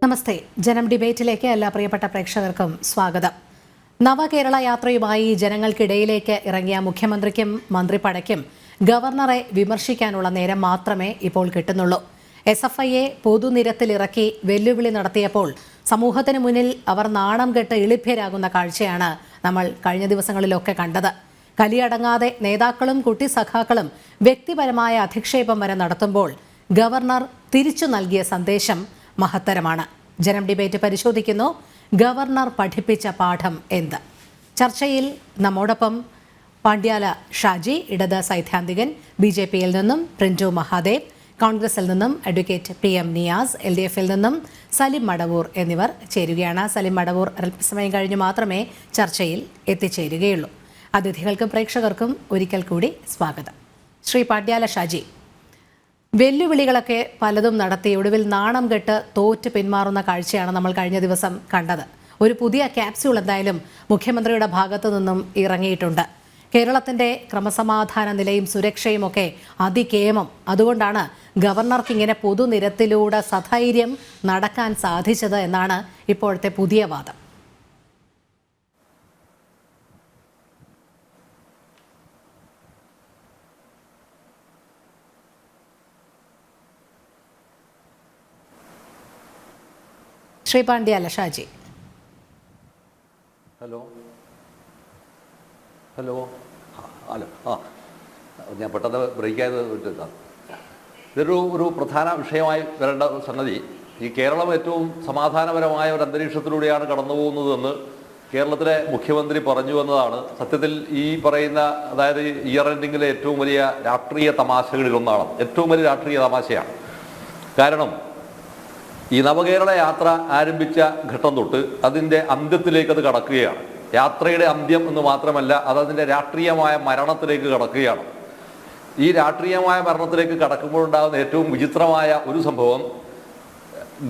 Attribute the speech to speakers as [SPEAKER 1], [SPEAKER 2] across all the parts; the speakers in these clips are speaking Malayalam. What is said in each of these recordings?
[SPEAKER 1] നമസ്തേ. ജനം ഡിബേറ്റിലേക്ക് എല്ലാ പ്രിയപ്പെട്ട പ്രേക്ഷകർക്കും സ്വാഗതം. നവകേരള യാത്രയുമായി ജനങ്ങൾക്കിടയിലേക്ക് ഇറങ്ങിയ മുഖ്യമന്ത്രിക്കും മന്ത്രിപ്പടയ്ക്കും ഗവർണറെ വിമർശിക്കാനുള്ള നേരം മാത്രമേ ഇപ്പോൾ കിട്ടുന്നുള്ളൂ. SFIയെ പൊതുനിരത്തിലിറക്കി വെല്ലുവിളി നടത്തിയപ്പോൾ സമൂഹത്തിന് മുന്നിൽ അവർ നാണം കെട്ട് ഇളിഭ്യരാകുന്ന കാഴ്ചയാണ് നമ്മൾ കഴിഞ്ഞ ദിവസങ്ങളിലൊക്കെ കണ്ടത്. കലിയടങ്ങാതെ നേതാക്കളും കുട്ടി സഖാക്കളും വ്യക്തിപരമായ അധിക്ഷേപം വരെ നടത്തുമ്പോൾ ഗവർണർ തിരിച്ചു നൽകിയ സന്ദേശം മഹത്തരമാണ്. ജനം ഡിബേറ്റ് പരിശോധിക്കുന്നു, ഗവർണർ പഠിപ്പിച്ച പാഠം എന്ത്? ചർച്ചയിൽ നമ്മോടൊപ്പം പാണ്ഡ്യാല ഷാജി, ഇടത് സൈദ്ധാന്തികൻ, BJPയിൽ നിന്നും പ്രിൻറ്റു മഹാദേവ്, കോൺഗ്രസിൽ നിന്നും അഡ്വക്കേറ്റ് PM നിയാസ്, LDFിൽ നിന്നും സലിം മടവൂർ എന്നിവർ ചേരുകയാണ്. സലിം മടവൂർ അല്പസമയം കഴിഞ്ഞ് മാത്രമേ ചർച്ചയിൽ എത്തിച്ചേരുകയുള്ളൂ. അതിഥികൾക്കും പ്രേക്ഷകർക്കും ഒരിക്കൽ കൂടി സ്വാഗതം. ശ്രീ പാണ്ഡ്യാല ഷാജി, വെല്ലുവിളികളൊക്കെ പലതും നടത്തി ഒടുവിൽ നാണം കെട്ട് തോറ്റ് പിന്മാറുന്ന കാഴ്ചയാണ് നമ്മൾ കഴിഞ്ഞ ദിവസം കണ്ടത്. ഒരു പുതിയ ക്യാപ്സ്യൂൾ എന്തായാലും മുഖ്യമന്ത്രിയുടെ ഭാഗത്തു നിന്നും ഇറങ്ങിയിട്ടുണ്ട്. കേരളത്തിൻ്റെ ക്രമസമാധാന നിലയും സുരക്ഷയും ഒക്കെ അതികേമം. അതുകൊണ്ടാണ് ഗവർണർക്ക് ഇങ്ങനെ പൊതുനിരത്തിലൂടെ സധൈര്യം നടക്കാൻ സാധിച്ചത് എന്നാണ് ഇപ്പോഴത്തെ പുതിയ വാദം. Shri Pandyala Shaji.
[SPEAKER 2] Hello hello hello ഞാൻ പെട്ടെന്ന് ബ്രേക്ക് ആയത് വിട്ടിട്ടാണ്. ഇതൊരു പ്രധാന വിഷയമായി വരേണ്ട സംഗതി. ഈ കേരളം ഏറ്റവും സമാധാനപരമായ ഒരു അന്തരീക്ഷത്തിലൂടെയാണ് കടന്നു പോകുന്നതെന്ന് കേരളത്തിലെ മുഖ്യമന്ത്രി പറഞ്ഞു എന്നതാണ് സത്യത്തിൽ ഈ പറയുന്ന, അതായത് ഇയർ എൻഡിങ്ങിലെ ഏറ്റവും വലിയ രാഷ്ട്രീയ തമാശകളിലൊന്നാണ്. ഏറ്റവും വലിയ രാഷ്ട്രീയ തമാശയാണ്. കാരണം ഈ നവകേരള യാത്ര ആരംഭിച്ച ഘട്ടം തൊട്ട് അതിൻ്റെ അന്ത്യത്തിലേക്ക് അത് കടക്കുകയാണ്. യാത്രയുടെ അന്ത്യം എന്ന് മാത്രമല്ല, അതതിൻ്റെ രാഷ്ട്രീയമായ മരണത്തിലേക്ക് കടക്കുകയാണ്. ഈ രാഷ്ട്രീയമായ മരണത്തിലേക്ക് കടക്കുമ്പോഴുണ്ടാകുന്ന ഏറ്റവും വിചിത്രമായ ഒരു സംഭവം,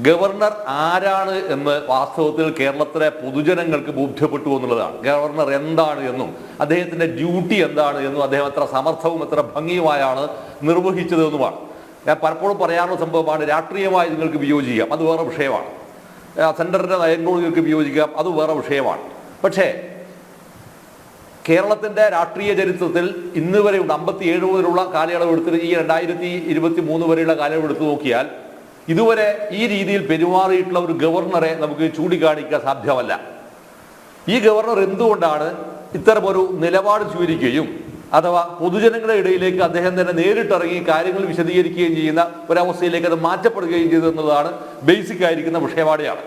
[SPEAKER 2] ഗവർണർ ആരാണ് എന്ന് വാസ്തവത്തിൽ കേരളത്തിലെ പൊതുജനങ്ങൾക്ക് ബോധ്യപ്പെട്ടു എന്നുള്ളതാണ്. ഗവർണർ എന്താണ് എന്നും അദ്ദേഹത്തിൻ്റെ ഡ്യൂട്ടി എന്താണ് എന്നും അദ്ദേഹം എത്ര സമർത്ഥവും എത്ര ഭംഗിയുമായാണ് നിർവഹിച്ചത് എന്നുമാണ്. ഞാൻ പലപ്പോഴും പറയാനുള്ള സംഭവമാണ്. രാഷ്ട്രീയമായി നിങ്ങൾക്ക് വിയോജിക്കാം, അത് വേറെ വിഷയമാണ്. സെൻറ്ററിൻ്റെ നയങ്ങളോട് നിങ്ങൾക്ക് വിയോജിക്കാം, അത് വേറെ വിഷയമാണ്. പക്ഷേ കേരളത്തിൻ്റെ രാഷ്ട്രീയ ചരിത്രത്തിൽ ഇന്ന് വരെ 57 മുതലുള്ള കാലയളവ് എടുത്തിട്ട് ഈ 2023 വരെയുള്ള കാലയളവ് എടുത്തു നോക്കിയാൽ ഇതുവരെ ഈ രീതിയിൽ പെരുമാറിയിട്ടുള്ള ഒരു ഗവർണറെ നമുക്ക് ചൂണ്ടിക്കാണിക്കാൻ സാധ്യമല്ല. ഈ ഗവർണർ എന്തുകൊണ്ടാണ് ഇത്തരമൊരു നിലപാട് സ്വീകരിക്കുകയും അഥവാ പൊതുജനങ്ങളുടെ ഇടയിലേക്ക് അദ്ദേഹം തന്നെ നേരിട്ടിറങ്ങി കാര്യങ്ങൾ വിശദീകരിക്കുകയും ചെയ്യുന്ന ഒരവസ്ഥയിലേക്ക് അത് മാറ്റപ്പെടുകയും ചെയ്തു എന്നതാണ് ബേസിക് ആയിരിക്കുന്ന വിഷയവാടിയാണ്.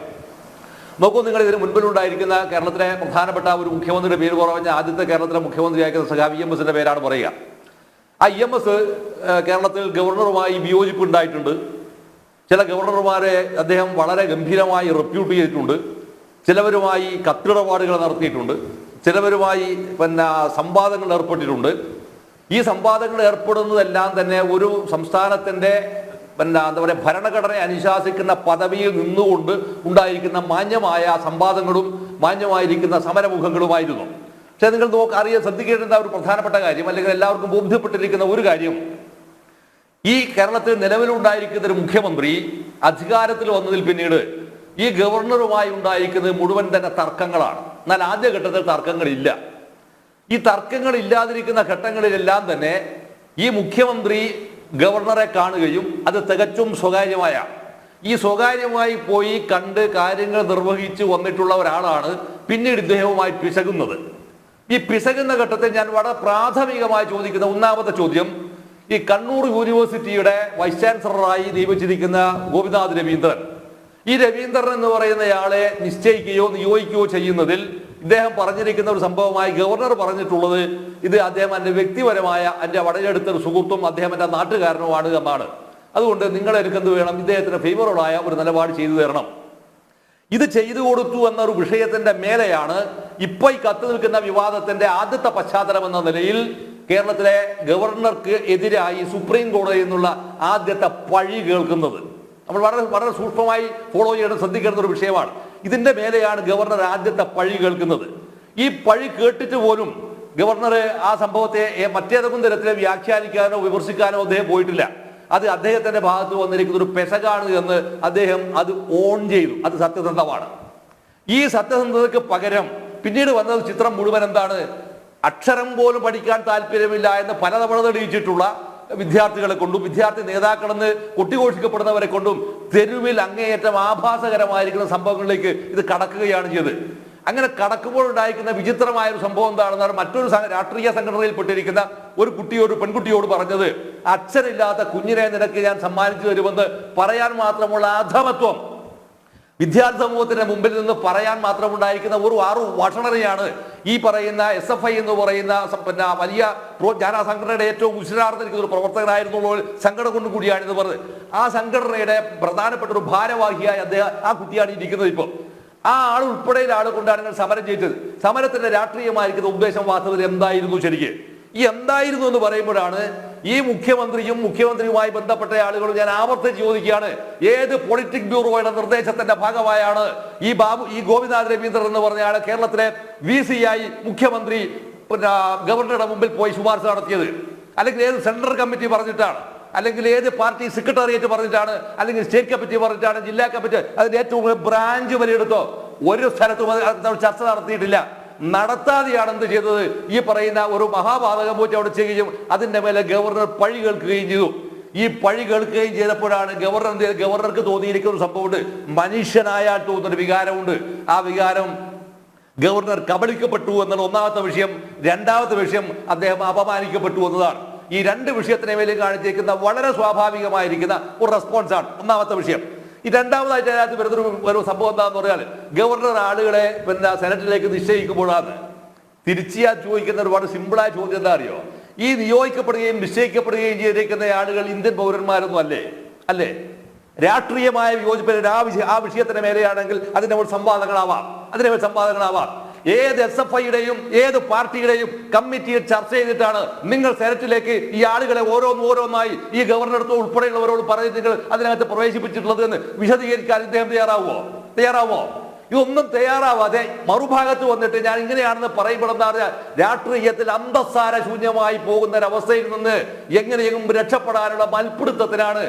[SPEAKER 2] നോക്കൂ, നിങ്ങൾ ഇതിന് മുൻപിലുണ്ടായിരിക്കുന്ന കേരളത്തിലെ പ്രധാനപ്പെട്ട ഒരു മുഖ്യമന്ത്രിയുടെ പേര് പറഞ്ഞ ആദ്യത്തെ കേരളത്തിലെ മുഖ്യമന്ത്രിയായിരിക്കുന്ന സഖാവ് EMSന്റെ പേരാണ് പറയുക. ആ EMS കേരളത്തിൽ ഗവർണറുമായി വിയോജിപ്പ് ഉണ്ടായിട്ടുണ്ട്. ചില ഗവർണർമാരെ അദ്ദേഹം വളരെ ഗംഭീരമായി റെപ്യൂട്ട് ചെയ്തിട്ടുണ്ട്. ചിലവരുമായി കത്തിടപാടുകൾ നടത്തിയിട്ടുണ്ട്. ചിലവരുമായി സംവാദങ്ങൾ ഏർപ്പെട്ടിട്ടുണ്ട്. ഈ സംവാദങ്ങൾ ഏർപ്പെടുന്നതെല്ലാം തന്നെ ഒരു സംസ്ഥാനത്തിൻ്റെ എന്താ പറയുക, ഭരണഘടനയെ അനുശാസിക്കുന്ന പദവിയിൽ നിന്നുകൊണ്ട് ഉണ്ടായിരിക്കുന്ന മാന്യമായ സംവാദങ്ങളും മാന്യമായിരിക്കുന്ന സമരമുഖങ്ങളുമായിരുന്നു. പക്ഷേ നിങ്ങൾ ശ്രദ്ധിക്കേണ്ട ഒരു പ്രധാനപ്പെട്ട കാര്യം, അല്ലെങ്കിൽ എല്ലാവർക്കും ബോധ്യപ്പെട്ടിരിക്കുന്ന ഒരു കാര്യം, ഈ കേരളത്തിൽ നിലവിലുണ്ടായിരിക്കുന്ന ഒരു മുഖ്യമന്ത്രി അധികാരത്തിൽ വന്നതിൽ പിന്നീട് ഈ ഗവർണറുമായി ഉണ്ടായിരിക്കുന്നത് മുഴുവൻ തന്നെ തർക്കങ്ങളാണ്. എന്നാൽ ആദ്യഘട്ടത്തിൽ തർക്കങ്ങളില്ല. ഈ തർക്കങ്ങൾ ഇല്ലാതിരിക്കുന്ന ഘട്ടങ്ങളിലെല്ലാം തന്നെ ഈ മുഖ്യമന്ത്രി ഗവർണറെ കാണുകയും അത് തികച്ചും സ്വകാര്യമായ, ഈ സ്വകാര്യമായി പോയി കണ്ട് കാര്യങ്ങൾ നിർവഹിച്ച് വന്നിട്ടുള്ള ഒരാളാണ് പിന്നീട് ഇദ്ദേഹവുമായി പിശകുന്നത്. ഈ പിശകുന്ന ഘട്ടത്തിൽ ഞാൻ വളരെ പ്രാഥമികമായി ചോദിക്കുന്ന ഒന്നാമത്തെ ചോദ്യം, ഈ കണ്ണൂർ യൂണിവേഴ്സിറ്റിയുടെ വൈസ് ചാൻസലറായി നിയമിച്ചിരിക്കുന്ന ഗോപിനാഥ് രവീന്ദ്രൻ, ഈ രവീന്ദ്രൻ എന്ന് പറയുന്നയാളെ നിശ്ചയിക്കുകയോ നിയോഗിക്കുകയോ ചെയ്യുന്നതിൽ ഇദ്ദേഹം പറഞ്ഞിരിക്കുന്ന ഒരു സംഭവമായി ഗവർണർ പറഞ്ഞിട്ടുള്ളത്, ഇത് അദ്ദേഹം എൻ്റെ വ്യക്തിപരമായ, എൻ്റെ വളരെ അടുത്തൊരു സുഹൃത്തും അദ്ദേഹം എൻ്റെ നാട്ടുകാരനുമാണ് എന്നാണ്. അതുകൊണ്ട് നിങ്ങളെനിക്കെന്ത് വേണം, ഇദ്ദേഹത്തിന് ഫേവറബിളായ ഒരു നിലപാട് ചെയ്തു തരണം. ഇത് ചെയ്തു കൊടുത്തു എന്നൊരു വിഷയത്തിന്റെ മേലെയാണ് ഇപ്പോൾ ഈ കത്തു നിൽക്കുന്ന വിവാദത്തിന്റെ ആദ്യത്തെ പശ്ചാത്തലം എന്ന നിലയിൽ കേരളത്തിലെ ഗവർണർക്ക് എതിരായി സുപ്രീം കോടതിയിൽ നിന്നുള്ള ആദ്യത്തെ പഴി കേൾക്കുന്നത്. നമ്മൾ വളരെ വളരെ സൂക്ഷ്മമായി ഫോളോ ചെയ്യേണ്ട, ശ്രദ്ധിക്കേണ്ട ഒരു വിഷയമാണ്. ഇതിന്റെ മേലെയാണ് ഗവർണർ ആദ്യത്തെ പഴി കേൾക്കുന്നത്. ഈ പഴി കേട്ടിട്ട് പോലും ഗവർണർ ആ സംഭവത്തെ മറ്റേതെങ്കിലും തരത്തിൽ വ്യാഖ്യാനിക്കാനോ വിമർശിക്കാനോ അദ്ദേഹം പോയിട്ടില്ല. അത് അദ്ദേഹത്തിന്റെ ഭാഗത്ത് വന്നിരിക്കുന്ന ഒരു പെശകാണ് എന്ന് അദ്ദേഹം അത് ഓൺ ചെയ്തു. അത് സത്യസന്ധമാണ്. ഈ സത്യസന്ധതയ്ക്ക് പകരം പിന്നീട് വന്നത് ചിത്രം മുഴുവൻ എന്താണ്? അക്ഷരം പോലും പഠിക്കാൻ താല്പര്യമില്ല എന്ന് പലതവണ തെളിയിച്ചിട്ടുള്ള വിദ്യാർത്ഥികളെ കൊണ്ടും വിദ്യാർത്ഥി നേതാക്കളെന്ന് കൊട്ടിഘോഷിക്കപ്പെടുന്നവരെ കൊണ്ടും തെരുവിൽ അങ്ങേയറ്റം ആഭാസകരമായിരിക്കുന്ന സംഭവങ്ങളിലേക്ക് ഇത് കടക്കുകയാണ് ചെയ്തത്. അങ്ങനെ കടക്കുമ്പോൾ ഉണ്ടായിരിക്കുന്ന വിചിത്രമായ ഒരു സംഭവം എന്താണെന്നാണ് മറ്റൊരു രാഷ്ട്രീയ സംഘടനയിൽപ്പെട്ടിരിക്കുന്ന ഒരു പെൺകുട്ടിയോട് പറഞ്ഞത്. അച്ഛനില്ലാത്ത കുഞ്ഞിനെ നിനക്ക് ഞാൻ സമ്മാനിച്ചു തരുമെന്ന് പറയാൻ മാത്രമുള്ള അധമത്വം വിദ്യാർത്ഥി സമൂഹത്തിന്റെ മുമ്പിൽ നിന്ന് പറയാൻ മാത്രമുണ്ടായിരിക്കുന്ന ഒരു വഷണനെയാണ് ഈ പറയുന്ന SFI എന്ന് പറയുന്ന പിന്നെ വലിയ ഞാൻ ആ സംഘടനയുടെ ഏറ്റവും ഉശിരാർന്നിരിക്കുന്ന ഒരു പ്രവർത്തകനായിരുന്നു, സംഘടന കൊണ്ട് കൂടിയാണ് ഇത് പറഞ്ഞത്. ആ സംഘടനയുടെ പ്രധാനപ്പെട്ട ഒരു ഭാരവാഹിയായി ആ കുട്ടിയാണ് ഇരിക്കുന്നത്. ഇപ്പോൾ ആ ആൾ ഉൾപ്പെടെ ആൾ കൊണ്ടാണ് സമരം ചെയ്തത്. സമരത്തിന്റെ രാഷ്ട്രീയമായിരിക്കുന്ന ഉദ്ദേശം വാസ്തവത്തിൽ എന്തായിരുന്നു? ശരിക്ക് ഈ എന്തായിരുന്നു എന്ന് പറയുമ്പോഴാണ് ഈ മുഖ്യമന്ത്രിയുമായി ബന്ധപ്പെട്ട ആളുകളും ഞാൻ ആവർത്തിച്ച് ചോദിക്കുകയാണ്, ഏത് പൊളിറ്റിക് ബ്യൂറോയുടെ നിർദ്ദേശത്തിന്റെ ഭാഗമായാണ് ഈ ഗോപിനാഥ് രവീന്ദ്രൻ എന്ന് പറഞ്ഞ ആള് കേരളത്തിലെ VC ആയി മുഖ്യമന്ത്രി പിന്നെ ഗവർണറുടെ മുമ്പിൽ പോയി ശുപാർശ നടത്തിയത്? അല്ലെങ്കിൽ ഏത് സെൻട്രൽ കമ്മിറ്റി പറഞ്ഞിട്ടാണ്? അല്ലെങ്കിൽ ഏത് പാർട്ടി സെക്രട്ടേറിയറ്റ് പറഞ്ഞിട്ടാണ്? അല്ലെങ്കിൽ സ്റ്റേറ്റ് കമ്മിറ്റി പറഞ്ഞിട്ടാണ്? ജില്ലാ കമ്മിറ്റി അതിന്റെ ഏറ്റവും ബ്രാഞ്ച് വരെ എടുത്തോ? ഒരു സ്ഥലത്തും ചർച്ച നടത്തിയിട്ടില്ല. നടത്താതെയാണ് എന്ത് ചെയ്തത്? ഈ പറയുന്ന ഒരു മഹാപാതകം പോയിട്ട് അവിടെ ചെയ്യുകയും അതിന്റെ മേലെ ഗവർണർ പഴി കേൾക്കുകയും ചെയ്തു. ഈ പഴി കേൾക്കുകയും ചെയ്തപ്പോഴാണ് ഗവർണർക്ക് തോന്നിയിരിക്കുന്ന ഒരു സംഭവമുണ്ട്. മനുഷ്യനായാൽ തോന്നുന്നൊരു വികാരമുണ്ട്. ആ വികാരം ഗവർണർ കബളിക്കപ്പെട്ടു എന്നുള്ള ഒന്നാമത്തെ വിഷയം. രണ്ടാമത്തെ വിഷയം അദ്ദേഹം അപമാനിക്കപ്പെട്ടു എന്നതാണ്. ഈ രണ്ട് വിഷയത്തിനെ മേലെ കാണിച്ചിരിക്കുന്ന വളരെ സ്വാഭാവികമായിരിക്കുന്ന ഒരു റെസ്പോൺസാണ് ഒന്നാമത്തെ വിഷയം. ഈ രണ്ടാമതായിട്ട് അതിനകത്ത് വരുന്നൊരു സംഭവം എന്താണെന്ന് പറഞ്ഞാൽ, ഗവർണർ ആളുകളെ പിന്നെ സെനറ്റിലേക്ക് നിശ്ചയിക്കുമ്പോഴാണ് തിരിച്ചാൽ ചോദിക്കുന്ന ഒരുപാട് സിമ്പിളായ ചോദ്യം എന്താ അറിയോ? ഈ നിയോഗിക്കപ്പെടുകയും നിശ്ചയിക്കപ്പെടുകയും ചെയ്തിരിക്കുന്ന ആളുകൾ ഇന്ത്യൻ പൗരന്മാരൊന്നും അല്ലേ? രാഷ്ട്രീയമായ വിയോജിപ്പിന് ആ വിഷയത്തിന് മേലെയാണെങ്കിൽ അതിന്റെ സംവാദങ്ങളാവാം. ഏത് SFIയുടെയും ഏത് പാർട്ടിയുടെയും കമ്മിറ്റിയിൽ ചർച്ച ചെയ്തിട്ടാണ് നിങ്ങൾ സെനറ്റിലേക്ക് ഈ ആളുകളെ ഓരോന്നായി ഈ ഗവർണർക്ക് ഉൾപ്പെടെയുള്ളവരോട് പറഞ്ഞ് നിങ്ങൾ അതിനകത്ത് പ്രവേശിപ്പിച്ചിട്ടുള്ളത് എന്ന് വിശദീകരിക്കാൻ ഇദ്ദേഹം തയ്യാറാവോ? ഇതൊന്നും തയ്യാറാവാതെ മറുഭാഗത്ത് വന്നിട്ട് ഞാൻ ഇങ്ങനെയാണെന്ന് പറയപ്പെടുന്ന രാഷ്ട്രീയത്തിൽ അന്തസ്സാര ശൂന്യമായി പോകുന്ന ഒരവസ്ഥയിൽ നിന്ന് എങ്ങനെയെങ്കിലും രക്ഷപ്പെടാനുള്ള മൽപ്പിടുത്തത്തിനാണ്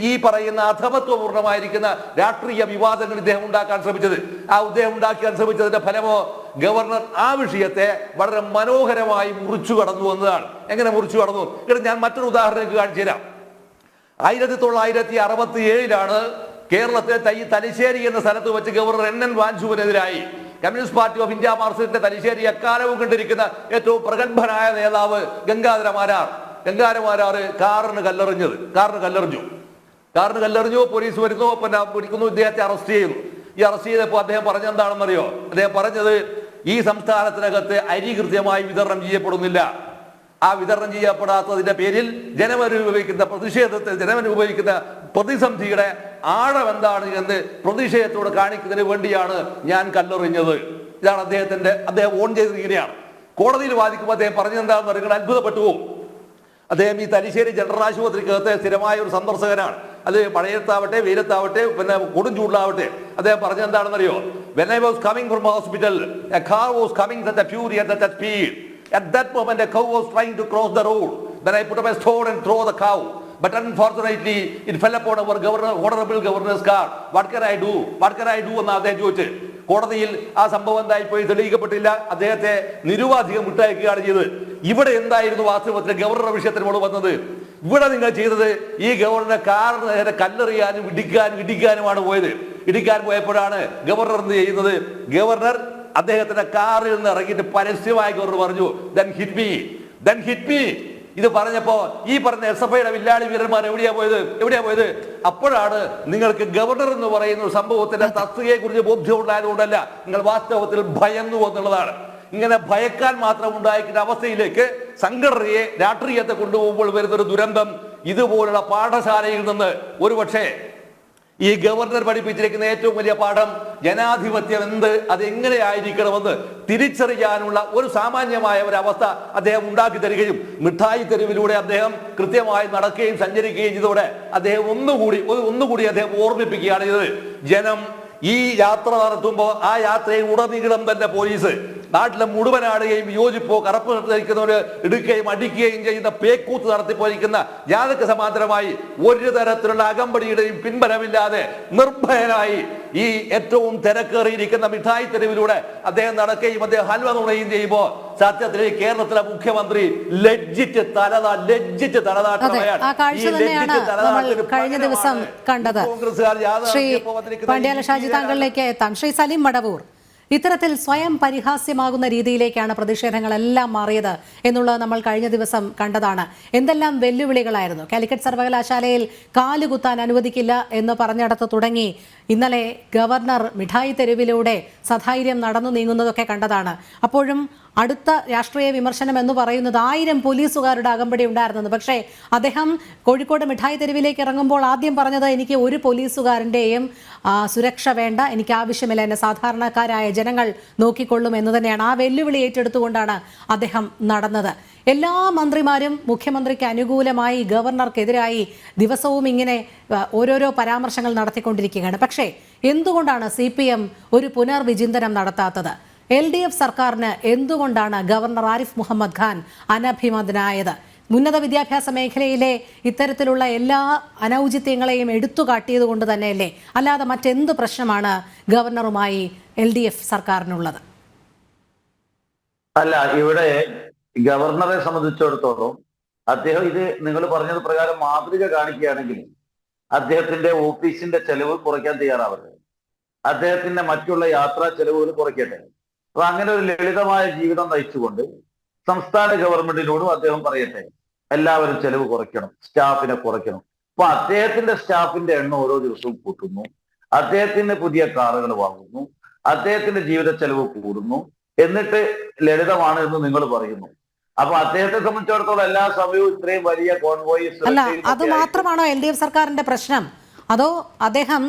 [SPEAKER 2] ഈ പറയുന്ന അധമത്വപൂർണമായിരിക്കുന്ന രാഷ്ട്രീയ വിവാദങ്ങൾ ഇദ്ദേഹം ഉണ്ടാക്കാൻ ശ്രമിച്ചത്. ഉണ്ടാക്കാൻ ശ്രമിച്ചതിന്റെ ഫലമോ ഗവർണർ ആ വിഷയത്തെ വളരെ മനോഹരമായി മുറിച്ചു കടന്നു എന്നതാണ്. എങ്ങനെ മുറിച്ചു കടന്നു? ഞാൻ മറ്റൊരു ഉദാഹരണം കാണിച്ചു തരാം. 1967 കേരളത്തിലെ തലശ്ശേരി എന്ന സ്ഥലത്ത് വെച്ച് ഗവർണർ NN വാഞ്ചുവിനെതിരായി communist party of India Marxist Thalassery എക്കാലവും കണ്ടിരിക്കുന്ന ഏറ്റവും പ്രഗത്ഭനായ നേതാവ് ഗംഗാരമാരാർ കാറിന് കല്ലെറിഞ്ഞു. പോലീസ് വരുന്നു, പിടിക്കുന്നു, ഇദ്ദേഹത്തെ അറസ്റ്റ് ചെയ്യുന്നു. ഈ അറസ്റ്റ് ചെയ്തപ്പോൾ അദ്ദേഹം പറഞ്ഞെന്താണെന്നറിയോ? അദ്ദേഹം പറഞ്ഞത്, ഈ സംസ്ഥാനത്തിനകത്ത് അരി കൃത്യമായി വിതരണം ചെയ്യപ്പെടുന്നില്ല. ആ വിതരണം ചെയ്യപ്പെടാത്തതിന്റെ പേരിൽ ജനമനുഭവിക്കുന്ന പ്രതിസന്ധിയുടെ ആഴം എന്താണ് എന്ന് പ്രതിഷേധത്തോട് കാണിക്കുന്നതിന് വേണ്ടിയാണ് ഞാൻ കല്ലെറിഞ്ഞത്. ഇതാണ് അദ്ദേഹം ഓൺ ചെയ്തിരിക്കുകയാണ്. കോടതിയിൽ വാദിക്കുമ്പോൾ അദ്ദേഹം പറഞ്ഞെന്താണെന്ന് അറിയുന്നത് അത്ഭുതപ്പെട്ടു പോകും. അദ്ദേഹം ഈ തലശ്ശേരി ജനറൽ ആശുപത്രിക്കകത്തെ സ്ഥിരമായ ഒരു സന്ദർശകനാണ്. അത് മഴയത്താവട്ടെ വെയിലത്താവട്ടെ പിന്നെ കൊടും ചൂടിലാവട്ടെ. അദ്ദേഹം പറഞ്ഞെന്താണെന്നറിയോ? When I was coming from hospital, a car was coming at a fury and at a speed. At that moment, a cow was trying to cross the road. Then I put up a stone and throw the cow. But unfortunately, it fell upon our honorable governor's car. What can I do? എന്ന് അദ്ദേഹം ചോദിച്ചു. കോടതിയിൽ ആ സംഭവം എന്തായിപ്പോയി തെളിയിക്കപ്പെട്ടില്ല. അദ്ദേഹത്തെ നിരുപാധികം വിട്ടയക്കുകയാണ് ചെയ്തത്. ഇവിടെ എന്തായിരുന്നു വാസ്തവത്തിൽ ഗവർണറുടെ വിഷയത്തിനോട് വന്നത്? ഇവിടെ നിങ്ങൾ ചെയ്തത് ഈ ഗവർണറെ കാറിന് നേരെ കല്ലെറിയാനും ഇടിക്കാനുമാണ് പോയത്. ഇടിക്കാൻ പോയപ്പോഴാണ് ഗവർണർ എന്ത് ചെയ്യുന്നത്? ഗവർണർ അദ്ദേഹത്തിന്റെ കാറിൽ നിന്ന് ഇറങ്ങിയിട്ട് പരസ്യമായി ഗവർണർ പറഞ്ഞു, then hit me. ഇത് പറഞ്ഞപ്പോ ഈ പറഞ്ഞ SFIയുടെ വില്ലാളി വീരന്മാർ എവിടെയാ പോയത്? അപ്പോഴാണ് നിങ്ങൾക്ക് ഗവർണർ എന്ന് പറയുന്ന ഒരു സംഭവത്തിന്റെ തസ്തികയെ കുറിച്ച് ബോധ്യം ഉണ്ടായതുകൊണ്ടല്ല, നിങ്ങൾ വാസ്തവത്തിൽ ഭയന്നു എന്നുള്ളതാണ്. ഇങ്ങനെ ഭയക്കാൻ മാത്രം ഉണ്ടായിരിക്കുന്ന അവസ്ഥയിലേക്ക് സംഘടനയെ രാഷ്ട്രീയത്തെ കൊണ്ടുപോകുമ്പോൾ വരുന്നൊരു ദുരന്തം ഇതുപോലുള്ള പാഠശാലയിൽ നിന്ന് ഒരുപക്ഷെ ഈ ഗവർണർ പഠിപ്പിച്ചിരിക്കുന്ന ഏറ്റവും വലിയ പാഠം ജനാധിപത്യം അതെങ്ങനെ ആയിരിക്കണമെന്ന് തിരിച്ചറിയാനുള്ള ഒരു സാമാന്യമായ ഒരു അവസ്ഥ അദ്ദേഹം ഉണ്ടാക്കി തരികയും മിഠായി തെരുവിലൂടെ അദ്ദേഹം കൃത്യമായി നടക്കുകയും സഞ്ചരിക്കുകയും ചെയ്തതോടെ അദ്ദേഹം ഒന്നുകൂടി അദ്ദേഹം ഓർമ്മിപ്പിക്കുകയാണ് ചെയ്തത്. ജനം ഈ യാത്ര നടത്തുമ്പോൾ ആ യാത്രയിൽ ഉടനീളം തന്നെ പോലീസ് നാട്ടിലെ മുഴുവൻ ആളുകയും വിയോജിപ്പോ കറുപ്പ് ധരിക്കുന്നവര് എടുക്കുകയും അടിക്കുകയും ചെയ്യുന്ന പേക്കൂത്ത് നടത്തിപ്പോയിരിക്കുന്ന ജാഥയ്ക്ക് സമാന്തരമായി ഒരു തരത്തിലുള്ള അകമ്പടിയുടെയും പിൻബലമില്ലാതെ നിർഭയനായി ഈ ഏറ്റവും തിരക്കേറിയിരിക്കുന്ന മിഠായി തെരുവിലൂടെ അദ്ദേഹം നടക്കുകയും അദ്ദേഹം ഹൽവ നുണയും ചെയ്യുമ്പോൾ സത്യത്തിൽ കേരളത്തിലെ മുഖ്യമന്ത്രി ലജ്ജിച്ച്
[SPEAKER 1] കഴിഞ്ഞ ദിവസം കണ്ടത്. ശ്രീ പണ്ഡ്യാല ഷാജി, താങ്കളിലേക്ക് എത്താം. ശ്രീ സലീം മടവൂർ, ഇത്തരത്തിൽ സ്വയം പരിഹാസ്യമാകുന്ന രീതിയിലേക്കാണ് പ്രതിഷേധങ്ങളെല്ലാം മാറിയത് എന്നുള്ളത് നമ്മൾ കഴിഞ്ഞ ദിവസം കണ്ടതാണ്. എന്തെല്ലാം വെല്ലുവിളികളായിരുന്നു. കാലിക്കറ്റ് സർവകലാശാലയിൽ കാലുകുത്താൻ അനുവദിക്കില്ല എന്ന് പറഞ്ഞിടത്ത് തുടങ്ങി ഇന്നലെ ഗവർണർ മിഠായി തെരുവിലൂടെ സധൈര്യം നടന്നു നീങ്ങുന്നതൊക്കെ കണ്ടതാണ്. അപ്പോഴും അടുത്ത രാഷ്ട്രീയ വിമർശനം എന്ന് പറയുന്നത് 1000 പോലീസുകാരുടെ അകമ്പടി ഉണ്ടായിരുന്നത്. പക്ഷേ അദ്ദേഹം കോഴിക്കോട് മിഠായി തെരുവിലേക്ക് ഇറങ്ങുമ്പോൾ ആദ്യം പറഞ്ഞത് എനിക്ക് ഒരു പോലീസുകാരൻ്റെയും സുരക്ഷ വേണ്ട, എനിക്ക് ആവശ്യമില്ല, എന്നെ സാധാരണക്കാരായ ജനങ്ങൾ നോക്കിക്കൊള്ളും എന്ന് തന്നെയാണ്. ആ വെല്ലുവിളി ഏറ്റെടുത്തുകൊണ്ടാണ് അദ്ദേഹം നടന്നത്. എല്ലാ മന്ത്രിമാരും മുഖ്യമന്ത്രിക്ക് അനുകൂലമായി ഗവർണർക്കെതിരായി ദിവസവും ഇങ്ങനെ ഓരോരോ പരാമർശങ്ങൾ നടത്തിക്കൊണ്ടിരിക്കുകയാണ്. പക്ഷേ എന്തുകൊണ്ടാണ് CPM ഒരു പുനർവിചിന്തനം നടത്താത്തത്? LDF സർക്കാരിന് എന്തുകൊണ്ടാണ് ഗവർണർ ആരിഫ് മുഹമ്മദ് ഖാൻ അനഭിമതനായത്? ഉന്നത വിദ്യാഭ്യാസ മേഖലയിലെ ഇത്തരത്തിലുള്ള എല്ലാ അനൗചിത്യങ്ങളെയും എടുത്തു കാട്ടിയത് കൊണ്ട് തന്നെയല്ലേ? അല്ലാതെ മറ്റെന്ത് പ്രശ്നമാണ് ഗവർണറുമായി LDF സർക്കാരിനുള്ളത്?
[SPEAKER 3] അല്ല, ഇവിടെ ഗവർണറെ സംബന്ധിച്ചിടത്തോളം അദ്ദേഹം ഇത് നിങ്ങൾ പറഞ്ഞത് പ്രകാരം മാതൃക കാണിക്കുകയാണെങ്കിൽ അദ്ദേഹത്തിന്റെ ഓഫീസിന്റെ ചെലവ് കുറയ്ക്കാൻ തയ്യാറാവരുത്, അദ്ദേഹത്തിന്റെ മറ്റുള്ള യാത്രാ ചെലവുകൾ കുറയ്ക്കട്ടെ. അപ്പൊ അങ്ങനെ ഒരു ലളിതമായ ജീവിതം നയിച്ചുകൊണ്ട് സംസ്ഥാന ഗവൺമെന്റിനോടും അദ്ദേഹം പറയട്ടെ, എല്ലാവരും ചെലവ് കുറയ്ക്കണം, സ്റ്റാഫിനെ കുറയ്ക്കണം. അപ്പൊ അദ്ദേഹത്തിന്റെ സ്റ്റാഫിന്റെ എണ്ണം ഓരോ ദിവസവും കൂട്ടുന്നു, അദ്ദേഹത്തിന് പുതിയ കാറുകൾ വാങ്ങുന്നു, അദ്ദേഹത്തിന്റെ ജീവിത ചെലവ് കൂടുന്നു, എന്നിട്ട് ലളിതമാണ് എന്ന് നിങ്ങൾ പറയുന്നു. അപ്പൊ അദ്ദേഹത്തെ സംബന്ധിച്ചിടത്തോളം എല്ലാ സമയവും ഇത്രയും വലിയ കോൺവോയ്
[SPEAKER 1] അല്ല, അത് മാത്രമാണോ LDF സർക്കാരിന്റെ പ്രശ്നം? അതോ അദ്ദേഹം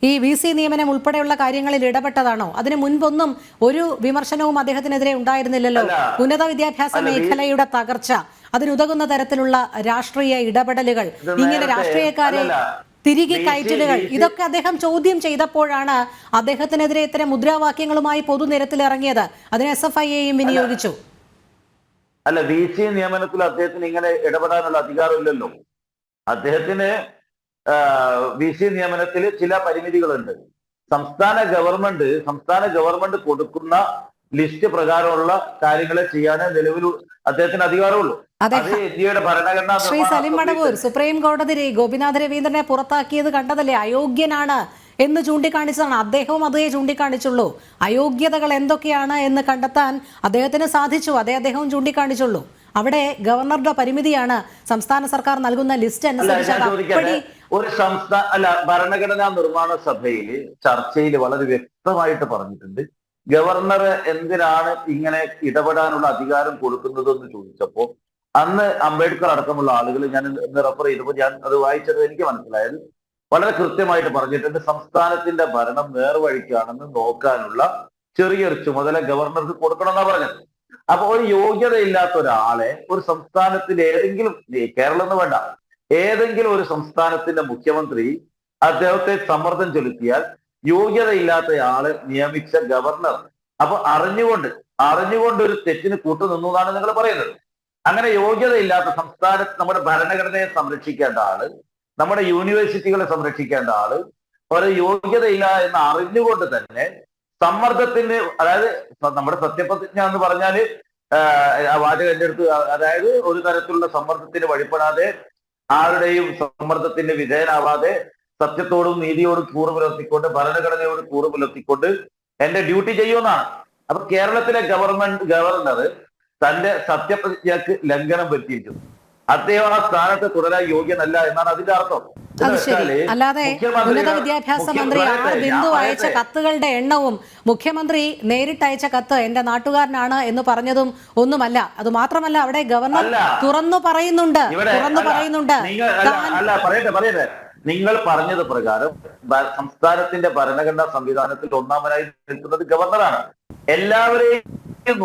[SPEAKER 1] ഈ VC നിയമനം ഉൾപ്പെടെയുള്ള കാര്യങ്ങളിൽ ഇടപെട്ടതാണോ? അതിന് മുൻപൊന്നും ഒരു വിമർശനവും അദ്ദേഹത്തിനെതിരെ ഉണ്ടായിരുന്നില്ലല്ലോ. ഉന്നത വിദ്യാഭ്യാസ മേഖലയുടെ തകർച്ച, അതിനുതകുന്ന തരത്തിലുള്ള രാഷ്ട്രീയ ഇടപെടലുകൾ, ഇങ്ങനെ രാഷ്ട്രീയക്കാരെ തിരികെ കയറ്റലുകൾ, ഇതൊക്കെ അദ്ദേഹം ചോദ്യം ചെയ്തപ്പോഴാണ് അദ്ദേഹത്തിനെതിരെ ഇത്തരം മുദ്രാവാക്യങ്ങളുമായി പൊതുനിരത്തിൽ ഇറങ്ങിയത്. അതിന് SFIയെയും വിനിയോഗിച്ചു.
[SPEAKER 3] അല്ല, VC നിയമനത്തിൽ അദ്ദേഹത്തിന് ഇങ്ങനെ ഇടപെടാനുള്ള അധികാരമില്ലല്ലോ. അദ്ദേഹത്തിന് VC നിയമനത്തിൽ ചില പരിമിതികളുണ്ട്. സംസ്ഥാന ഗവൺമെന്റ് കൊടുക്കുന്ന ലിസ്റ്റ് പ്രകാരമുള്ള കാര്യങ്ങളെ ചെയ്യാനേ നിലവിൽ അദ്ദേഹത്തിന് അധികാരമുള്ളൂ. അത് ഇന്ത്യയുടെ ഭരണഘടന.
[SPEAKER 1] ശ്രീ സലീം മടവൂർ, സുപ്രീം കോടതി ഗോപിനാഥ് രവീന്ദ്രനെ പുറത്താക്കിയത് കണ്ടതല്ലേ? അയോഗ്യനാണ് എന്ന് ചൂണ്ടിക്കാണിച്ചതാണ്. അദ്ദേഹവും അതേ ചൂണ്ടിക്കാണിച്ചുള്ളൂ. അയോഗ്യതകൾ എന്തൊക്കെയാണ് എന്ന് കണ്ടെത്താൻ അദ്ദേഹത്തിന് സാധിച്ചു, അദ്ദേഹവും ചൂണ്ടിക്കാണിച്ചുള്ളൂ. അവിടെ ഗവർണറുടെ പരിമിതിയാണ് സംസ്ഥാന സർക്കാർ നൽകുന്ന ലിസ്റ്റ് അനുസരിച്ച്.
[SPEAKER 3] ഒരു ഭരണഘടനാ നിർമ്മാണ സഭയിൽ ചർച്ചയിൽ വളരെ വ്യക്തമായിട്ട് പറഞ്ഞിട്ടുണ്ട്, ഗവർണർ എന്തിനാണ് ഇങ്ങനെ ഇടപെടാനുള്ള അധികാരം കൊടുക്കുന്നതെന്ന് ചോദിച്ചപ്പോ അന്ന് അംബേദ്കർ അടക്കമുള്ള ആളുകൾ, ഞാൻ റെഫർ ചെയ്തപ്പോൾ ഞാൻ അത് വായിച്ചത് എനിക്ക് മനസ്സിലായത് വളരെ കൃത്യമായിട്ട് പറഞ്ഞിട്ടുണ്ട്, സംസ്ഥാനത്തിന്റെ ഭരണം നേർവഴിക്കാണെന്ന് നോക്കാനുള്ള ചെറിയൊരു ചുമതല ഗവർണർക്ക് കൊടുക്കണമെന്നാണ് പറഞ്ഞത്. അപ്പൊ ഒരു യോഗ്യതയില്ലാത്ത ഒരാളെ ഒരു സംസ്ഥാനത്തിൽ ഏതെങ്കിലും, കേരളം എന്ന് വേണ്ട, ഏതെങ്കിലും ഒരു സംസ്ഥാനത്തിന്റെ മുഖ്യമന്ത്രി അദ്ദേഹത്തെ സമ്മർദ്ദം ചെലുത്തിയാൽ യോഗ്യതയില്ലാത്തയാളെ നിയമിച്ച ഗവർണർ അപ്പൊ അറിഞ്ഞുകൊണ്ട് ഒരു തെറ്റിന് കൂട്ടുനിന്നു എന്നാണ് നിങ്ങൾ പറയുന്നത്. അങ്ങനെ യോഗ്യതയില്ലാത്ത സംസ്ഥാനത്ത് നമ്മുടെ ഭരണഘടനയെ സംരക്ഷിക്കേണ്ട ആള്, നമ്മുടെ യൂണിവേഴ്സിറ്റികളെ സംരക്ഷിക്കേണ്ട ആള് ഒരു യോഗ്യതയില്ല എന്ന് അറിഞ്ഞുകൊണ്ട് തന്നെ സമ്മർദ്ദത്തിന്, അതായത് നമ്മുടെ സത്യപ്രതിജ്ഞ എന്ന് പറഞ്ഞാല് വാചകം എന്റെ അടുത്ത്, അതായത് ഒരു തരത്തിലുള്ള സമ്മർദ്ദത്തിന് വഴിപ്പെടാതെ, ആരുടെയും സമ്മർദ്ദത്തിന് വിധേയനാവാതെ, സത്യത്തോടും നീതിയോടും കൂറ് പുലർത്തിക്കൊണ്ട്, ഭരണഘടനയോട് കൂറ് പുലർത്തിക്കൊണ്ട് എന്റെ ഡ്യൂട്ടി ചെയ്യുമെന്നാണ്. അപ്പൊ കേരളത്തിലെ ഗവർണർ തന്റെ സത്യപ്രതിജ്ഞക്ക് ലംഘനം വരുത്തിയിരിക്കുന്നു. അദ്ദേഹം ആ സ്ഥാനത്ത് തുടരാൻ യോഗ്യനല്ല എന്നാണ് അതിന്റെ അർത്ഥം.
[SPEAKER 1] അത് ശരി. അല്ലാതെ ഉന്നത വിദ്യാഭ്യാസ മന്ത്രി ബിന്ദു അയച്ച കത്തുകളുടെ എണ്ണവും മുഖ്യമന്ത്രി നേരിട്ട് അയച്ച കത്ത് എന്റെ നാട്ടുകാരനാണ് എന്ന് പറഞ്ഞതും ഒന്നുമല്ല. അത് മാത്രമല്ല, അവിടെ ഗവർണർ തുറന്നു പറയുന്നുണ്ട്.
[SPEAKER 3] പറയട്ടെ, നിങ്ങൾ പറഞ്ഞത് പ്രകാരം സംസ്ഥാനത്തിന്റെ ഭരണഘടനാ സംവിധാനത്തിൽ ഒന്നാമനായി നിൽക്കുന്നത് ഗവർണറാണ്. എല്ലാവരെയും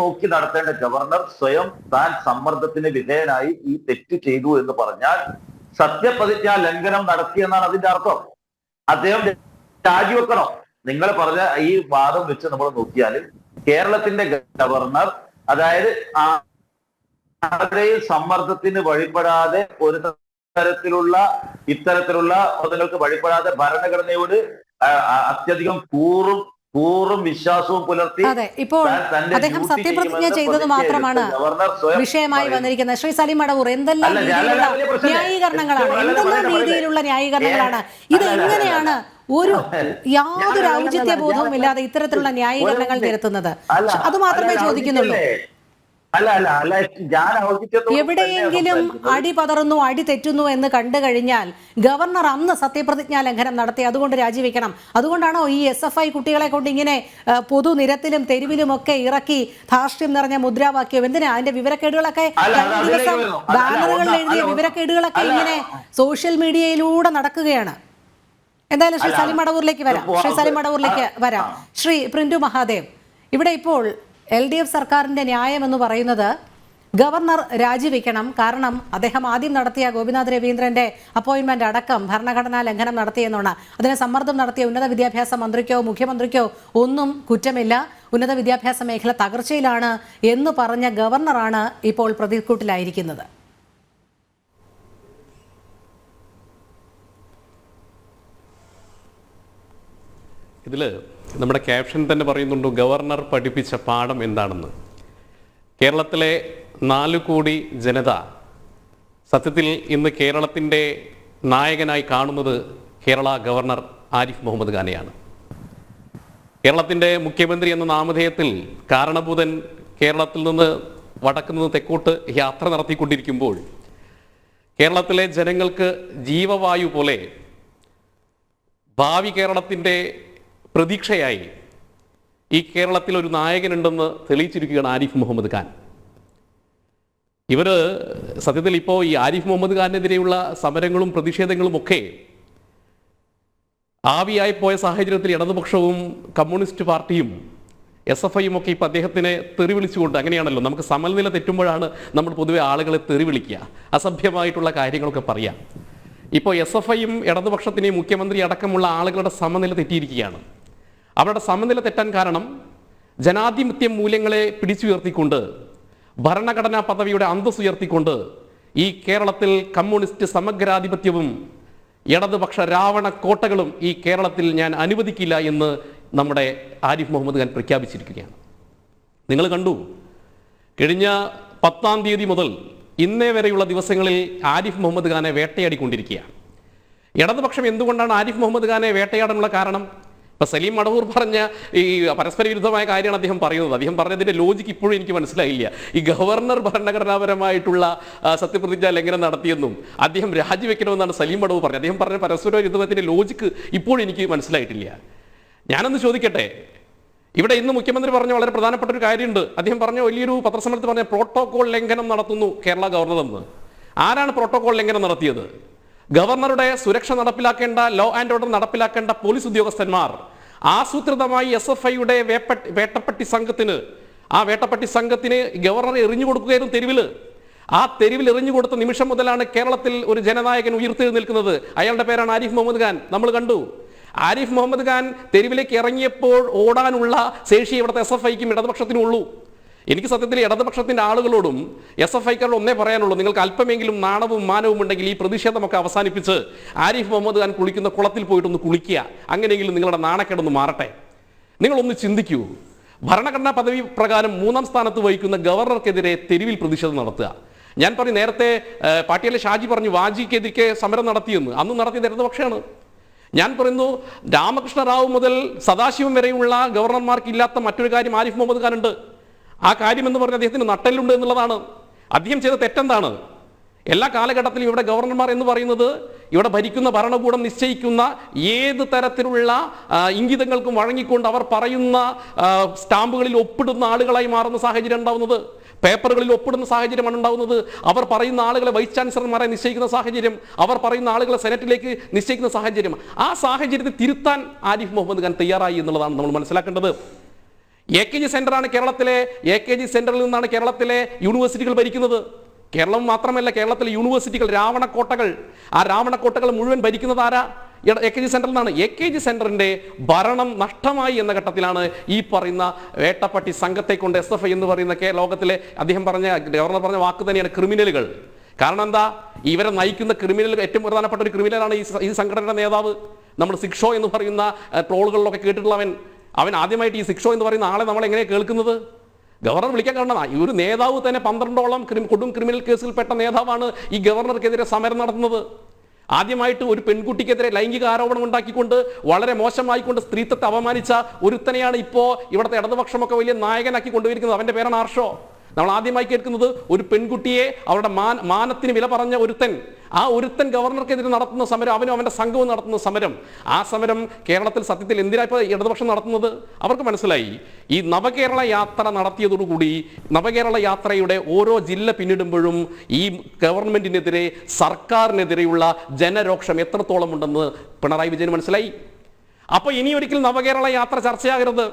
[SPEAKER 3] നോക്കി നടത്തേണ്ട ഗവർണർ സ്വയം താൻ സമ്മർദ്ദത്തിന് വിധേയനായി ഈ തെറ്റ് ചെയ്തു എന്ന് പറഞ്ഞാൽ സത്യപ്രതിജ്ഞാ ലംഘനം നടത്തിയെന്നാണ് അതിന്റെ അർത്ഥം. അദ്ദേഹം രാജിവെക്കണം. നിങ്ങൾ പറഞ്ഞ ഈ വാദം വെച്ച് നമ്മൾ നോക്കിയാൽ കേരളത്തിന്റെ ഗവർണർ, അതായത് ആരുടെയും സമ്മർദ്ദത്തിന് വഴിപ്പെടാതെ ഇത്തരത്തിലുള്ള വാദങ്ങൾക്ക് വഴിപ്പെടാതെ ഭരണഘടനയോട് അത്യധികം കൂറും വിശ്വാസവും പുലർത്തി
[SPEAKER 1] അതെ, ഇപ്പോൾ അദ്ദേഹം സത്യപ്രതിജ്ഞ ചെയ്തത് മാത്രമാണ് വിഷയമായി വന്നിരിക്കുന്നത്. ശ്രീ സലിം മടവൂർ, എന്തെല്ലാം രീതിയിലുള്ള ന്യായീകരണങ്ങളാണ് ഇത്? എങ്ങനെയാണ് യാതൊരു ഔചിത്യ ബോധവും ഇല്ലാതെ ഇത്തരത്തിലുള്ള ന്യായീകരണങ്ങൾ നിരത്തുന്നത്? അത് മാത്രമേ ചോദിക്കുന്നുള്ളൂ. എവിടെയെങ്കിലും അടി പതറുന്നു, അടി തെറ്റുന്നു എന്ന് കണ്ടു കഴിഞ്ഞാൽ ഗവർണർ അന്ന് സത്യപ്രതിജ്ഞാ ലംഘനം നടത്തി, അതുകൊണ്ട് രാജിവെക്കണം. അതുകൊണ്ടാണോ ഈ SFI കുട്ടികളെ കൊണ്ട് ഇങ്ങനെ പൊതുനിരത്തിലും തെരുവിലുമൊക്കെ ഇറക്കി ധാർഷ്ട്യം നിറഞ്ഞ മുദ്രാവാക്യം? എന്തിനാ അതിന്റെ വിവരക്കേടുകളൊക്കെ കഴിഞ്ഞ ദിവസം ബാനറുകളിൽ എഴുതിയ വിവരക്കേടുകളൊക്കെ ഇങ്ങനെ സോഷ്യൽ മീഡിയയിലൂടെ നടക്കുകയാണ്. എന്തായാലും ശ്രീ സലിം മടവൂരിലേക്ക് വരാം. ശ്രീ പ്രിന്റു മഹാദേവ്, ഇവിടെ ഇപ്പോൾ LDF സർക്കാരിന്റെ ന്യായം എന്ന് പറയുന്നത് ഗവർണർ രാജിവെക്കണം. കാരണം അദ്ദേഹം ആദ്യം നടത്തിയ ഗോപിനാഥ് രവീന്ദ്രന്റെ അപ്പോയിന്റ്മെന്റ് അടക്കം ഭരണഘടനാ ലംഘനം നടത്തിയെന്നാണ്. അതിനെ സമ്മർദ്ദം നടത്തിയ ഉന്നത വിദ്യാഭ്യാസ മന്ത്രിക്കോ മുഖ്യമന്ത്രിക്കോ ഒന്നും കുറ്റമില്ല. ഉന്നത വിദ്യാഭ്യാസ മേഖല തകർച്ചയിലാണ് എന്ന് പറഞ്ഞ ഗവർണറാണ് ഇപ്പോൾ പ്രതിക്കൂട്ടിലായിരിക്കുന്നത്.
[SPEAKER 4] ഇതിൽ നമ്മുടെ ക്യാപ്ഷൻ തന്നെ പറയുന്നുണ്ട്, ഗവർണർ പഠിപ്പിച്ച പാഠം എന്താണെന്ന്. കേരളത്തിലെ 4 കോടി ജനത സത്യത്തിൽ ഇന്ന് കേരളത്തിൻ്റെ നായകനായി കാണുന്നത് കേരള ഗവർണർ ആരിഫ് മുഹമ്മദ് ഖാനെയാണ്. കേരളത്തിൻ്റെ മുഖ്യമന്ത്രി എന്ന നാമധേയത്തിൽ കാരണഭൂതൻ കേരളത്തിൽ നിന്ന് വടക്ക് നിന്ന് തെക്കോട്ട് യാത്ര നടത്തിക്കൊണ്ടിരിക്കുമ്പോൾ കേരളത്തിലെ ജനങ്ങൾക്ക് ജീവവായു പോലെ ഭാവി കേരളത്തിൻ്റെ പ്രതീക്ഷയായി ഈ കേരളത്തിൽ ഒരു നായകനുണ്ടെന്ന് തെളിയിച്ചിരിക്കുകയാണ് ആരിഫ് മുഹമ്മദ് ഖാൻ. ഇവർ സത്യത്തിൽ ഇപ്പോൾ ഈ ആരിഫ് മുഹമ്മദ് ഖാനെതിരെയുള്ള സമരങ്ങളും പ്രതിഷേധങ്ങളും ഒക്കെ ആവിയായി പോയ സാഹചര്യത്തിൽ ഇടതുപക്ഷവും കമ്മ്യൂണിസ്റ്റ് പാർട്ടിയും SFIയും ഒക്കെ ഇപ്പോൾ അദ്ദേഹത്തിനെ തെറി വിളിച്ചുകൊണ്ട്, അങ്ങനെയാണല്ലോ നമുക്ക് സമനില തെറ്റുമ്പോഴാണ് നമ്മൾ പൊതുവെ ആളുകളെ തെറി വിളിക്കുക, അസഭ്യമായിട്ടുള്ള കാര്യങ്ങളൊക്കെ പറയാം. ഇപ്പോൾ SFIയും ഇടതുപക്ഷത്തിനെയും മുഖ്യമന്ത്രി അടക്കമുള്ള ആളുകളുടെ സമനില തെറ്റിയിരിക്കുകയാണ്. അവരുടെ സമനില തെറ്റാൻ കാരണം ജനാധിപത്യ മൂല്യങ്ങളെ പിടിച്ചുയർത്തിക്കൊണ്ട് ഭരണഘടനാ പദവിയുടെ അന്തസ്സ് ഉയർത്തിക്കൊണ്ട് ഈ കേരളത്തിൽ കമ്മ്യൂണിസ്റ്റ് സമഗ്രാധിപത്യവും ഇടതുപക്ഷ രാവണ കോട്ടകളും ഈ കേരളത്തിൽ ഞാൻ അനുവദിക്കില്ല എന്ന് നമ്മുടെ ആരിഫ് മുഹമ്മദ് ഖാൻ പ്രഖ്യാപിച്ചിരിക്കുകയാണ്. നിങ്ങൾ കണ്ടു, കഴിഞ്ഞ 10-ാം തീയതി മുതൽ ഇന്നേ വരെയുള്ള ദിവസങ്ങളിൽ ആരിഫ് മുഹമ്മദ് ഖാനെ വേട്ടയാടിക്കൊണ്ടിരിക്കുകയാണ്. ഇടതുപക്ഷം എന്തുകൊണ്ടാണ് ആരിഫ് മുഹമ്മദ് ഖാനെ വേട്ടയാടാനുള്ള കാരണം? ഇപ്പം സലീം മടവൂർ പറഞ്ഞ ഈ പരസ്പര വിരുദ്ധമായ കാര്യമാണ് അദ്ദേഹം പറയുന്നത്. അദ്ദേഹം പറഞ്ഞതിൻ്റെ ലോജിക്ക് ഇപ്പോഴും എനിക്ക് മനസ്സിലായില്ല. ഈ ഗവർണർ ഭരണഘടനാപരമായിട്ടുള്ള സത്യപ്രതിജ്ഞാ ലംഘനം നടത്തിയെന്നും അദ്ദേഹം രാജിവെക്കണമെന്നാണ് സലീം മടവൂർ പറഞ്ഞത്. അദ്ദേഹം പറഞ്ഞ പരസ്പര വിരുദ്ധത്തിൻ്റെ ലോജിക്ക് ഇപ്പോഴും എനിക്ക് മനസ്സിലായിട്ടില്ല. ഞാനൊന്ന് ചോദിക്കട്ടെ, ഇവിടെ ഇന്ന് മുഖ്യമന്ത്രി പറഞ്ഞ വളരെ പ്രധാനപ്പെട്ട ഒരു കാര്യമുണ്ട്. അദ്ദേഹം പറഞ്ഞ വലിയൊരു പത്രസമ്മേളനത്തിൽ പറഞ്ഞ പ്രോട്ടോകോൾ ലംഘനം നടത്തുന്നു കേരള ഗവർണർ എന്ന്. ആരാണ് പ്രോട്ടോകോൾ ലംഘനം നടത്തിയത്? ഗവർണറുടെ സുരക്ഷ നടപ്പിലാക്കേണ്ട, ലോ ആൻഡ് ഓർഡർ നടപ്പിലാക്കേണ്ട പോലീസ് ഉദ്യോഗസ്ഥന്മാർ ആസൂത്രിതമായി SFIയുടെ വേട്ടപ്പട്ടി സംഘത്തിന് ഗവർണർ എറിഞ്ഞു കൊടുക്കുകയായിരുന്നു തെരുവിൽ. ആ തെരുവിൽ എറിഞ്ഞു കൊടുത്ത നിമിഷം മുതലാണ് കേരളത്തിൽ ഒരു ജനനായകൻ ഉയർത്തെഴുന്നേൽക്കുന്നത്. അയാളുടെ പേരാണ് ആരിഫ് മുഹമ്മദ് ഖാൻ. നമ്മൾ കണ്ടു, ആരിഫ് മുഹമ്മദ് ഖാൻ തെരുവിലേക്ക് ഇറങ്ങിയപ്പോൾ ഓടാനുള്ള ശേഷി ഇവിടുത്തെ SFIക്കും ഇടതുപക്ഷത്തിനും ഉള്ളൂ. എനിക്ക് സത്യത്തിൽ ഇടതുപക്ഷത്തിൻ്റെ ആളുകളോടും SFIക്കാരോട് ഒന്നേ പറയാനുള്ളൂ, നിങ്ങൾക്ക് അല്പമെങ്കിലും നാണവും മാനവും ഉണ്ടെങ്കിൽ ഈ പ്രതിഷേധമൊക്കെ അവസാനിപ്പിച്ച് ആരിഫ് മുഹമ്മദ് ഖാൻ കുളിക്കുന്ന കുളത്തിൽ പോയിട്ടൊന്ന് കുളിക്കുക. അങ്ങനെയെങ്കിലും നിങ്ങളുടെ നാണക്കേടൊന്ന് മാറട്ടെ. നിങ്ങളൊന്ന് ചിന്തിക്കൂ, ഭരണഘടനാ പദവി പ്രകാരം 3-ാം സ്ഥാനത്ത് വഹിക്കുന്ന ഗവർണർക്കെതിരെ തെരുവിൽ പ്രതിഷേധം നടത്തുക. ഞാൻ പറഞ്ഞു, നേരത്തെ പാട്ടിയിലെ ഷാജി പറഞ്ഞു വാജിക്കെതിരെ സമരം നടത്തിയെന്ന്. അന്ന് നടത്തിയത് ഇടതുപക്ഷമാണ്. ഞാൻ പറയുന്നു, രാമകൃഷ്ണ റാവു മുതൽ സദാശിവം വരെയുള്ള ഗവർണർമാർക്ക് ഇല്ലാത്ത മറ്റൊരു കാര്യം ആരിഫ് മുഹമ്മദ് ഖാൻ ഉണ്ട്. ആ കാര്യം എന്ന് പറഞ്ഞാൽ അദ്ദേഹത്തിന് നട്ടെല്ലുണ്ട് എന്നുള്ളതാണ്. അദ്ദേഹം ചെയ്ത തെറ്റെന്താണ്? എല്ലാ കാലഘട്ടത്തിലും ഇവിടെ ഗവർണർമാർ എന്ന് പറയുന്നത് ഇവിടെ ഭരിക്കുന്ന ഭരണകൂടം നിശ്ചയിക്കുന്ന ഏത് തരത്തിലുള്ള ഇംഗിതങ്ങൾക്കും വഴങ്ങിക്കൊണ്ട് അവർ പറയുന്ന സ്റ്റാമ്പുകളിൽ ഒപ്പിടുന്ന ആളുകളായി മാറുന്ന സാഹചര്യം ഉണ്ടാവുന്നത്, പേപ്പറുകളിൽ ഒപ്പിടുന്ന സാഹചര്യമാണ് ഉണ്ടാവുന്നത്. അവർ പറയുന്ന ആളുകളെ വൈസ് ചാൻസലർമാരെ നിശ്ചയിക്കുന്ന സാഹചര്യം, അവർ പറയുന്ന ആളുകളെ സെനറ്റിലേക്ക് നിശ്ചയിക്കുന്ന സാഹചര്യം. ആ സാഹചര്യത്തെ തിരുത്താൻ ആരിഫ് മുഹമ്മദ് ഖാൻ തയ്യാറായി എന്നുള്ളതാണ് നമ്മൾ മനസ്സിലാക്കേണ്ടത്. AKG സെന്ററാണ് കേരളത്തിലെ, AKG സെന്ററിൽ നിന്നാണ് കേരളത്തിലെ യൂണിവേഴ്സിറ്റികൾ ഭരിക്കുന്നത്. കേരളം മാത്രമല്ല, കേരളത്തിലെ യൂണിവേഴ്സിറ്റികൾ രാവണക്കോട്ടകൾ, ആ രാവണക്കോട്ടകൾ മുഴുവൻ ഭരിക്കുന്നത് ആരാ? AKG സെന്ററിൽ നിന്നാണ്. AKG സെന്ററിന്റെ ഭരണം നഷ്ടമായി എന്ന ഘട്ടത്തിലാണ് ഈ പറയുന്ന വേട്ടപ്പട്ടി സംഘത്തെ കൊണ്ട് SFI എന്ന് പറയുന്ന ലോകത്തിലെ ഗവർണർ പറഞ്ഞ വാക്ക് തന്നെയാണ് ക്രിമിനലുകൾ. കാരണം എന്താ, ഇവരെ നയിക്കുന്ന ക്രിമിനൽ ഏറ്റവും പ്രധാനപ്പെട്ട ഒരു ക്രിമിനലാണ് ഈ സംഘടനയുടെ നേതാവ്. നമ്മൾ സിക്ഷോ എന്ന് പറയുന്ന ട്രോളുകളിലൊക്കെ കേട്ടിട്ടുള്ളവൻ. അവൻ ആദ്യമായിട്ട് ഈ സിക്ഷോ എന്ന് പറയുന്ന ആളെ നമ്മൾ എങ്ങനെ കേൾക്കുന്നത്? ഗവർണർ വിളിക്കാൻ കാരണം ഈ ഒരു നേതാവ് തന്നെ 12ഓളം കൊടും ക്രിമിനൽ കേസിൽപ്പെട്ട നേതാവാണ് ഈ ഗവർണർക്കെതിരെ സമരം നടത്തുന്നത്. ആദ്യമായിട്ട് ഒരു പെൺകുട്ടിക്കെതിരെ ലൈംഗിക ആരോപണം ഉണ്ടാക്കിക്കൊണ്ട് വളരെ മോശമായിക്കൊണ്ട് സ്ത്രീത്വത്തെ അപമാനിച്ച ഒരുത്തനെയാണ് ഇപ്പോൾ ഇവിടുത്തെ ഇടതുപക്ഷമൊക്കെ വലിയ നായകനാക്കി കൊണ്ടുവരിക്കുന്നത്. അവന്റെ പേരാണ് ആർഷോ. നമ്മൾ ആദ്യമായി കേൾക്കുന്നത് ഒരു പെൺകുട്ടിയെ അവരുടെ മാനത്തിന് വില പറഞ്ഞ ഒരുത്തൻ, ആ ഒരുത്തൻ ഗവർണർക്കെതിരെ നടത്തുന്ന സമരം, അവനും അവന്റെ സംഘവും നടത്തുന്ന സമരം. ആ സമരം കേരളത്തിൽ സത്യത്തിൽ എന്തിനാ ഇപ്പോൾ ഇടതുപക്ഷം നടത്തുന്നത്? അവർക്ക് മനസ്സിലായി. ഈ നവകേരള യാത്ര നടത്തിയതോടുകൂടി നവകേരള യാത്രയുടെ ഓരോ ജില്ല പിന്നിടുമ്പോഴും ഈ ഗവൺമെന്റിനെതിരെ, സർക്കാരിനെതിരെയുള്ള ജനരോക്ഷം എത്രത്തോളം ഉണ്ടെന്ന് പിണറായി വിജയൻ മനസ്സിലായി. അപ്പൊ ഇനി ഒരിക്കലും നവകേരള യാത്ര ചർച്ചയാകരുത്.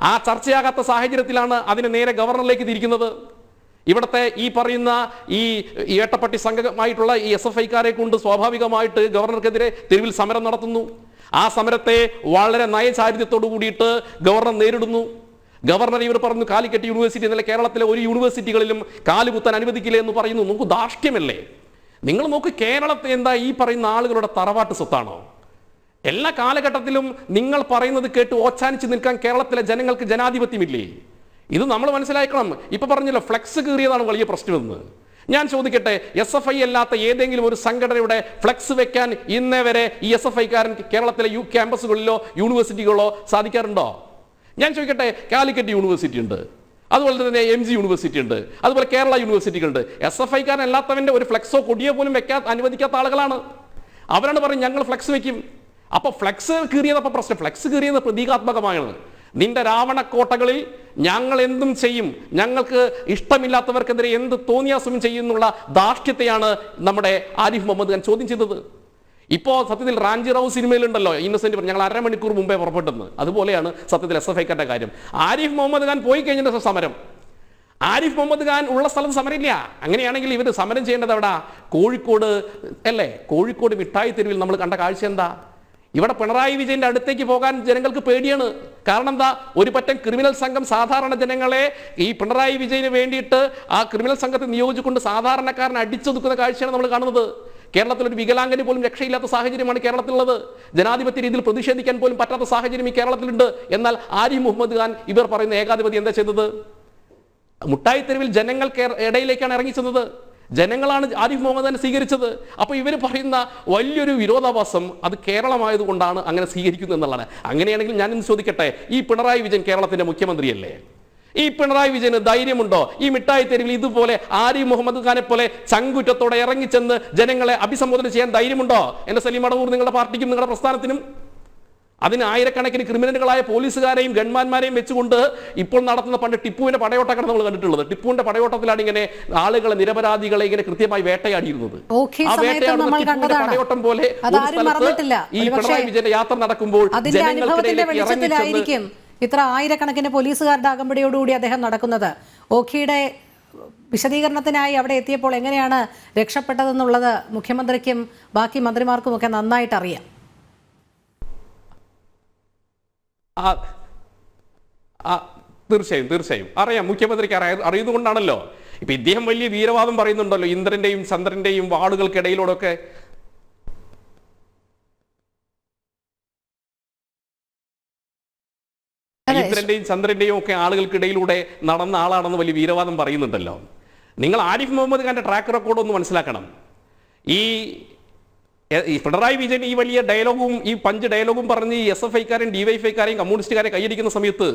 [SPEAKER 4] ആ ചർച്ചയാകാത്ത സാഹചര്യത്തിലാണ് അതിന് നേരെ ഗവർണറിലേക്ക് തിരിക്കുന്നത്. ഇവിടുത്തെ ഈ പറയുന്ന ഈ ഏട്ടപ്പട്ടി സംഘമായിട്ടുള്ള ഈ SFIക്കാരെ കൊണ്ട് സ്വാഭാവികമായിട്ട് ഗവർണർക്കെതിരെ തെരുവിൽ സമരം നടത്തുന്നു. ആ സമരത്തെ വളരെ നയചാരിത്യത്തോടു കൂടിയിട്ട് ഗവർണർ നേരിടുന്നു. ഗവർണർ ഇവർ പറഞ്ഞു കാലിക്കറ്റ് യൂണിവേഴ്സിറ്റി എന്നല്ല കേരളത്തിലെ ഒരു യൂണിവേഴ്സിറ്റികളിലും കാലുകുത്താൻ അനുവദിക്കില്ല എന്ന് പറയുന്നു. നമുക്ക് ധാർഷ്ട്യമല്ലേ? നിങ്ങൾ നോക്ക്, കേരളത്തെ എന്താ ഈ പറയുന്ന ആളുകളുടെ തറവാട്ട് സ്വത്താണോ? എല്ലാ കാലഘട്ടത്തിലും നിങ്ങൾ പറയുന്നത് കേട്ട് ഓച്ചാനിച്ച് നിൽക്കാൻ കേരളത്തിലെ ജനങ്ങൾക്ക് ജനാധിപത്യമില്ലേ? ഇത് നമ്മൾ മനസ്സിലാക്കണം. ഇപ്പൊ പറഞ്ഞല്ലോ ഫ്ലെക്സ് കീറിയതാണ് വലിയ പ്രശ്നമെന്ന്. ഞാൻ ചോദിക്കട്ടെ, SFI അല്ലാത്ത ഏതെങ്കിലും ഒരു സംഘടനയുടെ ഫ്ലെക്സ് വെക്കാൻ ഇന്നേ വരെ ഈ SFIക്കാരൻ കേരളത്തിലെ ക്യാമ്പസുകളിലോ യൂണിവേഴ്സിറ്റികളോ സാധിക്കാറുണ്ടോ? ഞാൻ ചോദിക്കട്ടെ, കാലിക്കറ്റ് യൂണിവേഴ്സിറ്റി ഉണ്ട്, അതുപോലെ തന്നെ MG യൂണിവേഴ്സിറ്റി ഉണ്ട്, അതുപോലെ കേരള യൂണിവേഴ്സിറ്റികളുണ്ട്. SFIക്കാരൻ അല്ലാത്തവന്റെ ഒരു ഫ്ലെക്സോ കൊടിയോ പോലും അനുവദിക്കാത്ത ആളുകളാണ്. അവരാണ് പറയും ഞങ്ങൾ ഫ്ലെക്സ് വെക്കും. അപ്പൊ ഫ്ലെക്സ് കീറിയതപ്പോൾ പ്രശ്നം, ഫ്ലെക്സ് കീറിയത് പ്രതീകാത്മകമാണ്. നിന്റെ രാവണക്കോട്ടകളിൽ ഞങ്ങൾ എന്തും ചെയ്യും, ഞങ്ങൾക്ക് ഇഷ്ടമില്ലാത്തവർക്കെതിരെ എന്ത് തോന്നിയാസം ചെയ്യുന്നുള്ള ധാർഷ്ട്യത്തെയാണ് നമ്മുടെ ആരിഫ് മുഹമ്മദ് ഖാൻ ചോദ്യം ചെയ്തത്. ഇപ്പോൾ സത്യത്തിൽ റാഞ്ചി റാവു സിനിമയിലുണ്ടല്ലോ ഇന്നസെന്റ് ഞങ്ങൾ അരമണിക്കൂർ മുമ്പേ പുറപ്പെട്ടെന്ന്. അതുപോലെയാണ് സത്യത്തിൽ SFIക്കാരുടെ കാര്യം. ആരിഫ് മുഹമ്മദ് ഖാൻ പോയി കഴിഞ്ഞിട്ട് സമരം, ആരിഫ് മുഹമ്മദ് ഖാൻ ഉള്ള സ്ഥലത്ത് സമരമില്ല. അങ്ങനെയാണെങ്കിൽ ഇവർ സമരം ചെയ്യേണ്ടത് എവിടാ? കോഴിക്കോട് അല്ലേ? കോഴിക്കോട് മിഠായി തെരുവിൽ നമ്മൾ കണ്ട കാഴ്ച എന്താ? ഇവിടെ പിണറായി വിജയന്റെ അടുത്തേക്ക് പോകാൻ ജനങ്ങൾക്ക് പേടിയാണ്. കാരണം എന്താ? ഒരു പറ്റം ക്രിമിനൽ സംഘം സാധാരണ ജനങ്ങളെ ഈ പിണറായി വിജയന് വേണ്ടിയിട്ട് ആ ക്രിമിനൽ സംഘത്തെ നിയോഗിച്ചുകൊണ്ട് സാധാരണക്കാരനെ അടിച്ചൊതുക്കുന്ന കാഴ്ചയാണ് നമ്മൾ കാണുന്നത്. കേരളത്തിൽ ഒരു വികലാംഗന് പോലും രക്ഷയില്ലാത്ത സാഹചര്യമാണ് കേരളത്തിലുള്ളത്. ജനാധിപത്യ രീതിയിൽ പ്രതിഷേധിക്കാൻ പോലും പറ്റാത്ത സാഹചര്യം ഈ കേരളത്തിലുണ്ട്. എന്നാൽ ആരിഫ് മുഹമ്മദ് ഖാൻ ഇവർ പറയുന്ന ഏകാധിപതി എന്താ ചെയ്തത്? മുട്ടായി തെരുവിൽ ജനങ്ങൾക്ക് ഇടയിലേക്കാണ് ഇറങ്ങിച്ചെന്നത്. ജനങ്ങളാണ് ആരിഫ് മുഹമ്മദ് ഖാനെ സ്വീകരിച്ചത്. അപ്പോൾ ഇവർ പറയുന്ന വലിയൊരു വിരോധാഭാസം അത് കേരളമായതുകൊണ്ടാണ് അങ്ങനെ സ്വീകരിക്കുന്നത് എന്നുള്ളതാണ്. അങ്ങനെയാണെങ്കിൽ ഞാൻ ഇന്ന് ചോദിക്കട്ടെ, ഈ പിണറായി വിജയൻ കേരളത്തിന്റെ മുഖ്യമന്ത്രിയല്ലേ? ഈ പിണറായി വിജയന് ധൈര്യമുണ്ടോ ഈ മിഠായി തെരുവിൽ ഇതുപോലെ ആരിഫ് മുഹമ്മദ് ഖാനെ പോലെ ചങ്കുറ്റത്തോടെ ഇറങ്ങിച്ചെന്ന് ജനങ്ങളെ അഭിസംബോധന ചെയ്യാൻ ധൈര്യമുണ്ടോ? എന്റെ സലീം അടവൂർ, നിങ്ങളുടെ പാർട്ടിക്കും നിങ്ങളുടെ പ്രസ്ഥാനത്തിനും? അതിന് ആയിരക്കണക്കിന് ക്രിമിനലുകളായ പോലീസുകാരെയും ഗൺമാന്മാരെയും വെച്ചുകൊണ്ട് ഇപ്പോൾ നടത്തുന്ന പണ്ട് ടിപ്പുവിന്റെ പടയോട്ടമാണ് നമ്മൾ കണ്ടിട്ടുള്ളത്. ടിപ്പുവിന്റെ പടയോട്ടത്തിലാണ് ഇങ്ങനെ ആളുകളെ, നിരപരാധികളെ ഇങ്ങനെ കൃത്യമായി വേട്ടയാടിയിരുന്നത്. ആ വേട്ടയാടുന്ന പടയോട്ടം പോലെ ഈ പിണറായി വിജയന്റെ യാത്ര നടക്കുമ്പോൾ
[SPEAKER 1] ജനങ്ങൾക്കിടയിലായിരിക്കും ഇത്ര ആയിരക്കണക്കിന് പോലീസുകാരുടെ അകമ്പടിയോടുകൂടി അദ്ദേഹം നടക്കുന്നത്. ഓഖിയുടെ വിശദീകരണത്തിനായി അവിടെ എത്തിയപ്പോൾ എങ്ങനെയാണ് രക്ഷപ്പെട്ടതെന്നുള്ളത് മുഖ്യമന്ത്രിക്കും ബാക്കി മന്ത്രിമാർക്കും ഒക്കെ നന്നായിട്ട് അറിയാം.
[SPEAKER 4] തീർച്ചയായും അറിയാം. മുഖ്യമന്ത്രിക്ക് അറിയുന്നതുകൊണ്ടാണല്ലോ ഇപ്പൊ ഇദ്ദേഹം വലിയ വീരവാദം പറയുന്നുണ്ടല്ലോ. ഇന്ദ്രന്റെയും ചന്ദ്രന്റെയും വാളുകൾക്കിടയിലൂടെയൊക്കെ ഇന്ദ്രന്റെയും ചന്ദ്രന്റെയും ഒക്കെ ആളുകൾക്കിടയിലൂടെ നടന്ന ആളാണെന്ന് വലിയ വീരവാദം പറയുന്നുണ്ടല്ലോ. നിങ്ങൾ ആരിഫ് മുഹമ്മദ് ഖാന്റെ ട്രാക്ക് റെക്കോർഡ് ഒന്ന് മനസ്സിലാക്കണം. ഈ പിണറായി വിജയൻ ഈ വലിയ ഡയലോഗും ഈ പഞ്ച് ഡയലോഗും പറഞ്ഞ് ഈ SFIക്കാരെയും DYFIക്കാരെയും കമ്മ്യൂണിസ്റ്റുകാരെ കൈയടിക്കുന്ന സമയത്ത്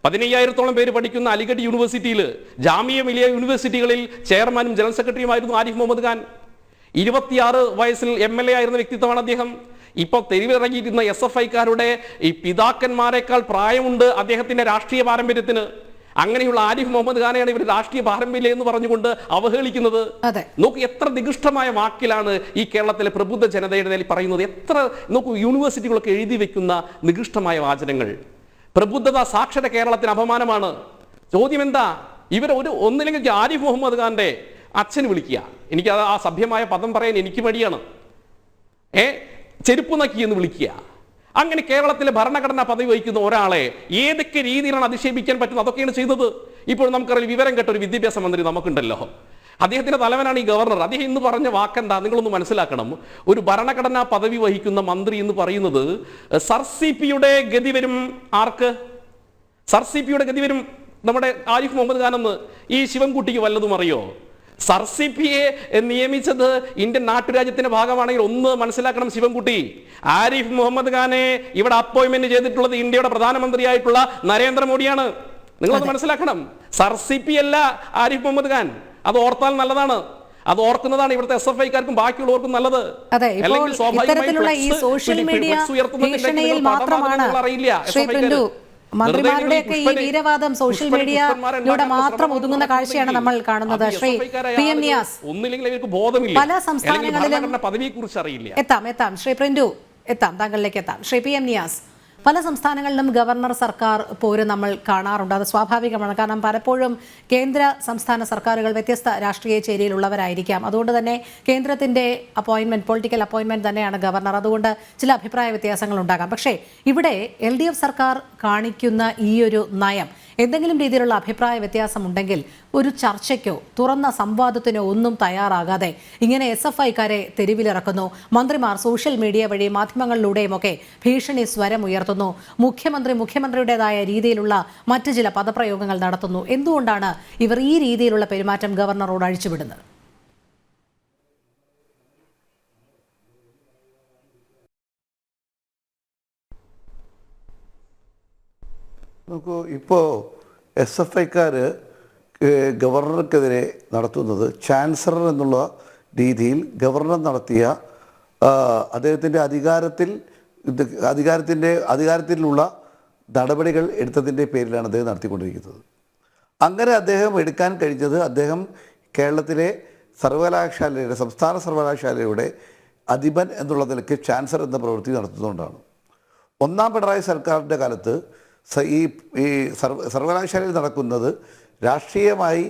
[SPEAKER 4] 15,000-ഓളം പേര് പഠിക്കുന്ന അലിഗഡ് യൂണിവേഴ്സിറ്റിയിൽ, ജാമിയ മിലിയ യൂണിവേഴ്സിറ്റികളിൽ ചെയർമാനും ജനറൽ സെക്രട്ടറിയുമായിരുന്നു ആരിഫ് മുഹമ്മദ് ഖാൻ. 26 വയസ്സിൽ MLA ആയിരുന്ന വ്യക്തിത്വമാണ് അദ്ദേഹം. ഇപ്പോൾ തെരുവിലിറങ്ങിയിരുന്ന SFIക്കാരുടെ ഈ പിതാക്കന്മാരെക്കാൾ പ്രായമുണ്ട് അദ്ദേഹത്തിന്റെ രാഷ്ട്രീയ പാരമ്പര്യത്തിന്. അങ്ങനെയുള്ള ആരിഫ് മുഹമ്മദ് ഖാനെയാണ് ഇവർ രാഷ്ട്രീയ പാരമ്പര്യം എന്ന് പറഞ്ഞുകൊണ്ട് അവഹേളിക്കുന്നത്. നോക്കൂ, എത്ര നികൃഷ്ടമായ വാക്കിലാണ് ഈ കേരളത്തിലെ പ്രബുദ്ധ ജനതയുടെ നേരെ പറയുന്നത്. എത്ര നോക്കൂ, യൂണിവേഴ്സിറ്റികളൊക്കെ എഴുതി വെക്കുന്ന നികൃഷ്ടമായ വാചനങ്ങൾ. പ്രബുദ്ധത, സാക്ഷര കേരളത്തിന് അപമാനമാണ്. ചോദ്യം എന്താ? ഇവർ ഒന്നില്ലെങ്കിൽ ആരിഫ് മുഹമ്മദ് ഖാന്റെ അച്ഛന് വിളിക്കുക. എനിക്ക് ആ സഭ്യമായ പദം പറയാൻ എനിക്ക് മടിയാണ്. ചെരുപ്പ് നക്കി എന്ന് വിളിക്കുക. അങ്ങനെ കേരളത്തിലെ ഭരണഘടനാ പദവി വഹിക്കുന്ന ഒരാളെ ഏതൊക്കെ രീതിയിലാണ് അധിക്ഷേപിക്കാൻ പറ്റുന്നത് അതൊക്കെയാണ് ചെയ്തത്. ഇപ്പോൾ നമുക്കറിയാം, വിവരം കേട്ട ഒരു വിദ്യാഭ്യാസ മന്ത്രി നമുക്കുണ്ടല്ലോ, അദ്ദേഹത്തിന്റെ തലവനാണ് ഈ ഗവർണർ. അദ്ദേഹം ഇന്ന് പറഞ്ഞ വാക്കെന്താ നിങ്ങളൊന്ന് മനസ്സിലാക്കണം. ഒരു ഭരണഘടനാ പദവി വഹിക്കുന്ന മന്ത്രി എന്ന് പറയുന്നത് സർ CP-യുടെ ഗതി വരും. ആർക്ക്? സർ CP-യുടെ ഗതി വരും നമ്മുടെ ആരിഫ് മുഹമ്മദ് ഖാൻ എന്ന് ഈ ശിവൻകുട്ടിക്ക് വല്ലതും അറിയോ? സർ CP-യെ നിയമിച്ചത് ഇന്ത്യൻ നാട്ടുരാജ്യത്തിന്റെ ഭാഗമാണെങ്കിൽ ഒന്ന് മനസ്സിലാക്കണം ശിവൻകുട്ടി, ആരിഫ് മുഹമ്മദ് ഖാനെ ഇവിടെ അപ്പോയിന്റ്മെന്റ് ചെയ്തിട്ടുള്ളത് ഇന്ത്യയുടെ പ്രധാനമന്ത്രിയായിട്ടുള്ള നരേന്ദ്രമോദിയാണ്. നിങ്ങളത് മനസ്സിലാക്കണം. സർ CP അല്ല ആരിഫ് മുഹമ്മദ് ഖാൻ. അത് ഓർത്താൽ നല്ലതാണ്. അത് ഓർക്കുന്നതാണ് ഇവിടുത്തെ SFI-ക്കാർക്കും ബാക്കിയുള്ളവർക്കും നല്ലത്.
[SPEAKER 1] അതെ, ഇപ്പോൾ ഇത്തരത്തിലുള്ള ഈ സോഷ്യൽ മീഡിയ ഭീഷണിയിൽ മാത്രമാണ് ശ്രീ പ്രിന്റു മന്ത്രിമാരുടെയൊക്കെ ഈ വീരവാദം സോഷ്യൽ മീഡിയയിലൂടെ മാത്രം ഒതുങ്ങുന്ന കാഴ്ചയാണ് നമ്മൾ കാണുന്നത്. ശ്രീ PM നിയാസ്, പല സംസ്ഥാനങ്ങളിലും
[SPEAKER 4] പദവിയെക്കുറിച്ച് അറിയില്ല.
[SPEAKER 1] എത്താം ശ്രീ പ്രിന്റു, താങ്കളിലേക്ക് എത്താം. ശ്രീ PM നിയാസ്, പല സംസ്ഥാനങ്ങളിലും ഗവർണർ സർക്കാർ പോര് നമ്മൾ കാണാറുണ്ട്. അത് സ്വാഭാവികമാണ്. കാരണം പലപ്പോഴും കേന്ദ്ര സംസ്ഥാന സർക്കാരുകൾ വ്യത്യസ്ത രാഷ്ട്രീയ ചേരിയിലുള്ളവരായിരിക്കാം. അതുകൊണ്ട് തന്നെ കേന്ദ്രത്തിന്റെ അപ്പോയിന്റ്മെന്റ്, പൊളിറ്റിക്കൽ അപ്പോയിന്റ്മെന്റ് തന്നെയാണ് ഗവർണർ. അതുകൊണ്ട് ചില അഭിപ്രായ വ്യത്യാസങ്ങൾ ഉണ്ടാകാം. പക്ഷേ ഇവിടെ LDF സർക്കാർ കാണിക്കുന്ന ഈ ഒരു നയം എന്തെങ്കിലും രീതിയിലുള്ള അഭിപ്രായ വ്യത്യാസമുണ്ടെങ്കിൽ ഒരു ചർച്ചയ്ക്കോ തുറന്ന സംവാദത്തിനോ ഒന്നും തയ്യാറാകാതെ ഇങ്ങനെ SFI-ക്കാരെ തെരുവിലിറക്കുന്നു. മന്ത്രിമാർ സോഷ്യൽ മീഡിയ വഴി മാധ്യമങ്ങളിലൂടെയുമൊക്കെ ഭീഷണി സ്വരം ഉയർത്തുന്നു. മുഖ്യമന്ത്രിയുടേതായ രീതിയിലുള്ള മറ്റു ചില പദപ്രയോഗങ്ങൾ നടത്തുന്നു. എന്തുകൊണ്ടാണ് ഇവർ ഈ രീതിയിലുള്ള പെരുമാറ്റം ഗവർണറോട് അഴിച്ചുവിടുന്നത്?
[SPEAKER 5] നോക്കൂ, ഇപ്പോൾ SFI-ക്കാർ ഗവർണർക്കെതിരെ നടത്തുന്നത് ചാൻസലർ എന്നുള്ള രീതിയിൽ ഗവർണർ നടത്തിയ അദ്ദേഹത്തിൻ്റെ അധികാരത്തിലുള്ള നടപടികൾ എടുത്തതിൻ്റെ പേരിലാണ് അദ്ദേഹം നടത്തിക്കൊണ്ടിരിക്കുന്നത്. അങ്ങനെ അദ്ദേഹം എടുക്കാൻ കഴിഞ്ഞത് അദ്ദേഹം കേരളത്തിലെ സർവകലാശാലയുടെ, സംസ്ഥാന സർവകലാശാലയുടെ അധിപൻ എന്നുള്ള നിലയ്ക്ക് ചാൻസലർ എന്ന പ്രവൃത്തി നടത്തുന്നതുകൊണ്ടാണ്. ഒന്നാം പിണറായി സർക്കാരിൻ്റെ കാലത്ത് ഈ സർവകലാശാലയിൽ നടക്കുന്നത് രാഷ്ട്രീയമായി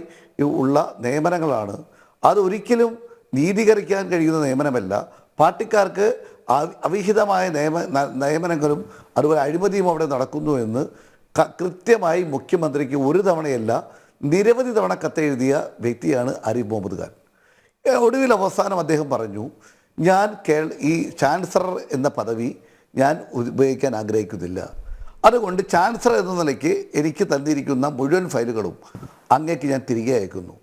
[SPEAKER 5] ഉള്ള നിയമനങ്ങളാണ്. അതൊരിക്കലും നീതീകരിക്കാൻ കഴിയുന്ന നിയമനമല്ല. പാർട്ടിക്കാർക്ക് അവിഹിതമായ നിയമനങ്ങളും അതുപോലെ അഴിമതിയും അവിടെ നടക്കുന്നു എന്ന് കൃത്യമായി മുഖ്യമന്ത്രിക്ക് ഒരു തവണയല്ല നിരവധി തവണ കത്തെഴുതിയ വ്യക്തിയാണ് ആരിഫ് മുഹമ്മദ് ഖാൻ. ഒടുവിൽ അവസാനം അദ്ദേഹം പറഞ്ഞു, ഞാൻ ഈ ചാൻസലർ എന്ന പദവി ഞാൻ ഉപയോഗിക്കാൻ ആഗ്രഹിക്കുന്നില്ല. അതുകൊണ്ട് ചാൻസലർ എന്ന നിലയ്ക്ക് എനിക്ക് തന്നിരിക്കുന്ന മുഴുവൻ ഫയലുകളും അങ്ങേക്ക് ഞാൻ തിരികെ അയക്കുന്നു.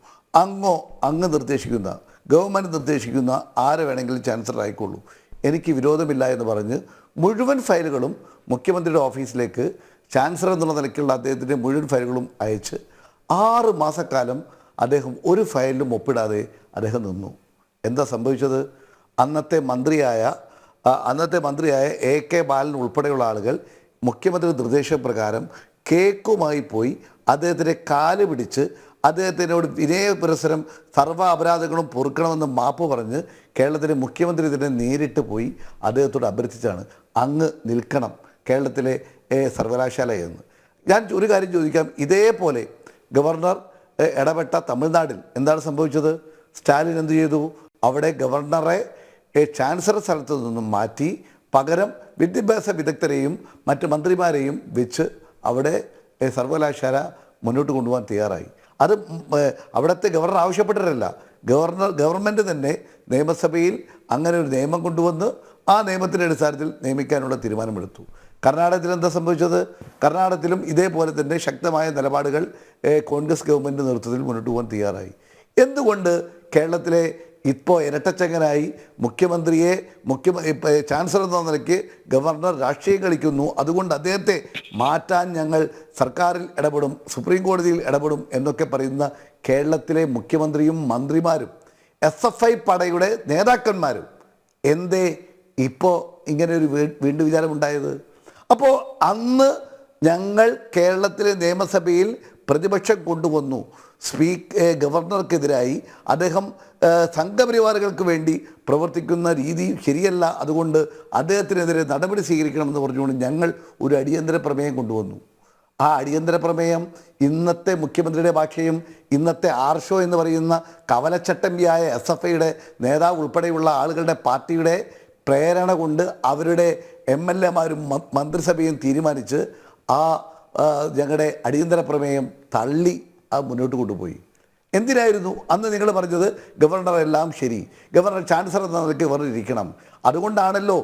[SPEAKER 5] അങ്ങ് നിർദ്ദേശിക്കുന്ന, ഗവൺമെൻറ് നിർദ്ദേശിക്കുന്ന ആരെ വേണമെങ്കിലും ചാൻസലർ ആയിക്കോളൂ, എനിക്ക് വിരോധമില്ല എന്ന് പറഞ്ഞ് മുഴുവൻ ഫയലുകളും മുഖ്യമന്ത്രിയുടെ ഓഫീസിലേക്ക് ചാൻസലർ എന്നുള്ള നിലയ്ക്കുള്ള അദ്ദേഹത്തിൻ്റെ മുഴുവൻ ഫയലുകളും അയച്ച് 6 മാസക്കാലം അദ്ദേഹം ഒരു ഫയലിലും ഒപ്പിടാതെ അദ്ദേഹം നിന്നു. എന്താ സംഭവിച്ചത്? അന്നത്തെ മന്ത്രിയായ AK ബാലൻ ഉൾപ്പെടെയുള്ള ആളുകൾ മുഖ്യമന്ത്രി നിർദ്ദേശപ്രകാരം കേക്കുമായി പോയി അദ്ദേഹത്തിൻ്റെ കാല് പിടിച്ച് അദ്ദേഹത്തിനോട് വിനയപുരസരം സർവ്വ അപരാധങ്ങളും പൊറുക്കണമെന്ന് മാപ്പ് പറഞ്ഞ് കേരളത്തിലെ മുഖ്യമന്ത്രി തന്നെ നേരിട്ട് പോയി അദ്ദേഹത്തോട് അഭ്യർത്ഥിച്ചാണ് അങ്ങ് നിൽക്കണം കേരളത്തിലെ സർവകലാശാല എന്ന്. ഞാൻ ഒരു കാര്യം ചോദിക്കാം, ഇതേപോലെ ഗവർണർ ഇടപെട്ട തമിഴ്നാട്ടിൽ എന്താണ് സംഭവിച്ചത്? സ്റ്റാലിൻ എന്ത് ചെയ്തു? അവിടെ ഗവർണറെ ചാൻസലർ സ്ഥലത്തു നിന്നും മാറ്റി പകരം വിദ്യാഭ്യാസ വിദഗ്ധരെയും മറ്റ് മന്ത്രിമാരെയും വെച്ച് അവിടെ സർവകലാശാല മുന്നോട്ട് കൊണ്ടുപോകാൻ തയ്യാറായി. അത് അവിടുത്തെ ഗവർണർ ആവശ്യപ്പെട്ടിട്ടില്ല. ഗവൺമെൻറ് തന്നെ നിയമസഭയിൽ അങ്ങനെ ഒരു നിയമം കൊണ്ടുവന്ന് ആ നിയമത്തിൻ്റെ അടിസ്ഥാനത്തിൽ നിയമിക്കാനുള്ള തീരുമാനമെടുത്തു. കർണാടകത്തിൽ എന്താ സംഭവിച്ചത്? കർണാടകത്തിലും ഇതേപോലെ തന്നെ ശക്തമായ നിലപാടുകൾ കോൺഗ്രസ് ഗവൺമെൻറ് നേതൃത്വത്തിൽ മുന്നോട്ട് പോകാൻ തയ്യാറായി. എന്തുകൊണ്ട് കേരളത്തിലെ ഇപ്പോൾ ഇരട്ടച്ചങ്ങനായി മുഖ്യമന്ത്രിയെ ചാൻസലർ എന്ന നിലയ്ക്ക് ഗവർണർ രാഷ്ട്രീയം കളിക്കുന്നു, അതുകൊണ്ട് അദ്ദേഹത്തെ മാറ്റാൻ ഞങ്ങൾ സർക്കാരിൽ ഇടപെടും, സുപ്രീം കോടതിയിൽ ഇടപെടും എന്നൊക്കെ പറയുന്ന കേരളത്തിലെ മുഖ്യമന്ത്രിയും മന്ത്രിമാരും SFI പടയുടെ നേതാക്കന്മാരും എന്തേ ഇപ്പോൾ ഇങ്ങനെ ഒരു വീണ്ടും വിചാരമുണ്ടായത്? അപ്പോൾ അന്ന് ഞങ്ങൾ കേരളത്തിലെ നിയമസഭയിൽ പ്രതിപക്ഷം കൊണ്ടുവന്നു ഗവർണർക്കെതിരായി അദ്ദേഹം സംഘപരിവാറുകൾക്ക് വേണ്ടി പ്രവർത്തിക്കുന്ന രീതി ശരിയല്ല, അതുകൊണ്ട് അദ്ദേഹത്തിനെതിരെ നടപടി സ്വീകരിക്കണമെന്ന് പറഞ്ഞുകൊണ്ട് ഞങ്ങൾ ഒരു അടിയന്തര പ്രമേയം കൊണ്ടുവന്നു. ആ അടിയന്തര പ്രമേയം ഇന്നത്തെ മുഖ്യമന്ത്രിയുടെ ഭാഷയും ഇന്നത്തെ ആർഷോ എന്ന് പറയുന്ന കവലച്ചട്ടമ്പിയായ SFIയുടെ നേതാവ് ഉൾപ്പെടെയുള്ള ആളുകളുടെ പാർട്ടിയുടെ പ്രേരണ കൊണ്ട് അവരുടെ MLA-മാരും മന്ത്രിസഭയും തീരുമാനിച്ച് ഞങ്ങളുടെ അടിയന്തര പ്രമേയം തള്ളി മുന്നോട്ട് കൊണ്ടുപോയി. എന്തിനായിരുന്നു അന്ന് നിങ്ങൾ പറഞ്ഞത്? ഗവർണർ എല്ലാം ശരി, ഗവർണർ ചാൻസലർ എന്ന നിലയ്ക്ക് ഗവർണർ ഇരിക്കണം. അതുകൊണ്ടാണല്ലോ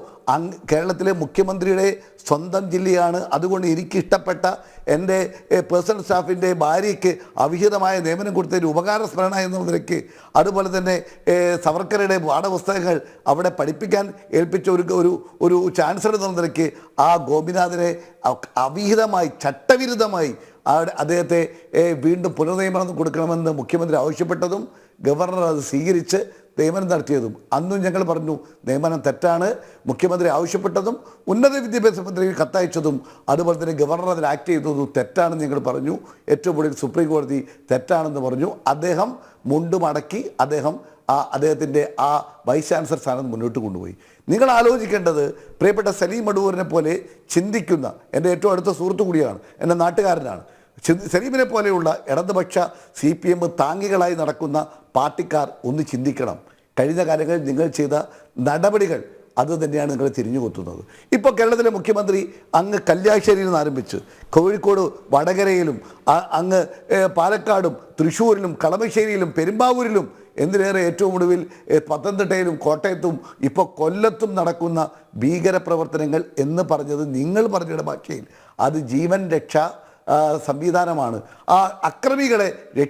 [SPEAKER 5] കേരളത്തിലെ മുഖ്യമന്ത്രിയുടെ സ്വന്തം ജില്ലയാണ്. അതുകൊണ്ട് എനിക്കിഷ്ടപ്പെട്ട എൻ്റെ പേഴ്സണൽ സ്റ്റാഫിൻ്റെ ഭാര്യയ്ക്ക് അവിഹിതമായ നിയമനം കൊടുത്തതിന് ഉപകാര സ്മരണ എന്ന നിലയ്ക്ക്, അതുപോലെ തന്നെ സവർക്കറുടെ പാഠപുസ്തകങ്ങൾ അവിടെ പഠിപ്പിക്കാൻ ഏൽപ്പിച്ച ഒരു ചാൻസലർ എന്ന നിലയ്ക്ക് ഗോപിനാഥിനെ അവിഹിതമായി ചട്ടവിരുദ്ധമായി അദ്ദേഹത്തെ വീണ്ടും പുനർനിയമനം കൊടുക്കണമെന്ന് മുഖ്യമന്ത്രി ആവശ്യപ്പെട്ടതും ഗവർണർ അത് സ്വീകരിച്ച് നിയമനം നടത്തിയതും അന്നും ഞങ്ങൾ പറഞ്ഞു നിയമനം തെറ്റാണ്. മുഖ്യമന്ത്രി ആവശ്യപ്പെട്ടതും ഉന്നത വിദ്യാഭ്യാസ മന്ത്രിക്ക് കത്തയച്ചതും അതുപോലെ തന്നെ ഗവർണർ അതിൽ ആക്ട് ചെയ്തതും തെറ്റാണെന്ന് ഞങ്ങൾ പറഞ്ഞു. ഏറ്റവും കൂടുതൽ സുപ്രീം കോടതി തെറ്റാണെന്ന് പറഞ്ഞു. അദ്ദേഹം മുണ്ടുമടക്കി അദ്ദേഹത്തിൻ്റെ വൈസ് ചാൻസലർ സ്ഥാനം മുന്നോട്ട് കൊണ്ടുപോയി. നിങ്ങൾ ആലോചിക്കേണ്ടത്, പ്രിയപ്പെട്ട സലീം അടൂരിനെ പോലെ ചിന്തിക്കുന്ന എൻ്റെ ഏറ്റവും അടുത്ത സുഹൃത്തു കൂടിയാണ്, എൻ്റെ നാട്ടുകാരനാണ്. സലീമിനെ പോലെയുള്ള ഇടതുപക്ഷ CPM താങ്ങികളായി നടക്കുന്ന പാർട്ടിക്കാർ ഒന്ന് ചിന്തിക്കണം. കഴിഞ്ഞ കാലങ്ങളിൽ നിങ്ങൾ ചെയ്ത നടപടികൾ അത് തന്നെയാണ് നിങ്ങളെ തിരിഞ്ഞു കൊത്തുന്നത്. ഇപ്പോൾ കേരളത്തിലെ മുഖ്യമന്ത്രി അങ്ങ് കല്യാശ്ശേരിയിൽ നിന്ന് ആരംഭിച്ച് കോഴിക്കോട് വടകരയിലും അങ്ങ് പാലക്കാടും തൃശ്ശൂരിലും കളമശ്ശേരിയിലും പെരുമ്പാവൂരിലും എന്തിനേറെ ഏറ്റവും ഒടുവിൽ പത്തനംതിട്ടയിലും കോട്ടയത്തും ഇപ്പോൾ കൊല്ലത്തും നടക്കുന്ന ഭീകരപ്രവർത്തനങ്ങൾ എന്ന് പറഞ്ഞത് നിങ്ങൾ പറഞ്ഞയുടെ ഭാഷയിൽ അത് ജീവൻ രക്ഷാ സംവിധാനമാണ്. അക്രമികളെ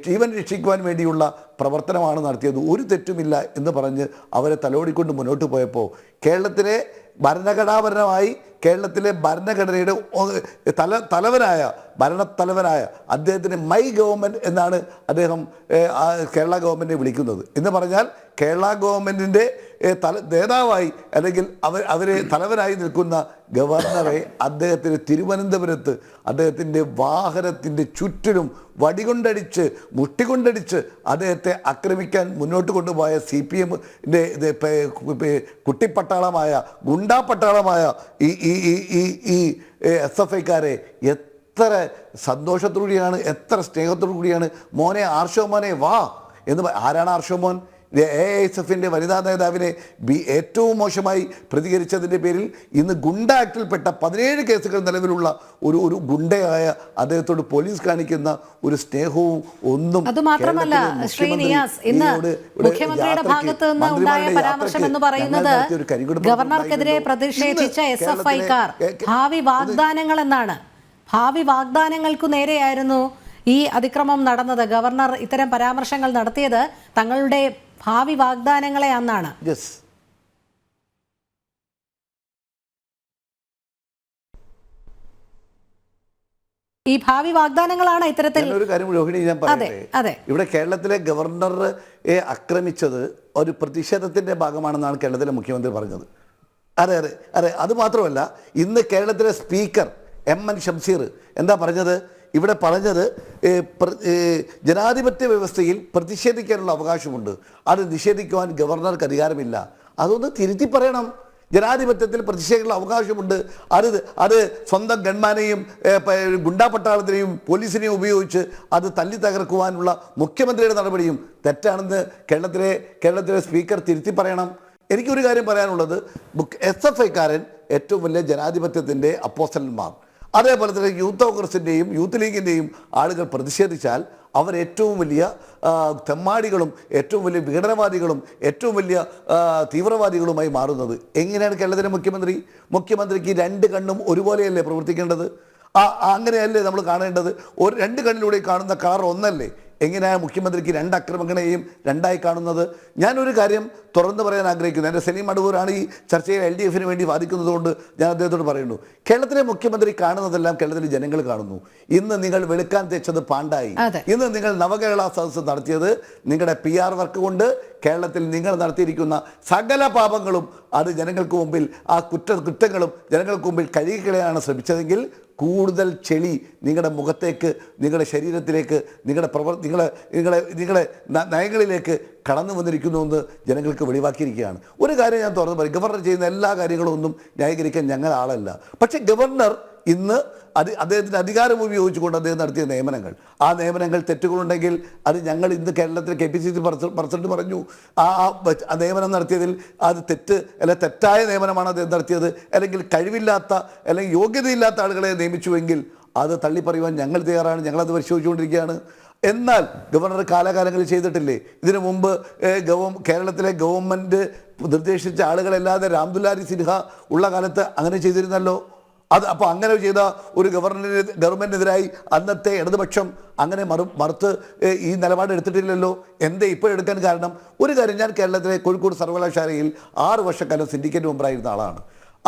[SPEAKER 5] ജീവൻ രക്ഷിക്കുവാൻ വേണ്ടിയുള്ള പ്രവർത്തനമാണ് നടത്തിയത്, ഒരു തെറ്റുമില്ല എന്ന് പറഞ്ഞ് അവരെ തലോടിക്കൊണ്ട് മുന്നോട്ട് പോയപ്പോൾ കേരളത്തിലെ ഭരണഘടനാപരമായി കേരളത്തിലെ ഭരണഘടനയുടെ ഭരണത്തലവനായ അദ്ദേഹത്തിന് മൈ ഗവൺമെൻറ് എന്നാണ് അദ്ദേഹം കേരള ഗവൺമെൻറ്റിനെ വിളിക്കുന്നത്. എന്ന് പറഞ്ഞാൽ കേരള ഗവൺമെൻറ്റിൻ്റെ നേതാവായി അല്ലെങ്കിൽ അവരെ തലവനായി നിൽക്കുന്ന ഗവർണറെ അദ്ദേഹത്തിന് തിരുവനന്തപുരത്ത് അദ്ദേഹത്തിൻ്റെ വാഹനത്തിൻ്റെ ചുറ്റിലും വടികൊണ്ടടിച്ച് മുട്ടികൊണ്ടടിച്ച് അദ്ദേഹത്തെ ആക്രമിക്കാൻ മുന്നോട്ട് കൊണ്ടുപോയ CPM-ൻ്റെ കുട്ടിപ്പട്ടാളമായ ഗുണ്ടാപ്പട്ടാളമായ ഈ SFI-ക്കാരെ എത്ര സന്തോഷത്തോടുകൂടിയാണ്, എത്ര സ്നേഹത്തോടു കൂടിയാണ് മോനെ ആർഷോ മോനെ വാ എന്ന്. ആരാണ് ആർഷോ മോൻ? AISF-ൻ്റെ വനിതാ നേതാവിനെ ഏറ്റവും മോശമായി പ്രതികരിച്ചതിൻ്റെ പേരിൽ ഇന്ന് ഗുണ്ട ആക്ടിൽപ്പെട്ട 17 കേസുകൾ നിലവിലുള്ള ഒരു ഗുണ്ടയായ അദ്ദേഹത്തോട് പോലീസ് കാണിക്കുന്ന ഒരു സ്നേഹവും ഒന്നും.
[SPEAKER 1] അതുമാത്രമല്ല ശ്രീ നിയാസ്, ഇന്ന് മുഖ്യമന്ത്രിയുടെ ഭാഗത്ത് നിന്ന് ഉണ്ടായ പരാമർശം എന്ന് പറയുന്നത് ഗവർണർക്കെതിരെ പ്രതിഷേധിച്ച SFI-ക്കാർ ഭാവി വാഗ്ദാനങ്ങൾ എന്നാണ്. ഭാവി വാഗ്ദാനങ്ങൾക്കു നേരെയായിരുന്നു ഈ അതിക്രമം നടന്നത്. ഗവർണർ ഇത്തരം പരാമർശങ്ങൾ നടത്തിയത് തങ്ങളുടെ ഭാവി വാഗ്ദാനങ്ങളെ അന്നാണ്. ഈ ഭാവി വാഗ്ദാനങ്ങളാണ് ഇത്തരത്തിൽ.
[SPEAKER 5] ഒരു കാര്യം രോഹിണി ഞാൻ പറയട്ടെ, ഇവിടെ കേരളത്തിലെ ഗവർണറെ ആക്രമിച്ചത് ഒരു പ്രതിഷേധത്തിന്റെ ഭാഗമാണെന്നാണ് കേരളത്തിലെ മുഖ്യമന്ത്രി പറഞ്ഞത്. അതെ അതെ അതെ അത് മാത്രമല്ല, ഇന്ന് കേരളത്തിലെ സ്പീക്കർ MN ഷംസീർ എന്താ പറഞ്ഞത്? ഇവിടെ പറഞ്ഞത് ജനാധിപത്യ വ്യവസ്ഥയിൽ പ്രതിഷേധിക്കാനുള്ള അവകാശമുണ്ട്, അത് നിഷേധിക്കുവാൻ ഗവർണർക്ക് അധികാരമില്ല. അതൊന്ന് തിരുത്തി പറയണം. ജനാധിപത്യത്തിൽ പ്രതിഷേധിക്കാനുള്ള അവകാശമുണ്ട്, അത് സ്വന്തം ഗൺമാനെയും ഗുണ്ടാപട്ടാളത്തിനെയും പോലീസിനെയും ഉപയോഗിച്ച് അത് തല്ലി തകർക്കുവാനുള്ള മുഖ്യമന്ത്രിയുടെ നടപടിയും തെറ്റാണെന്ന് കേരളത്തിലെ സ്പീക്കർ തിരുത്തി പറയണം. എനിക്കൊരു കാര്യം പറയാനുള്ളത്, SFI-ക്കാരൻ ഏറ്റവും വലിയ ജനാധിപത്യത്തിൻ്റെ അപ്പോസ്റ്റലന്മാർ, അതേപോലെ തന്നെ യൂത്ത് കോൺഗ്രസിൻ്റെയും യൂത്ത് ലീഗിൻ്റെയും ആളുകൾ പ്രതിഷേധിച്ചാൽ അവർ ഏറ്റവും വലിയ തെമ്മാടികളും ഏറ്റവും വലിയ വിഘടനവാദികളും ഏറ്റവും വലിയ തീവ്രവാദികളുമായി മാറുന്നത്. എങ്ങനെയാണ് കേരളത്തിലെ മുഖ്യമന്ത്രിക്ക് 2 കണ്ണും ഒരുപോലെയല്ലേ പ്രവർത്തിക്കേണ്ടത്? അങ്ങനെയല്ലേ നമ്മൾ കാണേണ്ടത്? 2 കണ്ണിലൂടെ കാണുന്ന കളർ ഒന്നല്ലേ? എങ്ങനെയാണ് മുഖ്യമന്ത്രിക്ക് 2 അക്രമങ്ങളെയും 2ആയി കാണുന്നത്? ഞാനൊരു കാര്യം തുറന്നു പറയാൻ ആഗ്രഹിക്കുന്നു. എൻ്റെ സലീം അടൂരാണ് ഈ ചർച്ചയിൽ LDF-ന് വേണ്ടി വാദിക്കുന്നത് കൊണ്ട് ഞാൻ അദ്ദേഹത്തോട് പറയുന്നു, കേരളത്തിലെ മുഖ്യമന്ത്രി കാണുന്നതെല്ലാം കേരളത്തിലെ ജനങ്ങൾ കാണുന്നു. ഇന്ന് നിങ്ങൾ വെളുക്കാൻ തെച്ചത് പാണ്ടായി. ഇന്ന് നിങ്ങൾ നവകേരള സദസ്സ് നടത്തിയത് നിങ്ങളുടെ PR വർക്ക് കൊണ്ട് കേരളത്തിൽ നിങ്ങൾ നടത്തിയിരിക്കുന്ന സകല പാപങ്ങളും അത് ജനങ്ങൾക്ക് മുമ്പിൽ കുറ്റങ്ങളും ജനങ്ങൾക്ക് മുമ്പിൽ കഴുകിക്കളയാനാണ് ശ്രമിച്ചതെങ്കിൽ കൂടുതൽ ചെളി നിങ്ങളുടെ മുഖത്തേക്ക്, നിങ്ങളുടെ ശരീരത്തിലേക്ക്, നിങ്ങളുടെ നയങ്ങളിലേക്ക് കടന്നു വന്നിരിക്കുന്നു എന്ന് ജനങ്ങൾക്ക് വെളിവാക്കിയിരിക്കുകയാണ്. ഒരു കാര്യം ഞാൻ തുറന്നു പറയും, ഗവർണർ ചെയ്യുന്ന എല്ലാ കാര്യങ്ങളും ഒന്നും ന്യായീകരിക്കാൻ ഞങ്ങൾ ആളല്ല. പക്ഷേ ഗവർണർ ഇന്ന് അദ്ദേഹത്തിൻ്റെ അധികാരം ഉപയോഗിച്ചുകൊണ്ട് അദ്ദേഹം നടത്തിയ നിയമനങ്ങൾ, ആ നിയമനങ്ങൾ തെറ്റുകളുണ്ടെങ്കിൽ അത് ഞങ്ങൾ ഇന്ന് കേരളത്തിലെ KPCC പ്രസിഡന്റ് പറഞ്ഞു, ആ നിയമനം നടത്തിയതിൽ അത് തെറ്റായ നിയമനമാണ് അദ്ദേഹം നടത്തിയത്, അല്ലെങ്കിൽ കഴിവില്ലാത്ത അല്ലെങ്കിൽ യോഗ്യതയില്ലാത്ത ആളുകളെ നിയമിച്ചുവെങ്കിൽ അത് തള്ളിപ്പറയുവാൻ ഞങ്ങൾ തയ്യാറാണ്, ഞങ്ങളത് പരിശോധിച്ചുകൊണ്ടിരിക്കുകയാണ്. എന്നാൽ ഗവർണർ കാലാകാലങ്ങളിൽ ചെയ്തിട്ടില്ലേ? ഇതിനു മുമ്പ് കേരളത്തിലെ ഗവൺമെൻറ് നിർദ്ദേശിച്ച ആളുകളല്ലാതെ രാംദുലാരി സിൻഹ ഉള്ള കാലത്ത് അങ്ങനെ ചെയ്തിരുന്നല്ലോ. അപ്പോൾ അങ്ങനെ ചെയ്ത ഒരു ഗവൺമെൻറ്റിനെതിരായി അന്നത്തെ ഇടതുപക്ഷം അങ്ങനെ മറുത്ത് ഈ നിലപാട് എടുത്തിട്ടില്ലല്ലോ. എന്തേ ഇപ്പോഴെടുക്കാൻ കാരണം? ഒരു കാര്യം, ഞാൻ കേരളത്തിലെ കോഴിക്കോട് സർവകലാശാലയിൽ 6 വർഷക്കാലം സിൻഡിക്കേറ്റ് മെമ്പറായിരുന്ന ആളാണ്.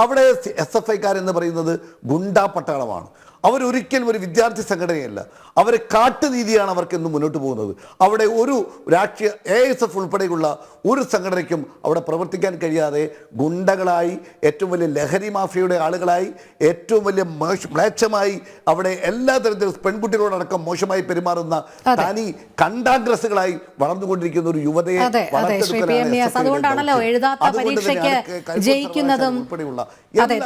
[SPEAKER 5] അവിടെ SFIക്കാരെന്ന് പറയുന്നത് ഗുണ്ടാ പട്ടാളമാണ്. അവരൊരിക്കലും ഒരു വിദ്യാർത്ഥി സംഘടനയല്ല, അവർ കാട്ടുനീതിയാണ് അവർക്കെന്നും മുന്നോട്ട് പോകുന്നത്. അവിടെ ഒരു രാഷ്ട്രീയ ASF ഉൾപ്പെടെയുള്ള ഒരു സംഘടനയ്ക്കും അവിടെ പ്രവർത്തിക്കാൻ കഴിയാതെ ഗുണ്ടകളായി, ഏറ്റവും വലിയ ലഹരി മാഫിയയുടെ ആളുകളായി, ഏറ്റവും വലിയ മ്ലേച്ഛമായി അവിടെ എല്ലാ തരത്തിലും പെൺകുട്ടികളോടക്കം മോശമായി പെരുമാറുന്ന തനി കണ്ടാഗ്രസുകളായി വളർന്നുകൊണ്ടിരിക്കുന്ന ഒരു യുവതയെ
[SPEAKER 1] അതുകൊണ്ടാണല്ലോ എഴുതാത്ത പരീക്ഷയ്ക്ക് ജയിക്കുന്നതും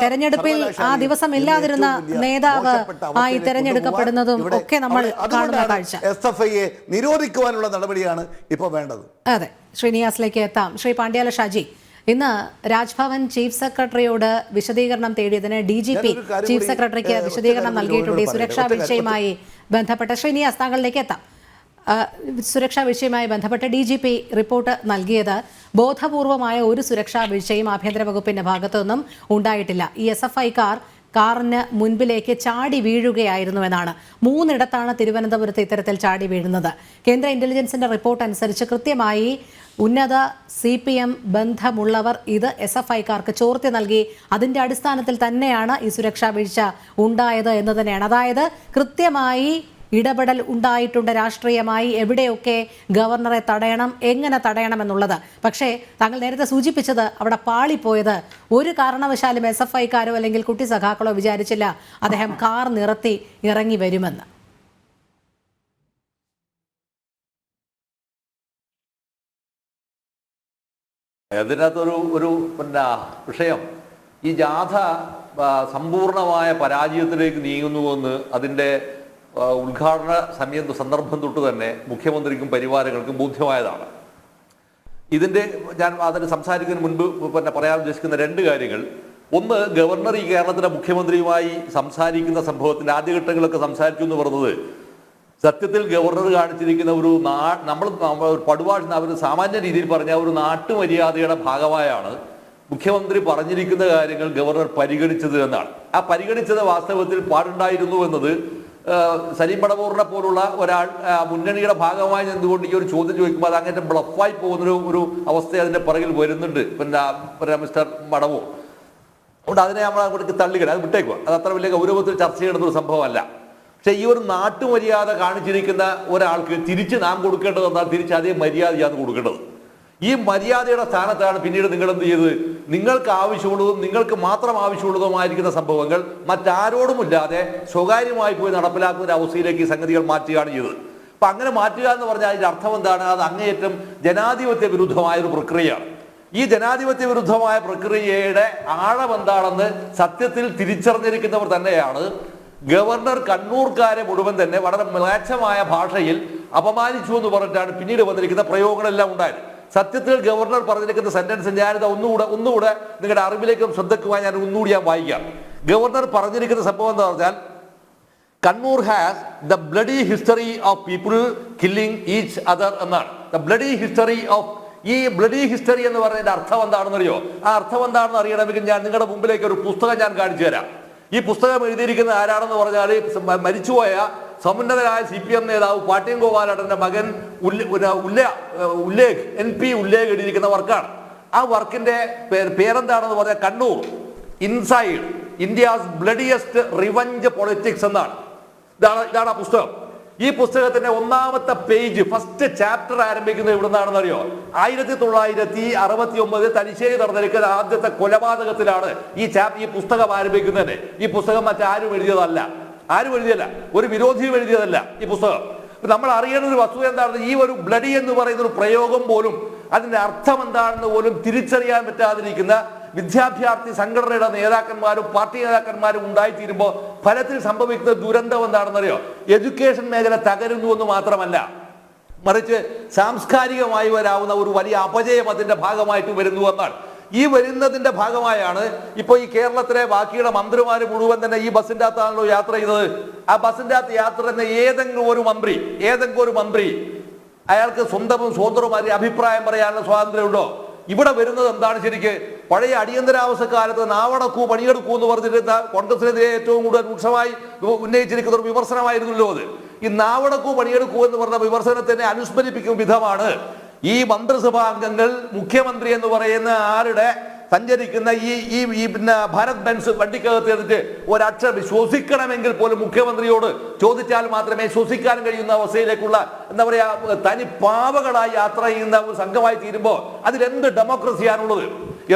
[SPEAKER 1] തെരഞ്ഞെടുപ്പിൽ ആ ദിവസം ഇല്ലാതിരുന്ന നേതാവ് ആയി തെരഞ്ഞെടുക്കപ്പെടുന്നതും ഒക്കെ നമ്മൾ കാണുന്ന കാഴ്ച.
[SPEAKER 5] SFIയെ നിരോധിക്കുവാനുള്ള നടപടിയാണ് ഇപ്പോൾ വേണ്ടത്.
[SPEAKER 1] അതെ, ശ്രീനിവാസിലേക്ക് എത്താം. ശ്രീ പാണ്ഡ്യാല ഷാജി, ഇന്ന് രാജ്ഭവൻ ചീഫ് സെക്രട്ടറിയോട് വിശദീകരണം തേടിയതിന് DGP ചീഫ് സെക്രട്ടറിക്ക് വിശദീകരണം നൽകിയിട്ടുണ്ട്. സുരക്ഷാ വീഴ്ചയുമായി ബന്ധപ്പെട്ട ശ്രീനിവാസ്, താങ്കളിലേക്ക് എത്താം. സുരക്ഷാ വീഴ്ചയുമായി ബന്ധപ്പെട്ട് DGP റിപ്പോർട്ട് നൽകിയത് ബോധപൂർവമായ ഒരു സുരക്ഷാ വീഴ്ചയും ആഭ്യന്തര വകുപ്പിന്റെ ഭാഗത്തു നിന്നും ഉണ്ടായിട്ടില്ല. ഈ SFI കാറിന് മുൻപിലേക്ക് ചാടി വീഴുകയായിരുന്നുവെന്നാണ്. 3 ഇടത്താണ് തിരുവനന്തപുരത്ത് ഇത്തരത്തിൽ ചാടി വീഴുന്നത്. കേന്ദ്ര ഇന്റലിജൻസിന്റെ റിപ്പോർട്ട് അനുസരിച്ച് കൃത്യമായി ഉന്നത CPM ബന്ധമുള്ളവർ ഇത് SFIക്കാർക്ക് ചോർത്തി നൽകി. അതിന്റെ അടിസ്ഥാനത്തിൽ തന്നെയാണ് ഈ സുരക്ഷാ വീഴ്ച ഉണ്ടായത് എന്ന് തന്നെയാണ്. അതായത് കൃത്യമായി ഇടപെടൽ ഉണ്ടായിട്ടുണ്ട് രാഷ്ട്രീയമായി, എവിടെയൊക്കെ ഗവർണറെ തടയണം, എങ്ങനെ തടയണം എന്നുള്ളത്. പക്ഷേ താങ്കൾ നേരത്തെ സൂചിപ്പിച്ചത് അവിടെ പാളിപ്പോയത് ഒരു കാരണവശാലും SFIക്കാരോ അല്ലെങ്കിൽ കുട്ടി സഖാക്കളോ വിചാരിച്ചില്ല അദ്ദേഹം കാർ നിർത്തി ഇറങ്ങി വരുമെന്ന്.
[SPEAKER 2] അതിനകത്തൊരു വിഷയം, ഈ ജാഥ സമ്പൂർണമായ പരാജയത്തിലേക്ക് നീങ്ങുന്നുവെന്ന് അതിൻ്റെ ഉദ്ഘാടന സന്ദർഭം തൊട്ട് തന്നെ മുഖ്യമന്ത്രിക്കും പരിവാരങ്ങൾക്കും ബോധ്യമായതാണ്. ഞാൻ അതിന് സംസാരിക്കുന്നതിന് മുൻപ് പറയാൻ ഉദ്ദേശിക്കുന്ന 2 കാര്യങ്ങൾ. ഒന്ന്, ഗവർണർ ഈ കേരളത്തിലെ മുഖ്യമന്ത്രിയുമായി സംസാരിക്കുന്ന സംഭവത്തിൻ്റെ ആദ്യഘട്ടങ്ങളൊക്കെ സംസാരിച്ചു എന്ന് പറഞ്ഞത് സത്യത്തിൽ ഗവർണർ കാണിച്ചിരിക്കുന്ന ഒരു നമ്മൾ പടുഭാഷ അവർ സാമാന്യ രീതിയിൽ പറഞ്ഞ ഒരു നാട്ടുമര്യാദയുടെ ഭാഗമായാണ് മുഖ്യമന്ത്രി പറഞ്ഞിരിക്കുന്ന കാര്യങ്ങൾ ഗവർണർ പരിഗണിച്ചത് എന്നാണ്. ആ പരിഗണിച്ചത് വാസ്തവത്തിൽ പാടുണ്ടായിരുന്നു എന്നത് സലീം പടവൂറിനെ പോലുള്ള ഒരാൾ മുന്നണിയുടെ ഭാഗമായി നിന്നുകൊണ്ട് ഈ ഒരു ചോദ്യം ചോദിക്കുമ്പോൾ അത് അങ്ങനെ ബ്ലഫായി പോകുന്നൊരു അവസ്ഥ അതിൻ്റെ പിറകിൽ വരുന്നുണ്ട്. മിസ്റ്റർ മടവൂർ, അതുകൊണ്ട് അതിനെ നമ്മൾ അങ്ങോട്ട് തള്ളിക്കണം, അത് വിട്ടേക്കുക. അത് അത്ര വലിയ ഗൗരവത്തിൽ ചർച്ച ചെയ്യേണ്ട ഒരു സംഭവമല്ല. പക്ഷെ ഈ ഒരു നാട്ടുമര്യാദ കാണിച്ചിരിക്കുന്ന ഒരാൾക്ക് തിരിച്ച് നാം കൊടുക്കേണ്ടത് എന്നാൽ തിരിച്ച് അതേ മര്യാദയാണ് കൊടുക്കേണ്ടത്. ഈ മര്യാദയുടെ സ്ഥാനത്താണ് പിന്നീട് നിങ്ങൾ എന്ത് ചെയ്തത്? നിങ്ങൾക്ക് ആവശ്യമുള്ളതും നിങ്ങൾക്ക് മാത്രം ആവശ്യമുള്ളതുമായിരിക്കുന്ന സംഭവങ്ങൾ മറ്റാരോടുമില്ലാതെ സ്വകാര്യമായി പോയി നടപ്പിലാക്കുന്ന ഒരു അവസ്ഥയിലേക്ക് ഈ സംഗതികൾ മാറ്റുകയാണ് ചെയ്തത്. അപ്പൊ അങ്ങനെ മാറ്റുക എന്ന് പറഞ്ഞാൽ അതിന്റെ അർത്ഥം എന്താണ്? അത് അങ്ങേയറ്റം ജനാധിപത്യ വിരുദ്ധമായ ഒരു പ്രക്രിയയാണ്. ഈ ജനാധിപത്യ വിരുദ്ധമായ പ്രക്രിയയുടെ ആഴം എന്താണെന്ന് സത്യത്തിൽ തിരിച്ചറിഞ്ഞിരിക്കുന്നവർ തന്നെയാണ് ഗവർണർ കണ്ണൂർക്കാരെ മുഴുവൻ തന്നെ വളരെ മ്ലേച്ഛമായ ഭാഷയിൽ അപമാനിച്ചു എന്ന് പറഞ്ഞിട്ടാണ് പിന്നീട് വന്നിരിക്കുന്ന പ്രയോഗങ്ങളെല്ലാം ഉണ്ടായത്. സത്യത്തിൽ ഗവർണർ പറഞ്ഞിരിക്കുന്ന സെന്റൻസ് ഞാനിത് ഒന്നുകൂടെ നിങ്ങളുടെ അറിവിലേക്കും ശ്രദ്ധക്കുമായി ഞാൻ വായിക്കാം. ഗവർണർ പറഞ്ഞിരിക്കുന്ന സംഭവം എന്താ പറഞ്ഞാൽ, Kannur has the bloody history of people killing each other എന്നാണ്. ദ ബ്ലഡി ഹിസ്റ്ററി ഓഫ്, ഈ ബ്ലഡി ഹിസ്റ്ററി എന്ന് പറയുന്നതിന്റെ അർത്ഥം എന്താണെന്ന് അറിയോ? ആ അർത്ഥം എന്താണെന്ന് അറിയണമെങ്കിൽ ഞാൻ നിങ്ങളുടെ മുമ്പിലേക്ക് ഒരു പുസ്തകം ഞാൻ കാണിച്ചു തരാം. ഈ പുസ്തകം എഴുതിയിരിക്കുന്നത് ആരാണെന്ന് പറഞ്ഞാൽ മരിച്ചുപോയ സമുന്നതനായ CPM നേതാവ് പാട്യം ഗോപാലേട്ടന്റെ മകൻ ഉല്ലേഖ് NP ഉല്ലേഖ് എഴുതിയിരിക്കുന്ന വർക്കാണ്. ആ വർക്കിന്റെ പേരെന്താണെന്ന് പറഞ്ഞാൽ Kannur inside India's bloodiest revenge politics എന്നാണ്. ഇതാണ് ആ പുസ്തകം. ഈ പുസ്തകത്തിന്റെ 1ാമത്തെ പേജ്, ഫസ്റ്റ് ചാപ്റ്റർ ആരംഭിക്കുന്നത് ഇവിടുന്നാണെന്ന് അറിയോ? 1969 തലശ്ശേരി നടന്നിരിക്കുന്ന ആദ്യത്തെ കൊലപാതകത്തിലാണ് ഈ പുസ്തകം ആരംഭിക്കുന്നത്. ഈ പുസ്തകം മറ്റാരും എഴുതിയതല്ല, ഒരു വിരോധിയും എഴുതിയതല്ല ഈ പുസ്തകം. നമ്മൾ അറിയേണ്ട ഒരു വസ്തുത എന്താണെന്ന്, ഈ ഒരു ബ്ലഡി എന്ന് പറയുന്ന ഒരു പ്രയോഗം പോലും അതിന്റെ അർത്ഥം എന്താണെന്ന് പോലും തിരിച്ചറിയാൻ പറ്റാതിരിക്കുന്ന വിദ്യാഭ്യാർത്ഥി സംഘടനയുടെ നേതാക്കന്മാരും പാർട്ടി നേതാക്കന്മാരും ഉണ്ടായിത്തീരുമ്പോൾ ഫലത്തിൽ സംഭവിക്കുന്ന ദുരന്തം എന്താണെന്നറിയോ? എഡ്യൂക്കേഷൻ മേഖല തകരുന്നു എന്ന് മാത്രമല്ല, മറിച്ച് സാംസ്കാരികമായി വരാവുന്ന ഒരു വലിയ അപജയം അതിന്റെ ഭാഗമായിട്ട് വരുന്നു എന്നാണ്. ഈ വരുന്നതിന്റെ ഭാഗമായാണ് ഇപ്പോൾ ഈ കേരളത്തിലെ ബാക്കിയുള്ള മന്ത്രിമാർ മുഴുവൻ തന്നെ ഈ ബസ്സിന്റെ അകത്താണല്ലോ യാത്ര ചെയ്തത്. ആ ബസ്സിന്റെ അകത്ത് യാത്ര തന്നെ ഏതെങ്കിലും ഒരു മന്ത്രി അയാൾക്ക് സ്വതന്ത്രമായി അഭിപ്രായം പറയാനുള്ള സ്വാതന്ത്ര്യമുണ്ടോ? ഇവിടെ വരുന്നത് എന്താണ്? ശരിക്ക് പഴയ അടിയന്തരാവസ്ഥ കാലത്ത് നാവടക്കൂ പണിയെടുക്കൂ എന്ന് പറഞ്ഞിരുന്ന കോൺഗ്രസിനെതിരെ ഏറ്റവും കൂടുതൽ രൂക്ഷമായി ഉന്നയിച്ചിരിക്കുന്ന ഒരു വിമർശനമായിരുന്നല്ലോ അത്. ഈ നാവടക്കൂ പണിയെടുക്കൂ എന്ന് പറഞ്ഞ വിമർശനത്തിനെ അനുസ്മരിപ്പിക്കും വിധമാണ് ഈ മന്ത്രിസഭാ അംഗങ്ങൾ മുഖ്യമന്ത്രി എന്ന് പറയുന്ന ആരുടെ സഞ്ചരിക്കുന്ന ഈ പിന്നെ ഭാരത് ബെൻസ് വണ്ടിക്കകത്ത് എടുത്ത് ഒരക്ഷരം ശ്വസിക്കണമെങ്കിൽ പോലും മുഖ്യമന്ത്രിയോട് ചോദിച്ചാൽ മാത്രമേ ശ്വസിക്കാൻ കഴിയുന്ന അവസ്ഥയിലേക്കുള്ള എന്താ പറയാ തനി പാവകളായി യാത്ര ചെയ്യുന്ന ഒരു സംഘമായി തീരുമ്പോൾ അതിലെന്ത് ഡെമോക്രസിയാണുള്ളത്?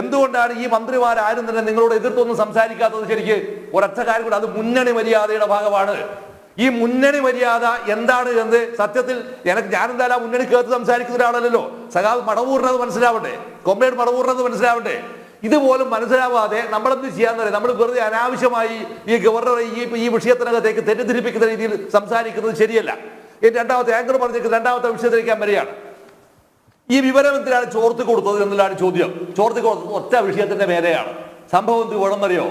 [SPEAKER 2] എന്തുകൊണ്ടാണ് ഈ മന്ത്രിമാരാരും തന്നെ നിങ്ങളോട് എതിർത്തൊന്നും സംസാരിക്കാത്തത്? ശരിക്ക് ഒരൊറ്റ കാര്യം കൂടെ, അത് മുന്നണി മര്യാദയുടെ ഭാഗമാണ്. ഈ മുന്നണി മര്യാദ എന്താണ് എന്ന് സത്യത്തിൽ ഞാനെന്തായാലും മുന്നണി കേട്ട് സംസാരിക്കുന്ന ഒരാളല്ലോ. സഖാവ് മടവൂറിനത് മനസ്സിലാവട്ടെ, കോമ്രേഡ് മടവൂറിനത് മനസ്സിലാവട്ടെ. ഇതുപോലും മനസ്സിലാവാതെ നമ്മളെന്ത് ചെയ്യാന്ന് പറയാം? നമ്മൾ വെറുതെ അനാവശ്യമായി ഈ ഗവർണറെ ഈ വിഷയത്തിനകത്തേക്ക് തെറ്റിദ്ധരിപ്പിക്കുന്ന രീതിയിൽ സംസാരിക്കുന്നത് ശരിയല്ല. രണ്ടാമത്തെ ആങ്കർ പറഞ്ഞിരിക്കുന്നത് രണ്ടാമത്തെ വിഷയത്തിലേക്ക് ഞാൻ വരികയാണ്. ഈ വിവരം എന്തിനാണ് ചോർത്തി കൊടുത്തത് എന്നുള്ളതാണ് ചോദ്യം. ചോർത്തി കൊടുത്തത് ഒറ്റ വിഷയത്തിന്റെ മേലെയാണ്. സംഭവം എന്ത് വേണമെന്നറിയോ?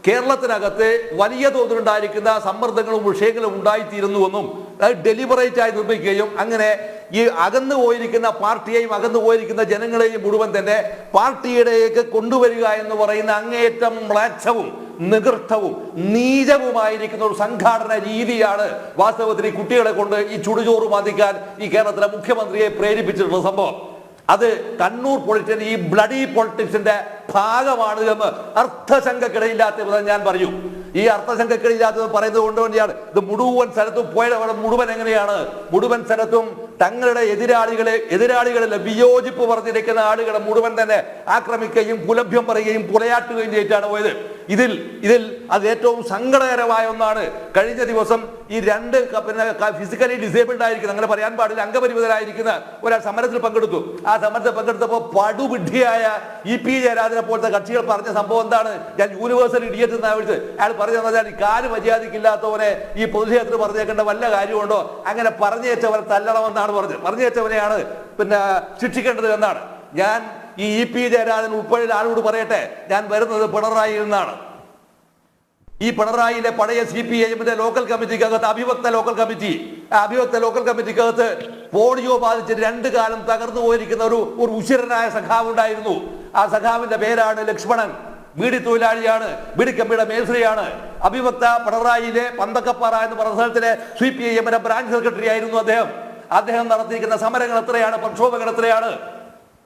[SPEAKER 2] കേരളത്തിനകത്ത് വലിയ തോതിലുണ്ടായിരിക്കുന്ന സമ്മർദ്ദങ്ങളും വിഷയങ്ങളും ഉണ്ടായിത്തീരുന്നുവെന്നും അത് ഡെലിബറേറ്റ് ആയി നിർമ്മിക്കുകയും അങ്ങനെ ഈ അകന്നു പോയിരിക്കുന്ന പാർട്ടിയെയും അകന്നു പോയിരിക്കുന്ന ജനങ്ങളെയും മുഴുവൻ തന്നെ പാർട്ടിയിലേക്ക് കൊണ്ടുവരിക എന്ന് പറയുന്ന അങ്ങേയറ്റം മ്ലേച്ഛവും നികൃഷ്ടവും നീചവുമായിരിക്കുന്ന ഒരു സംഘാടന രീതിയാണ് വാസ്തവത്തിൽ ഈ കുട്ടികളെ കൊണ്ട് ഈ ചുടുചോറ് മാതിക്കാൻ ഈ കേരളത്തിലെ മുഖ്യമന്ത്രിയെ പ്രേരിപ്പിച്ചിട്ടുള്ള സംഭവം. അത് കണ്ണൂർ പൊളിറ്റിക്സ്, ഈ ബ്ലഡി പൊളിറ്റിക്സിന്റെ ഭാഗമാണ് എന്ന് അർത്ഥശങ്കക്കിടയില്ലാത്ത വിധം ഞാൻ പറയും. ഈ അർത്ഥശങ്കക്കിടയില്ലാത്തത് പറയുന്നത് കൊണ്ട് തന്നെയാണ് ഇത് മുഴുവൻ സ്ഥലത്തും മുഴുവൻ എങ്ങനെയാണ് മുഴുവൻ സ്ഥലത്തും തങ്ങളുടെ എതിരാളികളെ വിയോജിപ്പ് പറഞ്ഞിരിക്കുന്ന ആളുകളെ മുഴുവൻ തന്നെ ആക്രമിക്കുകയും പുലഭ്യം പറയുകയും പുലയാട്ടുകയും ചെയ്തിട്ടാണ് പോയത്. ഇതിൽ അത് ഏറ്റവും സങ്കടകരമായ ഒന്നാണ്. കഴിഞ്ഞ ദിവസം ഈ രണ്ട് ഫിസിക്കലി ഡിസേബിൾഡ് ആയിരിക്കുന്ന, അങ്ങനെ പറയാൻ പാടില്ല, അംഗപരിമിതരായിരിക്കുന്ന ഒരാൾ സമരത്തിൽ പങ്കെടുത്തു. ആ സമരത്തിൽ പങ്കെടുത്തപ്പോൾ പടുവിഡ്ഢിയായ EP ജയരാജനെ പോലത്തെ കക്ഷികൾ പറഞ്ഞ സംഭവം എന്താണ്? ഞാൻ യൂണിവേഴ്സൽ ഇഡിയറ്റ് എന്നാ വിളിച്ച് അയാൾ പറഞ്ഞാൽ ഈ കാല് മര്യാദയ്ക്കില്ലാത്തവനെ ഈ പൊതുജയത്തിന് പറഞ്ഞേക്കേണ്ട വല്ല കാര്യമുണ്ടോ? അങ്ങനെ പറഞ്ഞേച്ചവനെ തല്ലണമെന്നാണ് പറഞ്ഞേച്ചവനെയാണ് പിന്നെ ശിക്ഷിക്കേണ്ടത് എന്നാണ്. ഞാൻ ഈ EP ജയരാജൻ ഉൾപ്പെടെ ആളോട് പറയട്ടെ, ഞാൻ വരുന്നത് പിണറായിയിൽ നിന്നാണ്. ഈ പിണറായിയിലെ പഴയ CPIM-ന്റെ ലോക്കൽ കമ്മിറ്റിക്കകത്ത് അഭിവക്ത ലോക്കൽ കമ്മിറ്റിക്കകത്ത് പോളിയോ ബാധിച്ച് 2 കാലം തകർന്നു പോയിരിക്കുന്ന ഒരു ഉശിരനായ സഖാവ് ഉണ്ടായിരുന്നു. ആ സഖാവിന്റെ പേരാണ് ലക്ഷ്മണൻ. ബീഡി തൊഴിലാളിയാണ്, ബീഡിക്കമ്പിയുടെ മേസ്ത്രിയാണ്. അഭിവക്ത പിണറായിയിലെ പന്തക്കപ്പാറ എന്ന് പറഞ്ഞ സ്ഥലത്തിലെ CPIM-ന്റെ ബ്രാഞ്ച് സെക്രട്ടറി ആയിരുന്നു അദ്ദേഹം നടത്തിയിരിക്കുന്ന സമരങ്ങൾ എത്രയാണ്, പ്രക്ഷോഭങ്ങൾ എത്രയാണ്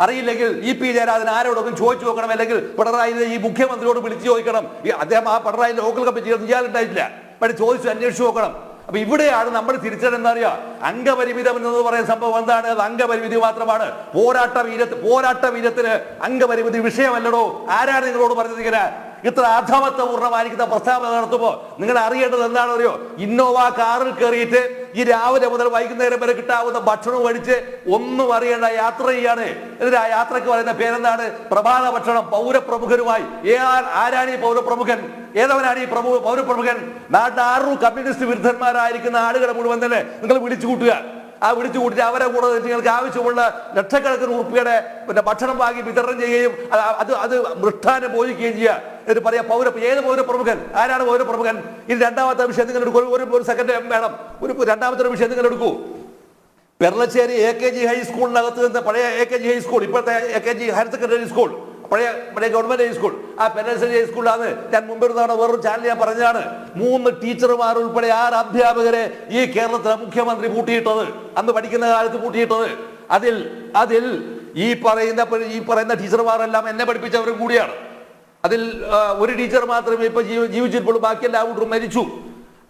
[SPEAKER 2] അറിയില്ലെങ്കിൽ EP ജയരാജൻ ആരോടൊന്നും ചോദിച്ചു നോക്കണം, അല്ലെങ്കിൽ പിണറായിയിലെ ഈ മുഖ്യമന്ത്രിയോട് വിളിച്ചു ചോദിക്കണം. അദ്ദേഹം ആ പിണറായി ലോക്കൽ കമ്മിറ്റി ഇയാളുണ്ടായിട്ടില്ല, പക്ഷേ ചോദിച്ചു അന്വേഷിച്ചു നോക്കണം. അപ്പൊ ഇവിടെയാണ് നമ്മൾ തിരിച്ചറിയുന്നത്. അറിയാം, അംഗപരിമിതം എന്ന് പറയുന്ന സംഭവം എന്താണ്? അത് അംഗപരിമിതി മാത്രമാണ്. പോരാട്ട വീരത്തിന് അംഗപരിമിതി വിഷയമല്ലടോ. ആരാണ് നിങ്ങളോട് പറഞ്ഞത് ഇങ്ങനെ ഇത്ര അധമത്വപൂർണ്ണമായിരിക്കുന്ന പ്രസ്താവന നടത്തുമ്പോൾ നിങ്ങൾ അറിയേണ്ടത് എന്താണെന്ന് അറിയോ? ഇന്നോവ കാറിൽ കയറിയിട്ട് ഈ രാവിലെ മുതൽ വൈകുന്നേരം വരെ കിട്ടാവുന്ന ഭക്ഷണം കഴിച്ച് ഒന്നും അറിയേണ്ട യാത്ര ചെയ്യാണ്. എന്നിട്ട് ആ യാത്രക്ക് പറയുന്ന പേരെന്താണ്? പ്രഭാത ഭക്ഷണം. പൗരപ്രമുഖരുമായി ആരാണ് ഈ പൗരപ്രമുഖൻ? ഏതവനാണ് ഈ പൗരപ്രമുഖൻ? നാട്ടാറു കമ്മ്യൂണിസ്റ്റ് വിരുദ്ധന്മാരായിരിക്കുന്ന ആളുകളെ മുഴുവൻ തന്നെ നിങ്ങൾ വിളിച്ചു കൂട്ടുക. ആ വിളിച്ചു കൂട്ടിട്ട് അവരെ കൂടെ നിങ്ങൾക്ക് ആവശ്യമുള്ള ലക്ഷക്കണക്കിന് ഉറുപ്പിയുടെ ഭക്ഷണം വാങ്ങി വിതരണം ചെയ്യുകയും അത് മൃഷ്ടാനം ഭോജിക്കുകയും ചെയ്യുക. എന്നിട്ട് പറയാ ഏത് പൗരപ്രമുഖൻ? ആരാണ് പൗരപ്രമുഖൻ? ഇനി രണ്ടാമത്തെ വിഷയം നിങ്ങൾ എടുക്കൂ. ഒരു സെക്കൻഡ് വേണം. രണ്ടാമത്തെ വിഷയം നിങ്ങൾ എടുക്കൂ. പെർളശ്ശേരി AKG ഹൈസ്കൂളിനകത്ത് നിന്ന് പഴയ AKG ഹൈസ്കൂൾ, ഇപ്പോഴത്തെ AKG ഹയർ സെക്കൻഡറി സ്കൂൾ, പഴയ ഗവൺമെന്റ് ഹൈസ്കൂൾ, ആ പെർളശ്ശേരി ഹൈസ്കൂളിലാണ് ഞാൻ മുമ്പൊരു തവണ വേറൊരു ചാനൽ ഞാൻ പറഞ്ഞതാണ് 3 ടീച്ചർമാർ ഉൾപ്പെടെ 6 അധ്യാപകരെ ഈ കേരളത്തിലെ മുഖ്യമന്ത്രി പൂട്ടിയിട്ടത്, അന്ന് പഠിക്കുന്ന കാലത്ത് പൂട്ടിയിട്ടത്. അതിൽ ഈ പറയുന്ന ടീച്ചർമാരെല്ലാം എന്നെ പഠിപ്പിച്ചവരും കൂടിയാണ്. അതിൽ ഒരു ടീച്ചർ മാത്രമേ ഇപ്പൊ ജീവിച്ചിട്ടുള്ളൂ, ബാക്കിയെല്ലാവരും മരിച്ചു.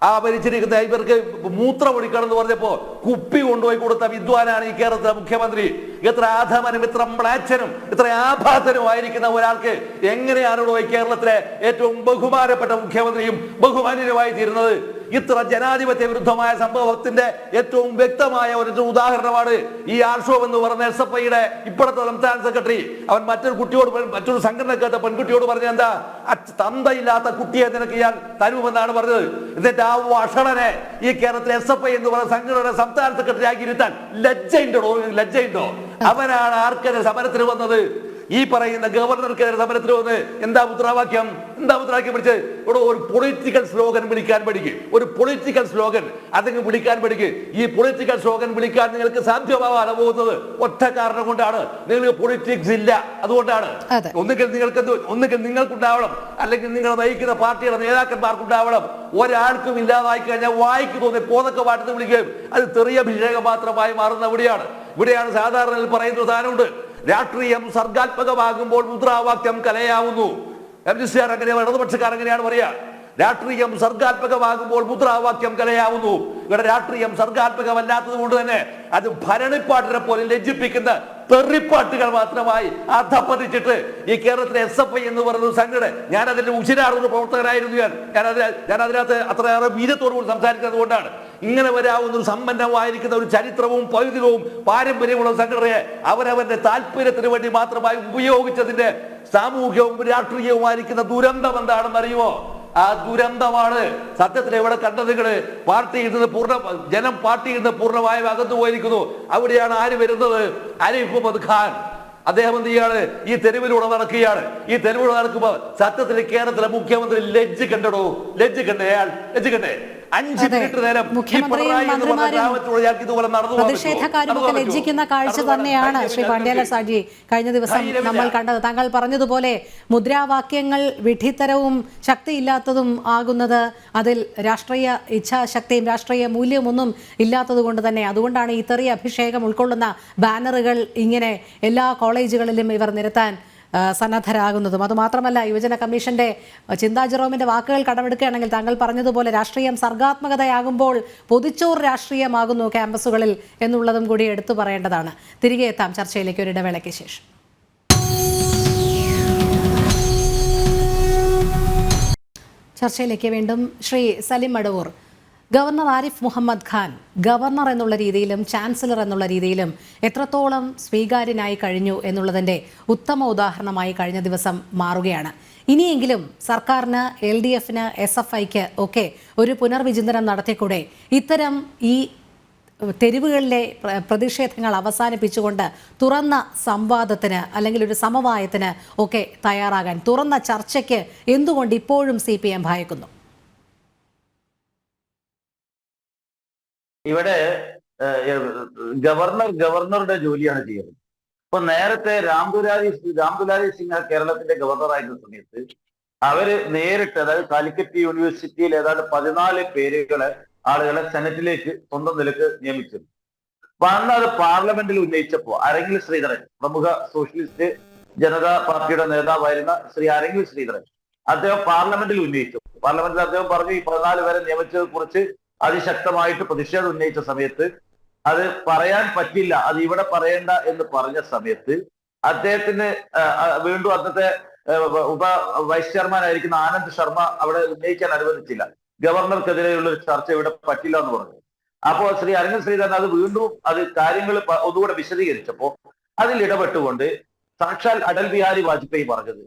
[SPEAKER 2] ആ മരിച്ചിരിക്കുന്ന ഇവർക്ക് മൂത്രം ഒഴിക്കണം എന്ന് പറഞ്ഞപ്പോ കുപ്പി കൊണ്ടുപോയി കൊടുത്ത വിദ്വാനാണ് ഈ കേരളത്തിലെ മുഖ്യമന്ത്രി. എത്ര ആധമനും ഇത്ര മ്ലേച്ഛനും ഇത്ര ആഭാസനുമായിരിക്കുന്ന ഒരാൾക്ക് എങ്ങനെയാണോ ഈ കേരളത്തിലെ ഏറ്റവും ബഹുമാനപ്പെട്ട മുഖ്യമന്ത്രിയും ബഹുമാന്യനുമായി തീരുന്നത്? ഇത്ര ജനാധിപത്യ വിരുദ്ധമായ സംഭവത്തിന്റെ ഏറ്റവും വ്യക്തമായ ഒരു ഉദാഹരണമാണ് ഈ ആർഷോ എന്ന് പറഞ്ഞ SFIയുടെ ഇപ്പോഴത്തെ സംസ്ഥാന സെക്രട്ടറി. അവൻ മറ്റൊരു സംഘടനക്കകത്ത പെൺകുട്ടിയോട് പറഞ്ഞ എന്താ, തന്തയില്ലാത്ത കുട്ടിയെ നിനക്ക് ഞാൻ തരുമെന്നാണ് പറഞ്ഞത്. എന്നിട്ട് ആ വഷളനെ ഈ കേരളത്തിലെ SFI എന്ന് പറയുന്ന സംഘടനയുടെ സംസ്ഥാന സെക്രട്ടറി ആക്കി ഇരുത്താൻ ലജ്ജയുണ്ടോ? അവനാണ് ആർക്കെതിരെ സമരത്തിന് വന്നത്? ഈ പറയുന്ന ഗവർണർക്കെതിരെ സമരത്തിന് വന്ന് എന്താ മുദ്രാവാക്യം പിടിച്ച് ഇവിടെ ഒരു പൊളിറ്റിക്കൽ സ്ലോഗൻ വിളിക്കാൻ പഠിക്കും. ഒരു പൊളിറ്റിക്കൽ സ്ലോഗൻ അതെങ്കിൽ വിളിക്കാൻ പഠിക്കും. ഈ പൊളിറ്റിക്കൽ സ്ലോഗൻ വിളിക്കാൻ നിങ്ങൾക്ക് സാധ്യമാവാതെ പോകുന്നത് ഒറ്റ കാരണം കൊണ്ടാണ്, നിങ്ങൾക്ക് പൊളിറ്റിക്സ് ഇല്ല. അതുകൊണ്ടാണ് ഒന്നുകിൽ നിങ്ങൾക്കുണ്ടാവണം, അല്ലെങ്കിൽ നിങ്ങൾ നയിക്കുന്ന പാർട്ടിയുടെ നേതാക്കന്മാർക്കുണ്ടാവണം. ഒരാൾക്കും ഇല്ലാതായി കഴിഞ്ഞാൽ വായിക്ക് തോന്നി പോതൊക്കെ പാട്ടത്ത് വിളിക്കുകയും അത് തെറിയഭിഷേകം മാത്രമായി മാറുന്ന ഇവിടെയാണ് സാധാരണ പറയുന്ന സാധനമുണ്ട്. രാഷ്ട്രീയം സർഗാത്മകമാകുമ്പോൾ മുദ്രാവാക്യം കലയാവുന്നു. MGCR അങ്ങനെയാണ്, ഇടതുപക്ഷക്കാർ അങ്ങനെയാണ് പറയാ. രാഷ്ട്രീയം സർഗാത്മകമാകുമ്പോൾ മുദ്രാവാക്യം കലയാവുന്നു. ഇവിടെ രാഷ്ട്രീയം സർഗാത്മകമല്ലാത്തത് കൊണ്ട് തന്നെ അത് ഭരണിപ്പാട്ടിനെ പോലെ ലജ്ജിപ്പിക്കുന്ന തെറിപ്പാട്ടുകൾ മാത്രമായി അധപ്പതിച്ചിട്ട് ഈ കേരളത്തിലെ SFI എന്ന് പറയുന്ന സംഘടന, ഞാൻ അതിന്റെ ഉശിരാറുന്ന പ്രവർത്തകനായിരുന്നു. ഞാൻ അതിനകത്ത് അത്രയേറെ വീര്യത്തോടുകൂടി സംസാരിക്കുന്നത് കൊണ്ടാണ്. ഇങ്ങനെ വരാവുന്ന ഒരു സമ്പന്നമായിരിക്കുന്ന ഒരു ചരിത്രവും പൈതൃകവും പാരമ്പര്യമുള്ള സംഘടനയെ അവരവന്റെ താല്പര്യത്തിന് വേണ്ടി മാത്രമായി ഉപയോഗിച്ചതിന്റെ സാമൂഹികവും രാഷ്ട്രീയവുമായിരിക്കുന്ന ദുരന്തം എന്താണെന്ന് അറിയുമോ? ആ ദുരന്തമാണ് സത്യത്തിൽ ഇവിടെ കണ്ടത്. ജനം പാർട്ടിയിൽ നിന്ന് പൂർണ്ണമായും അകന്നു പോയിരിക്കുന്നു. അവിടെയാണ് ആര് വരുന്നത്? ആരിഫ് മുഹമ്മദ് ഖാൻ. അദ്ദേഹം എന്ത് ചെയ്യാണ്? ഈ തെരുവിലൂടെ നടക്കുകയാണ്. ഈ തെരുവിലൂടെ നടക്കുമ്പോൾ സത്യത്തിൽ കേരളത്തിലെ മുഖ്യമന്ത്രി ലജ്ജ കണ്ടേ? 5 മിനിറ്റ് നേരം
[SPEAKER 1] പ്രതിഷേധക്കാരുമൊക്കെ ലജ്ജിക്കുന്ന കാഴ്ച തന്നെയാണ് ശ്രീ പാണ്ഡ്യാല സാജി കഴിഞ്ഞ ദിവസം നമ്മൾ കണ്ടത്. താങ്കൾ പറഞ്ഞതുപോലെ മുദ്രാവാക്യങ്ങൾ വിഡ്ഢിത്തരവും ശക്തിയില്ലാത്തതും ആകുന്നത് അതിൽ രാഷ്ട്രീയ ഇച്ഛാശക്തിയും രാഷ്ട്രീയ മൂല്യമൊന്നും ഇല്ലാത്തത് കൊണ്ട് തന്നെ. അതുകൊണ്ടാണ് ഈ തെറി അഭിഷേകം ഉൾക്കൊള്ളുന്ന ബാനറുകൾ ഇങ്ങനെ എല്ലാ കോളേജുകളിലും ഇവർ നിരത്താൻ സന്നദ്ധരാകുന്നതും. അതുമാത്രമല്ല, യുവജന കമ്മീഷന്റെ ചിന്താ ജെറോമിന്റെ വാക്കുകൾ കടമെടുക്കുകയാണെങ്കിൽ താങ്കൾ പറഞ്ഞതുപോലെ രാഷ്ട്രീയം സർഗാത്മകതയാകുമ്പോൾ പൊതിച്ചോർ രാഷ്ട്രീയമാകുന്നു ക്യാമ്പസുകളിൽ എന്നുള്ളതും കൂടി എടുത്തു പറയേണ്ടതാണ്. തിരികെ എത്താം ചർച്ചയിലേക്ക് ഒരു ഇടവേളയ്ക്ക് ശേഷം. ചർച്ചയിലേക്ക് വീണ്ടും ശ്രീ സലിം മടവൂർ. ഗവർണർ ആരിഫ് മുഹമ്മദ് ഖാൻ ഗവർണർ എന്നുള്ള രീതിയിലും ചാൻസലർ എന്നുള്ള രീതിയിലും എത്രത്തോളം സ്വീകാര്യനായി കഴിഞ്ഞു എന്നുള്ളതിൻ്റെ ഉത്തമ ഉദാഹരണമായി കഴിഞ്ഞ ദിവസം മാറുകയാണ്. ഇനിയെങ്കിലും സർക്കാരിന്, LDFന്, SFIക്ക് ഒക്കെ ഒരു പുനർവിചിന്തനം നടത്തിക്കൂടെ? ഇത്തരം ഈ തെരുവുകളിലെ പ്രതിഷേധങ്ങൾ അവസാനിപ്പിച്ചുകൊണ്ട് തുറന്ന സംവാദത്തിന് അല്ലെങ്കിൽ ഒരു സമവായത്തിന് ഒക്കെ തയ്യാറാകാൻ, തുറന്ന ചർച്ചയ്ക്ക് എന്തുകൊണ്ട് ഇപ്പോഴും CPM ഭയക്കുന്നു?
[SPEAKER 3] ഇവിടെ ഗവർണറുടെ ജോലിയാണ് ചെയ്യുന്നത്. ഇപ്പൊ നേരത്തെ രാംദുലാരി സിംഗ് കേരളത്തിന്റെ ഗവർണറായിരുന്ന സമയത്ത് അവര് നേരിട്ട്, അതായത് കാലിക്കറ്റ് യൂണിവേഴ്സിറ്റിയിൽ ഏതാണ്ട് 14 ആളുകളെ സെനറ്റിലേക്ക് സ്വന്തം നിലക്ക് നിയമിച്ചിരുന്നു. അപ്പൊ അന്ന് അത് പാർലമെന്റിൽ ഉന്നയിച്ചപ്പോ അരങ്ങിൽ ശ്രീധരൻ, പ്രമുഖ സോഷ്യലിസ്റ്റ് ജനതാ പാർട്ടിയുടെ നേതാവായിരുന്ന ശ്രീ അരങ്ങിൽ ശ്രീധരൻ, അദ്ദേഹം പാർലമെന്റിൽ ഉന്നയിച്ചു. പാർലമെന്റിൽ അദ്ദേഹം പറഞ്ഞു ഈ 14 പേരെ നിയമിച്ചതിനെ കുറിച്ച് അതിശക്തമായിട്ട് പ്രതിഷേധം ഉന്നയിച്ച സമയത്ത് അത് പറയാൻ പറ്റില്ല, അത് ഇവിടെ പറയേണ്ട എന്ന് പറഞ്ഞ സമയത്ത് അദ്ദേഹത്തിന് വീണ്ടും അന്നത്തെ വൈസ് ചെയർമാൻ ആയിരിക്കുന്ന ആനന്ദ് ശർമ്മ അവിടെ ഉന്നയിക്കാൻ അനുവദിച്ചില്ല. ഗവർണർക്കെതിരെയുള്ള ഒരു ചർച്ച ഇവിടെ പറ്റില്ല എന്ന് പറഞ്ഞു. അപ്പോൾ ശ്രീ അരവിന്ദ് ശ്രീധരൻ അത് വീണ്ടും കാര്യങ്ങൾ ഒന്നുകൂടെ വിശദീകരിച്ചപ്പോ അതിൽ ഇടപെട്ടുകൊണ്ട് സാക്ഷാൽ അടൽ ബിഹാരി വാജ്പേയി പറഞ്ഞത്,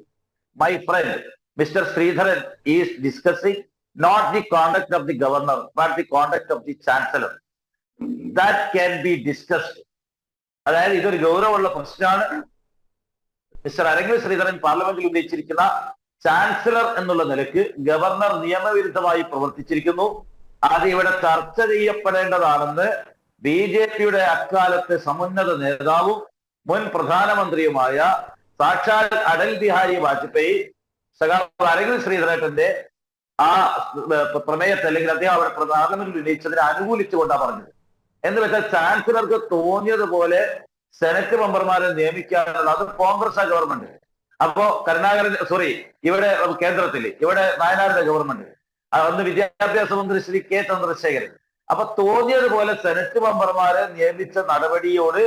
[SPEAKER 3] my friend mister Sreedharan is discussing not the conduct of the governor, but the conduct of the chancellor. That can be discussed. അതായത് ഇതൊരു ഗൗരവമുള്ള പ്രശ്നമാണ്. മിസ്റ്റർ അരവിന്ദ് ശ്രീധരൻ പാർലമെന്റിൽ ഉന്നയിച്ചിരിക്കുന്ന ചാൻസലർ എന്നുള്ള നിലയ്ക്ക് ഗവർണർ നിയമവിരുദ്ധമായി പ്രവർത്തിച്ചിരിക്കുന്നു. അത് ഇവിടെ ചർച്ച ചെയ്യപ്പെടേണ്ടതാണെന്ന് BJPയുടെ അക്കാലത്തെ സമുന്നത നേതാവും മുൻ പ്രധാനമന്ത്രിയുമായ സാക്ഷാൽ അടൽ ബിഹാരി വാജ്പേയി അരവിന്ദ് ശ്രീധരന്റെ ആ പ്രമേയത്തെ അല്ലെങ്കിൽ അദ്ദേഹം അവിടെ പാർലമെന്റിൽ ഉന്നയിച്ചതിനെ അനുകൂലിച്ചുകൊണ്ടാണ് പറഞ്ഞത്. എന്ന് വെച്ചാൽ ചാൻസലർക്ക് തോന്നിയതുപോലെ സെനറ്റ് മെമ്പർമാരെ നിയമിക്കാനുള്ള, അത് കോൺഗ്രസ് ഗവൺമെന്റ്. അപ്പോ ഇവിടെ കേന്ദ്രത്തില് ഇവിടെ നായനാരുടെ ഗവൺമെന്റ്, അന്ന് വിദ്യാഭ്യാസ മന്ത്രി ശ്രീ K ചന്ദ്രശേഖരൻ. അപ്പൊ തോന്നിയതുപോലെ സെനറ്റ് മെമ്പർമാരെ നിയമിച്ച നടപടിയോട്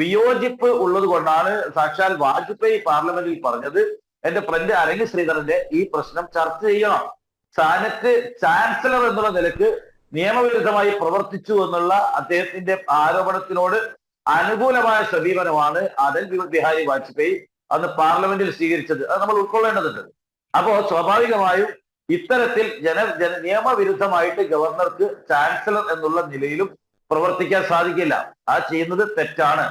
[SPEAKER 3] വിയോജിപ്പ് ഉള്ളത് കൊണ്ടാണ് സാക്ഷാൽ വാജ്പേയി പാർലമെന്റിൽ പറഞ്ഞത്, എന്റെ ഫ്രണ്ട് അരവിന്ദ് ശ്രീധരന്റെ ഈ പ്രശ്നം ചർച്ച ചെയ്യണം, സ്ഥാനത്ത് ചാൻസലർ എന്നുള്ള നിലക്ക് നിയമവിരുദ്ധമായി പ്രവർത്തിച്ചു എന്നുള്ള അദ്ദേഹത്തിന്റെ ആരോപണത്തിനോട് അനുകൂലമായ സമീപനമാണ് അടൽ ബിഹാരി വാജ്പേയി അന്ന് പാർലമെന്റിൽ സ്വീകരിച്ചത്. അത് നമ്മൾ ഉൾക്കൊള്ളേണ്ടതുണ്ട്. അപ്പോ സ്വാഭാവികമായും ഇത്തരത്തിൽ നിയമവിരുദ്ധമായിട്ട് ഗവർണർക്ക് ചാൻസലർ എന്നുള്ള നിലയിലും പ്രവർത്തിക്കാൻ സാധിക്കില്ല. ആ ചെയ്യുന്നത് തെറ്റാണ്.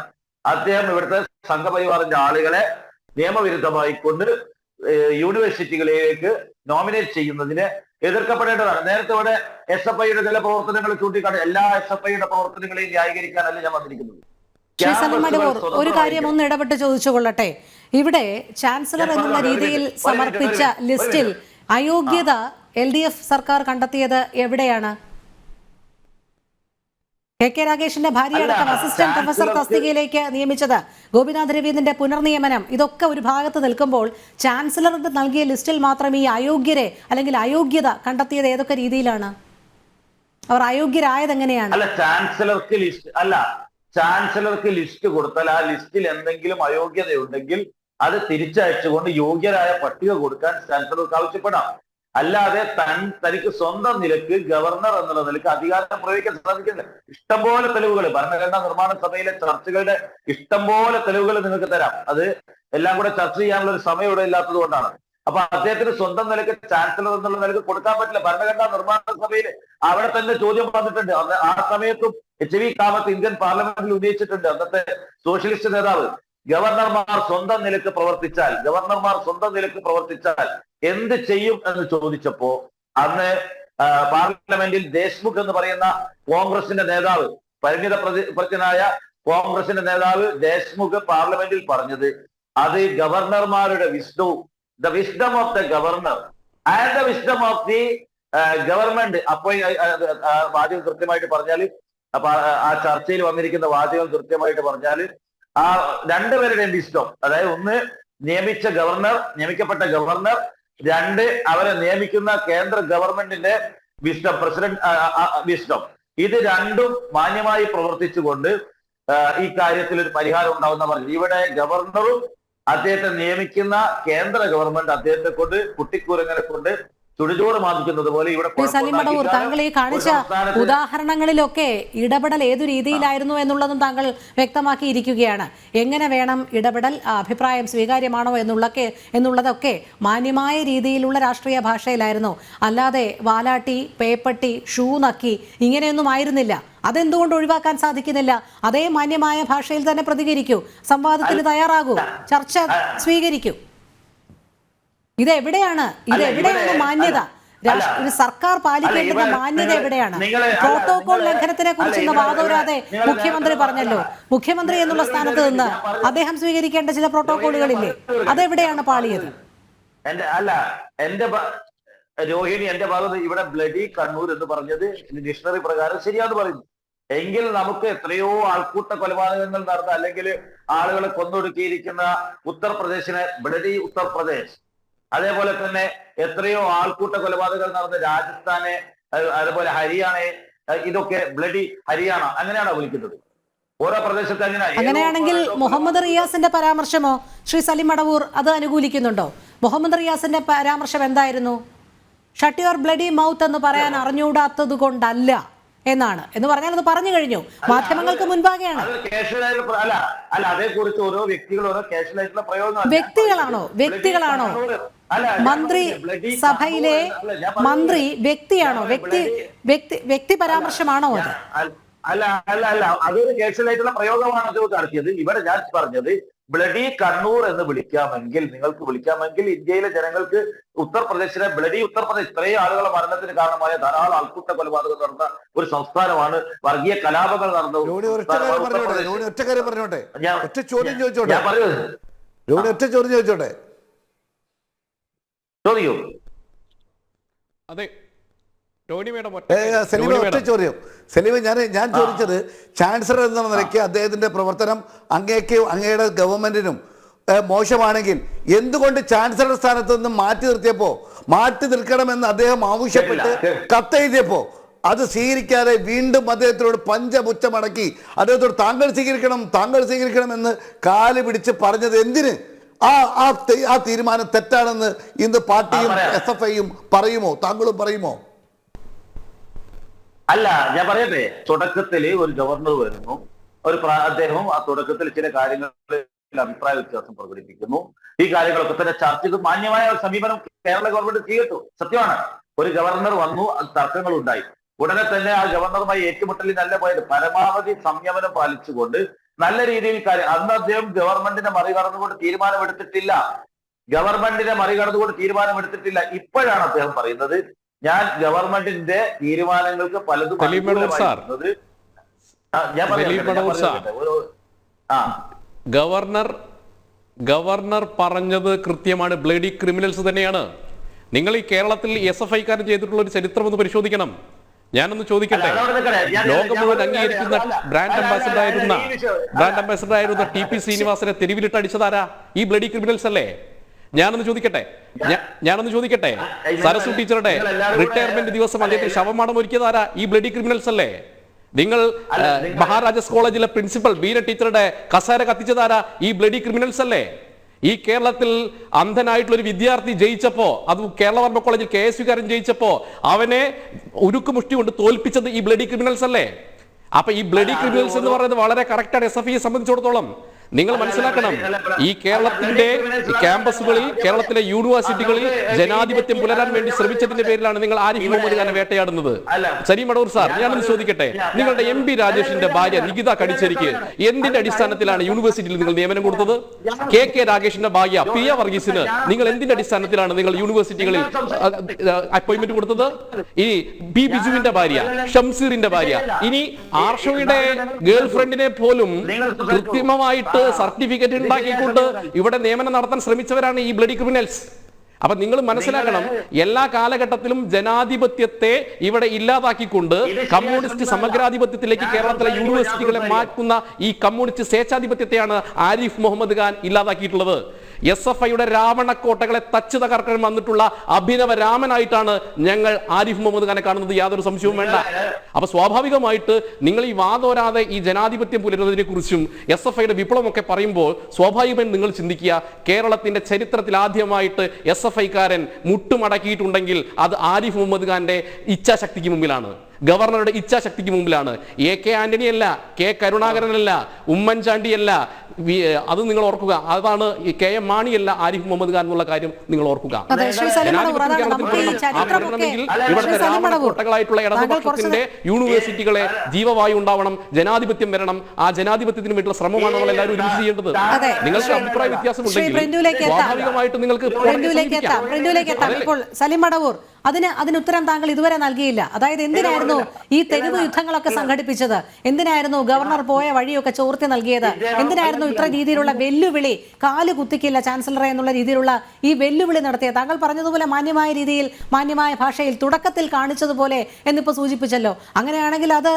[SPEAKER 3] അദ്ദേഹം ഇവിടുത്തെ സംഘപരിവാറിന്റെ ആളുകളെ നിയമവിരുദ്ധമായി കൊണ്ട് യൂണിവേഴ്സിറ്റികളിലേക്ക് നോമിനേറ്റ് ചെയ്യുന്നതിന് എതിർക്കപ്പെടേണ്ടതാണ്. നേരത്തെ ഇവിടെ SFIയുടെ ചില പ്രവർത്തനങ്ങൾ ചൂണ്ടിക്കാട്ടി എല്ലാ SFIയുടെ പ്രവർത്തനങ്ങളെയും ന്യായീകരിക്കാനല്ല ഞാൻ വന്നിരിക്കുന്നത്.
[SPEAKER 1] ശ്രീ സലിം മടവൂർ, ഒരു കാര്യം ഒന്ന് ഇടപെട്ട് ചോദിച്ചു കൊള്ളട്ടെ. ഇവിടെ ചാൻസലർ എന്നുള്ള രീതിയിൽ സമർപ്പിച്ച ലിസ്റ്റിൽ അയോഗ്യത LDF സർക്കാർ കണ്ടെത്തിയത് എവിടെയാണ്? KK രാഗേഷിന്റെ ഭാര്യയടക്കം അസിസ്റ്റന്റ് പ്രൊഫസർ തസ്തികയിലേക്ക് നിയമിച്ചത്, ഗോപിനാഥ് രവീന്ദ്രന്റെ പുനർനിയമനം, ഇതൊക്കെ ഒരു ഭാഗത്ത് നിൽക്കുമ്പോൾ ചാൻസലർക്ക് നൽകിയ ലിസ്റ്റിൽ മാത്രം ഈ അയോഗ്യരെ അല്ലെങ്കിൽ അയോഗ്യത കണ്ടെത്തിയത് ഏതൊക്കെ രീതിയിലാണ്? അവർ അയോഗ്യരായത് എങ്ങനെയാണ്?
[SPEAKER 3] ചാൻസലർക്ക് ലിസ്റ്റ് കൊടുത്താൽ ആ ലിസ്റ്റിൽ എന്തെങ്കിലും അയോഗ്യതയുണ്ടെങ്കിൽ അത് തിരിച്ചയച്ചുകൊണ്ട് യോഗ്യരായ പട്ടിക കൊടുക്കാൻ ചാൻസലർക്ക് ആവശ്യപ്പെടാം. അല്ലാതെ തനിക്ക് സ്വന്തം നിലക്ക് ഗവർണർ എന്നുള്ള നിലക്ക് അധികാരം പ്രയോഗിക്കാൻ സാധിക്കില്ല. ഇഷ്ടംപോലെ തെളിവുകൾ ഭരണഘടനാ നിർമ്മാണ സഭയിലെ ചർച്ചകളുടെ ഇഷ്ടംപോലെ തെളിവുകൾ നിങ്ങൾക്ക് തരാം. അത് എല്ലാം കൂടെ ചർച്ച ചെയ്യാനുള്ള ഒരു സമയം ഇവിടെ ഇല്ലാത്തത് കൊണ്ടാണ്. അപ്പൊ അദ്ദേഹത്തിന് സ്വന്തം നിലക്ക് ചാൻസലർ എന്നുള്ള നിലക്ക് കൊടുക്കാൻ പറ്റില്ല. ഭരണഘടനാ നിർമ്മാണ സഭയിൽ അവിടെ തന്നെ ചോദ്യം വന്നിട്ടുണ്ട്. ആ സമയത്തും HV കാമത്ത് ഇന്ത്യൻ പാർലമെന്റിൽ ഉന്നയിച്ചിട്ടുണ്ട്. അന്നത്തെ സോഷ്യലിസ്റ്റ് നേതാവ്, ഗവർണർമാർ സ്വന്തം നിലക്ക് പ്രവർത്തിച്ചാൽ എന്ത് ചെയ്യും എന്ന് ചോദിച്ചപ്പോ അന്ന് പാർലമെന്റിൽ ദേശ്മുഖ് എന്ന് പറയുന്ന കോൺഗ്രസിന്റെ നേതാവ്, പരിണിത പ്രജ്ഞനായ കോൺഗ്രസിന്റെ നേതാവ് ദേശ്മുഖ് പാർലമെന്റിൽ പറഞ്ഞത് അത് ഗവർണർമാരുടെ the wisdom of the governor and the wisdom of the government. അപ്പൊ വാചകം കൃത്യമായിട്ട് പറഞ്ഞാല്, അപ്പൊ ആ ചർച്ചയിൽ വന്നിരിക്കുന്ന വാചകം കൃത്യമായിട്ട് പറഞ്ഞാല് ആ രണ്ടുപേരുടെയും വിസ്ഡം, അതായത് ഒന്ന് നിയമിക്കപ്പെട്ട ഗവർണർ, രണ്ട് അവരെ നിയമിക്കുന്ന കേന്ദ്ര ഗവൺമെന്റിന്റെ വിസ്ഡം, പ്രസിഡന്റ് വിസ്ഡം, ഇത് രണ്ടും മാന്യമായി പ്രവർത്തിച്ചുകൊണ്ട് ഈ കാര്യത്തിൽ ഒരു പരിഹാരം ഉണ്ടാവുന്ന പറഞ്ഞു. ഇവിടെ ഗവർണറും അദ്ദേഹത്തെ നിയമിക്കുന്ന കേന്ദ്ര ഗവൺമെന്റ് അദ്ദേഹത്തെ കൊണ്ട് കുട്ടിക്കൂരങ്ങനെ കൊണ്ട് ചുടുചോട് മാറ്റിക്കുന്നത് പോലെ ഇവിടെ
[SPEAKER 1] സലിം മടവൂർ, താങ്കൾ ഈ കാണിച്ച ഉദാഹരണങ്ങളിലൊക്കെ ഇടപെടൽ ഏതു രീതിയിലായിരുന്നു എന്നുള്ളതും താങ്കൾ വ്യക്തമാക്കിയിരിക്കുകയാണ്. എങ്ങനെ വേണം ഇടപെടൽ, അഭിപ്രായം സ്വീകാര്യമാണോ എന്നുള്ളതൊക്കെ മാന്യമായ രീതിയിലുള്ള രാഷ്ട്രീയ ഭാഷയിലായിരുന്നു. അല്ലാതെ വാലാട്ടി, പേപ്പട്ടി, ഷൂ നക്കി ഇങ്ങനെയൊന്നും ആയിരുന്നില്ല. അതെന്തുകൊണ്ട് ഒഴിവാക്കാൻ സാധിക്കുന്നില്ല? അതേ മാന്യമായ ഭാഷയിൽ തന്നെ പ്രതികരിക്കൂ, സംവാദത്തിന് തയ്യാറാകൂ, ചർച്ച സ്വീകരിക്കൂ. ഇതെവിടെയാണ് മാന്യത? ഒരു സർക്കാർ പാലിക്കേണ്ടുന്ന മാന്യത എവിടെയാണ്? പ്രോട്ടോകോൾ ലംഘനത്തിനെ കുറിച്ചുള്ള വാദോരാതെ മുഖ്യമന്ത്രി പറഞ്ഞല്ലോ. മുഖ്യമന്ത്രി എന്നുള്ള സ്ഥാനത്ത് നിന്ന് അദ്ദേഹം സ്വീകരിക്കേണ്ട ചില പ്രോട്ടോകോളുകളില്ലേ? അതെവിടെയാണ് പാളിയത്?
[SPEAKER 3] രോഹിണി, എന്റെ ഭാഗത്ത് ഇവിടെ ബ്ലഡി കണ്ണൂർ എന്ന് പറഞ്ഞത് ഡിക്ഷണറി പ്രകാരം ശരിയാന്ന് പറയുന്നു. എങ്കിൽ നമുക്ക് എത്രയോ ആൾക്കൂട്ട കൊലപാതകങ്ങൾ നടന്ന, അല്ലെങ്കിൽ ആളുകളെ കൊന്നൊടുക്കിയിരിക്കുന്ന ഉത്തർപ്രദേശിനെ ബ്ലഡി ഉത്തർപ്രദേശ്, അതേപോലെ തന്നെ എത്രയോ ആൾക്കൂട്ട കൊലപാതകങ്ങൾ നടന്ന രാജസ്ഥാനെ, അതേപോലെ ഹരിയാനയെ, ഇതൊക്കെ ബ്ലഡി ഹരിയാന അങ്ങനെയാണോ വിളിക്കുന്നത്? ഓരോ പ്രദേശത്ത്
[SPEAKER 1] അങ്ങനെയാണെങ്കിൽ മുഹമ്മദ് റിയാസിന്റെ പരാമർശമോ ശ്രീ സലിം മടവൂർ അത് അനുകൂലിക്കുന്നുണ്ടോ? മുഹമ്മദ് റിയാസിന്റെ പരാമർശം എന്തായിരുന്നു? ഷട്ട് യുവർ ബ്ലഡി മൗത്ത് എന്ന് പറയാൻ അറിഞ്ഞൂടാത്തത് കൊണ്ടല്ല എന്ന് പറഞ്ഞാൽ അത് പറഞ്ഞു കഴിഞ്ഞു, മാധ്യമങ്ങൾക്ക് മുൻപാകെയാണ്.
[SPEAKER 3] അതേക്കുറിച്ച് ഓരോ വ്യക്തികളായിട്ടുള്ള പ്രയോഗം.
[SPEAKER 1] വ്യക്തികളാണോ മന്ത്രി? സഭയിലെ മന്ത്രി വ്യക്തിയാണോ? വ്യക്തി പരാമർശമാണോ അത്?
[SPEAKER 3] അല്ല, അതൊരു കേസിലായിട്ടുള്ള പ്രയോഗമാണ് അത് നടത്തിയത്. ഇവിടെ ഞാൻ പറഞ്ഞത് ബ്ലഡി കണ്ണൂർ എന്ന് നിങ്ങൾക്ക് വിളിക്കാമെങ്കിൽ ഇന്ത്യയിലെ ജനങ്ങൾക്ക് ഉത്തർപ്രദേശിലെ ബ്ലഡി ഉത്തർപ്രദേശ്, ഇത്രയും ആളുകളുടെ മരണത്തിന് കാരണമായ ധാരാളം ആൾക്കൂട്ട കൊലപാതകം നടന്ന ഒരു സംസ്ഥാനമാണ്. വർഗീയ കലാപങ്ങൾ നടന്ന ചോദിക്കൂ.
[SPEAKER 4] അതെ,
[SPEAKER 5] സലീമ, ഞാൻ ചോദിച്ചത് ചാൻസലർ എന്ന നിലയ്ക്ക് അദ്ദേഹത്തിന്റെ പ്രവർത്തനം അങ്ങയുടെ ഗവൺമെന്റിനും മോശമാണെങ്കിൽ എന്തുകൊണ്ട് ചാൻസലർ സ്ഥാനത്ത് നിന്ന് മാറ്റി നിൽക്കണമെന്ന് അദ്ദേഹം ആവശ്യപ്പെട്ട് കത്തെഴുതിയപ്പോ അത് സ്വീകരിക്കാതെ വീണ്ടും അദ്ദേഹത്തിനോട് പഞ്ചപുച്ഛമടക്കി അദ്ദേഹത്തോട് താങ്കൾ സ്വീകരിക്കണം എന്ന് കാല് പിടിച്ച് പറഞ്ഞത് എന്തിന്? ആ തീരുമാനം തെറ്റാണെന്ന് ഇന്ന് പാർട്ടിയും SFIയും പറയുമോ? താങ്കളും പറയുമോ?
[SPEAKER 3] അല്ല, ഞാൻ പറയട്ടെ, തുടക്കത്തില് ഒരു ഗവർണർ വരുന്നു, അദ്ദേഹം ആ തുടക്കത്തിൽ ചില കാര്യങ്ങളിൽ അഭിപ്രായ വ്യത്യാസം പ്രകടിപ്പിക്കുന്നു. ഈ കാര്യങ്ങളൊക്കെ തന്നെ ചർച്ച ചെയ്ത് മാന്യമായ ഒരു സമീപനം കേരള ഗവൺമെന്റ് ചെയ്തിട്ടു. സത്യമാണ്, ഒരു ഗവർണർ വന്നു, അത് തർക്കങ്ങൾ ഉണ്ടായി. ഉടനെ തന്നെ ആ ഗവർണറുമായി ഏറ്റുമുട്ടലിൽ നല്ല പോയത് പരമാവധി സംയമനം പാലിച്ചുകൊണ്ട് നല്ല രീതിയിൽ അന്ന് അദ്ദേഹം ഗവൺമെന്റിനെ മറികടന്നുകൊണ്ട് തീരുമാനമെടുത്തിട്ടില്ല. ഇപ്പോഴാണ് അദ്ദേഹം പറയുന്നത് ഞാൻ ഗവൺമെന്റിന്റെ തീരുമാനങ്ങൾക്ക് പലതും
[SPEAKER 4] ഗവർണർ പറഞ്ഞത് കൃത്യമാണ്. ബ്ലഡി ക്രിമിനൽസ് തന്നെയാണ്. നിങ്ങൾ ഈ കേരളത്തിൽ SFIക്കാരൻ ചെയ്തിട്ടുള്ള ഒരു ചരിത്രം ഒന്ന് പരിശോധിക്കണം. ഞാനൊന്ന് ചോദിക്കട്ടെ, ലോകം മുഴുവൻ അംഗീകരിക്കുന്ന ബ്രാൻഡ് അംബാസിഡർ ആയിരുന്ന TP ശ്രീനിവാസനെ തെരുവിലിട്ട് അടിച്ചതാരാ? ഈ ബ്ലഡി ക്രിമിനൽസ് അല്ലേ? ഞാനൊന്ന് ചോദിക്കട്ടെ, സരസ്വതി ടീച്ചറുടെ റിട്ടയർമെന്റ് ദിവസം അദ്ദേഹത്തിന് ശവമാടം ഒരുക്കിയതാരാ? ഈ ബ്ലഡി ക്രിമിനൽസ് അല്ലേ? നിങ്ങൾ മഹാരാജാസ് കോളേജിലെ പ്രിൻസിപ്പൽ ബീന ടീച്ചറുടെ കസേര കത്തിച്ചതാരാ? ഈ ബ്ലഡി ക്രിമിനൽസ് അല്ലേ? ഈ കേരളത്തിൽ അന്ധനായിട്ടുള്ള ഒരു വിദ്യാർത്ഥി ജയിച്ചപ്പോ, അത് കേരളവർമ്മ കോളേജിൽ KSUകാരൻ ജയിച്ചപ്പോ അവനെ ഉരുക്കുമുഷ്ടി കൊണ്ട് തോൽപ്പിച്ചത് ഈ ബ്ലഡി ക്രിമിനൽസ് അല്ലേ? അപ്പൊ ഈ ബ്ലഡി ക്രിമിനൽസ് എന്ന് പറയുന്നത് വളരെ കറക്റ്റാണ് SFIയെ സംബന്ധിച്ചിടത്തോളം. നിങ്ങൾ മനസ്സിലാക്കണം, ഈ കേരളത്തിന്റെ ക്യാമ്പസുകളിൽ, കേരളത്തിലെ യൂണിവേഴ്സിറ്റികളിൽ ജനാധിപത്യം പുലരാൻ വേണ്ടി ശ്രമിച്ചതിന്റെ പേരിലാണ് നിങ്ങൾ ആരിഫ് മുഹമ്മദ് ഖാനെ വേട്ടയാടുന്നത്. സലീം അടൂർ സാർ, ഞാനൊന്ന് ചോദിക്കട്ടെ, നിങ്ങളുടെ MP രാജേഷിന്റെ ഭാര്യ നികിത കടിച്ചേരിക്ക് എന്തിന്റെ അടിസ്ഥാനത്തിലാണ് യൂണിവേഴ്സിറ്റിയിൽ നിങ്ങൾ നിയമനം കൊടുത്തത്? KK രാഗേഷിന്റെ ഭാര്യ പ്രിയ വർഗീസിന് നിങ്ങൾ എന്തിന്റെ അടിസ്ഥാനത്തിലാണ് നിങ്ങൾ യൂണിവേഴ്സിറ്റികളിൽ അപ്പോയിന്റ്മെന്റ് കൊടുത്തത്? ഇനി B ബിജുവിന്റെ ഭാര്യ, ഷംസീറിന്റെ ഭാര്യ, ഇനി ആർഷോയുടെ ഗേൾഫ്രണ്ടിനെ പോലും കൃത്രിമമായിട്ട് സർട്ടിഫിക്കറ്റ് ഉണ്ടാക്കിക്കൊണ്ട് ഇവിടെ നിയമനം നടത്താൻ ശ്രമിച്ചവരാണ് ഈ ബ്ലഡി ക്രിമിനൽസ്. അപ്പൊ നിങ്ങൾ മനസ്സിലാക്കണം, എല്ലാ കാലഘട്ടത്തിലും ജനാധിപത്യത്തെ ഇവിടെ ഇല്ലാതാക്കിക്കൊണ്ട് കമ്മ്യൂണിസ്റ്റ് സമഗ്രാധിപത്യത്തിലേക്ക് കേരളത്തിലെ യൂണിവേഴ്സിറ്റികളെ മാറ്റുന്ന ഈ കമ്മ്യൂണിസ്റ്റ് സ്വേച്ഛാധിപത്യത്തെയാണ് ആരിഫ് മുഹമ്മദ് ഖാൻ ഇല്ലാതാക്കിയിട്ടുള്ളത്. SFIയുടെ രാവണക്കോട്ടകളെ തച്ച് തകർക്കാൻ വന്നിട്ടുള്ള അഭിനവ രാമനായിട്ടാണ് ഞങ്ങൾ ആരിഫ് മുഹമ്മദ് ഖാനെ കാണുന്നത്, യാതൊരു സംശയവും വേണ്ട. അപ്പൊ സ്വാഭാവികമായിട്ട് നിങ്ങൾ ഈ വാതോരാതെ ഈ ജനാധിപത്യം പുലരുന്നതിനെ കുറിച്ചും SFIയുടെ വിപ്ലവമൊക്കെ പറയുമ്പോൾ സ്വാഭാവികമായും നിങ്ങൾ ചിന്തിക്കുക, കേരളത്തിന്റെ ചരിത്രത്തിൽ ആദ്യമായിട്ട് SFIക്കാരൻ മുട്ടുമടക്കിയിട്ടുണ്ടെങ്കിൽ അത് ആരിഫ് മുഹമ്മദ് ഖാന്റെ ഇച്ഛാശക്തിക്ക് മുമ്പിലാണ്, ഗവർണറുടെ ഇച്ഛാശക്തിക്ക് മുമ്പിലാണ്. AK ആന്റണി അല്ല, K കരുണാകരനല്ല, ഉമ്മൻചാണ്ടിയല്ല. അത് നിങ്ങൾ ഓർക്കുക. അതാണ് KM മാണിയല്ല ആരിഫ് മുഹമ്മദ് ഖാൻ എന്നുള്ള കാര്യം നിങ്ങൾ ഓർക്കുക. ഇവിടുത്തെ രാമണക്കോട്ടകളായിട്ടുള്ള ഇടതുപക്ഷത്തിന്റെ യൂണിവേഴ്സിറ്റികളെ ജീവവായു ഉണ്ടാവണം, ജനാധിപത്യം വരണം. ആ ജനാധിപത്യത്തിന് വേണ്ടിയുള്ള ശ്രമമാണ് നമ്മൾ എല്ലാവരും ഒരുമിച്ച് ചെയ്യേണ്ടത്. നിങ്ങൾക്ക് അഭിപ്രായ വ്യത്യാസം ഉണ്ടെങ്കിൽ സ്വാഭാവികമായിട്ട് നിങ്ങൾക്ക്
[SPEAKER 1] സലീം മടവൂർ, അതിന് ഉത്തരം താങ്കൾ ഇതുവരെ നൽകിയില്ല. അതായത് എന്തിനായിരുന്നു ഈ തെരുവ് യുദ്ധങ്ങളൊക്കെ സംഘടിപ്പിച്ചത്? എന്തിനായിരുന്നു ഗവർണർ പോയ വഴിയൊക്കെ ചോർത്തി നൽകിയത്? എന്തിനായിരുന്നു ഇത്ര രീതിയിലുള്ള വെല്ലുവിളി, കാല് കുത്തിക്കില്ല ചാൻസലറെ എന്നുള്ള രീതിയിലുള്ള ഈ വെല്ലുവിളി നടത്തിയത്? താങ്കൾ പറഞ്ഞതുപോലെ മാന്യമായ രീതിയിൽ, മാന്യമായ ഭാഷയിൽ തുടക്കത്തിൽ കാണിച്ചതുപോലെ എന്നിപ്പോ സൂചിപ്പിച്ചല്ലോ. അങ്ങനെയാണെങ്കിൽ അത്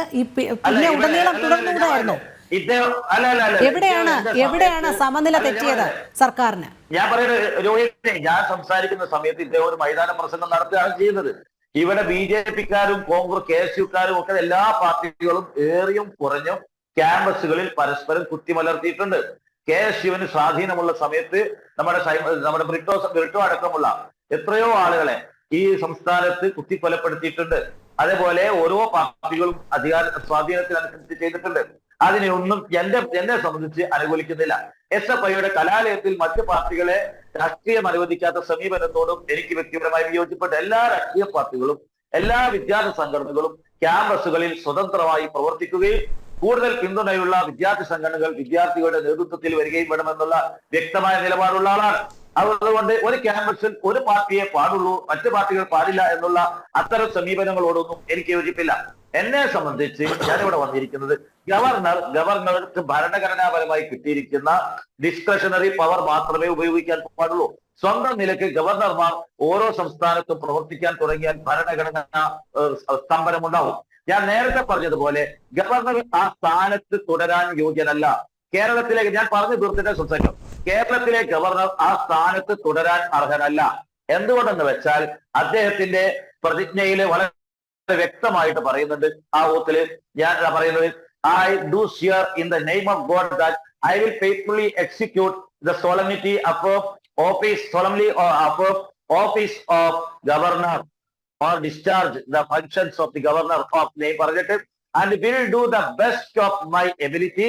[SPEAKER 1] പിന്നെ ഉടനീളം തുടർന്നുകൂടായിരുന്നു. എവിടെയാണ് സമനില തെറ്റിയത് സർക്കാരിന്?
[SPEAKER 3] ഞാൻ പറയുന്നത് രോഹിത്, ഞാൻ സംസാരിക്കുന്ന സമയത്ത് ഇദ്ദേഹം ഒരു മൈതാന പ്രസംഗം നടത്തുകയാണ് ചെയ്യുന്നത്. ഇവിടെ BJPക്കാരും കോൺഗ്രസ് KSUക്കാരും ഒക്കെ എല്ലാ പാർട്ടികളും ഏറിയും കുറഞ്ഞും ക്യാമ്പസുകളിൽ പരസ്പരം കുത്തിമലർത്തിയിട്ടുണ്ട്. KSUവിന് സ്വാധീനമുള്ള സമയത്ത് നമ്മുടെ ബ്രിട്ടോ അടക്കമുള്ള എത്രയോ ആളുകളെ ഈ സംസ്ഥാനത്ത് കുത്തിക്കൊലപ്പെടുത്തിയിട്ടുണ്ട്. അതേപോലെ ഓരോ പാർട്ടികളും സ്വാധീനത്തിനനുസരിച്ച് ചെയ്തിട്ടുണ്ട്. അതിനെയൊന്നും എന്നെ സംബന്ധിച്ച് അനുകൂലിക്കുന്നില്ല. SFIയുടെ കലാലയത്തിൽ മറ്റ് പാർട്ടികളെ രാഷ്ട്രീയം അനുവദിക്കാത്ത സമീപനത്തോടും എനിക്ക് വ്യക്തിപരമായി വിയോജിപ്പെട്ട എല്ലാ രാഷ്ട്രീയ പാർട്ടികളും, എല്ലാ വിദ്യാർത്ഥി സംഘടനകളും ക്യാമ്പസുകളിൽ സ്വതന്ത്രമായി പ്രവർത്തിക്കുകയും കൂടുതൽ പിന്തുണയുള്ള വിദ്യാർത്ഥി സംഘടനകൾ വിദ്യാർത്ഥികളുടെ നേതൃത്വത്തിൽ വരികയും വേണമെന്നുള്ള വ്യക്തമായ നിലപാടുള്ള ആളാണ്. അതുകൊണ്ട് ഒരു ക്യാമ്പസിൽ ഒരു പാർട്ടിയെ പാടുള്ളൂ, മറ്റു പാർട്ടികൾ പാടില്ല എന്നുള്ള അത്തരം സമീപനങ്ങളോടൊന്നും എനിക്ക് യോജിപ്പില്ല. എന്നെ സംബന്ധിച്ച് ഞാനിവിടെ വന്നിരിക്കുന്നത് ഗവർണർക്ക് ഭരണഘടനാപരമായി കിട്ടിയിരിക്കുന്ന ഡിസ്ക്രിഷണറി പവർ മാത്രമേ ഉപയോഗിക്കാൻ പാടുള്ളൂ. സ്വന്തം നിലയ്ക്ക് ഗവർണർമാർ ഓരോ സംസ്ഥാനത്തും പ്രവർത്തിക്കാൻ തുടങ്ങിയാൽ ഭരണഘടനാ സ്തംഭനമുണ്ടാവും. ഞാൻ നേരത്തെ പറഞ്ഞതുപോലെ ഗവർണർ ആ സ്ഥാനത്ത് തുടരാൻ യോഗ്യനല്ല. കേരളത്തിലേക്ക് ഞാൻ പറഞ്ഞു തീർത്തിട്ട് സംസാരിക്കും. കേരളത്തിലെ ഗവർണർ ആ സ്ഥാനത്ത് തുടരാൻ അർഹനല്ല. എന്തുകൊണ്ടെന്ന് വെച്ചാൽ അദ്ദേഹത്തിന്റെ പ്രതിജ്ഞയില് വളരെ വ്യക്തമായിട്ട് പറയുന്നുണ്ട്. ആ ഓത്തില് ഞാൻ പറയുന്നത്, I do swear in the name of God that I will faithfully execute the solemnity of office, solemnly of office of governor, or discharge the functions of the governor of name പറഞ്ഞിട്ട്, and will do the best of my ability,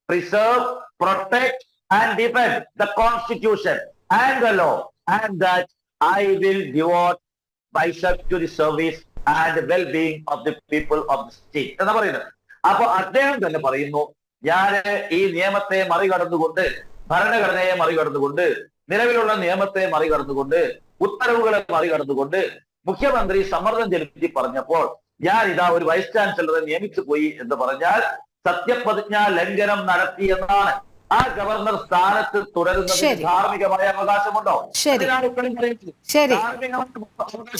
[SPEAKER 3] preserve, protect and defend the constitution and the law, and that I will devote myself to the service and the well-being of the people of the state എന്ന് പറയുന്നത്. അപ്പൊ അദ്ദേഹം തന്നെ പറയുന്നു, ഞാൻ ഈ നിയമത്തെ മറികടന്നുകൊണ്ട്, ഭരണഘടനയെ മറികടന്നുകൊണ്ട്, നിലവിലുള്ള നിയമത്തെ മറികടന്നുകൊണ്ട്, ഉത്തരവുകളെ മറികടന്നുകൊണ്ട് മുഖ്യമന്ത്രി സമ്മർദ്ദം ചെലുത്തി പറഞ്ഞപ്പോൾ ഞാൻ ഇതാ ഒരു വൈസ് ചാൻസലറെ നിയമിച്ചു പോയി എന്ന് പറഞ്ഞാൽ സത്യപ്രതിജ്ഞാ ലംഘനം നടത്തി എന്നാണ്. ആ ഗവർണർ സ്ഥാനത്ത് തുടരുന്നതിന് ധാർമ്മികമായ അവകാശമുണ്ടോ?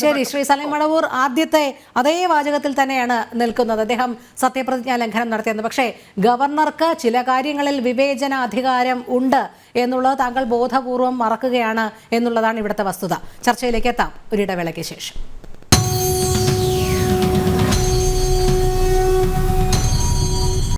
[SPEAKER 1] ശരി ശ്രീ സലീം മടവൂർ, ആദ്യത്തെ അതേ വാചകത്തിൽ തന്നെയാണ് നിൽക്കുന്നത്. അദ്ദേഹം സത്യപ്രതിജ്ഞാ ലംഘനം നടത്തിയെന്ന്. പക്ഷേ ഗവർണർക്ക് ചില കാര്യങ്ങളിൽ വിവേചന അധികാരം ഉണ്ട് എന്നുള്ളത് താങ്കൾ ബോധപൂർവം മറക്കുകയാണ് എന്നുള്ളതാണ് ഇവിടുത്തെ വസ്തുത. ചർച്ചയിലേക്ക് എത്താം ഒരിടവേളയ്ക്ക് ശേഷം.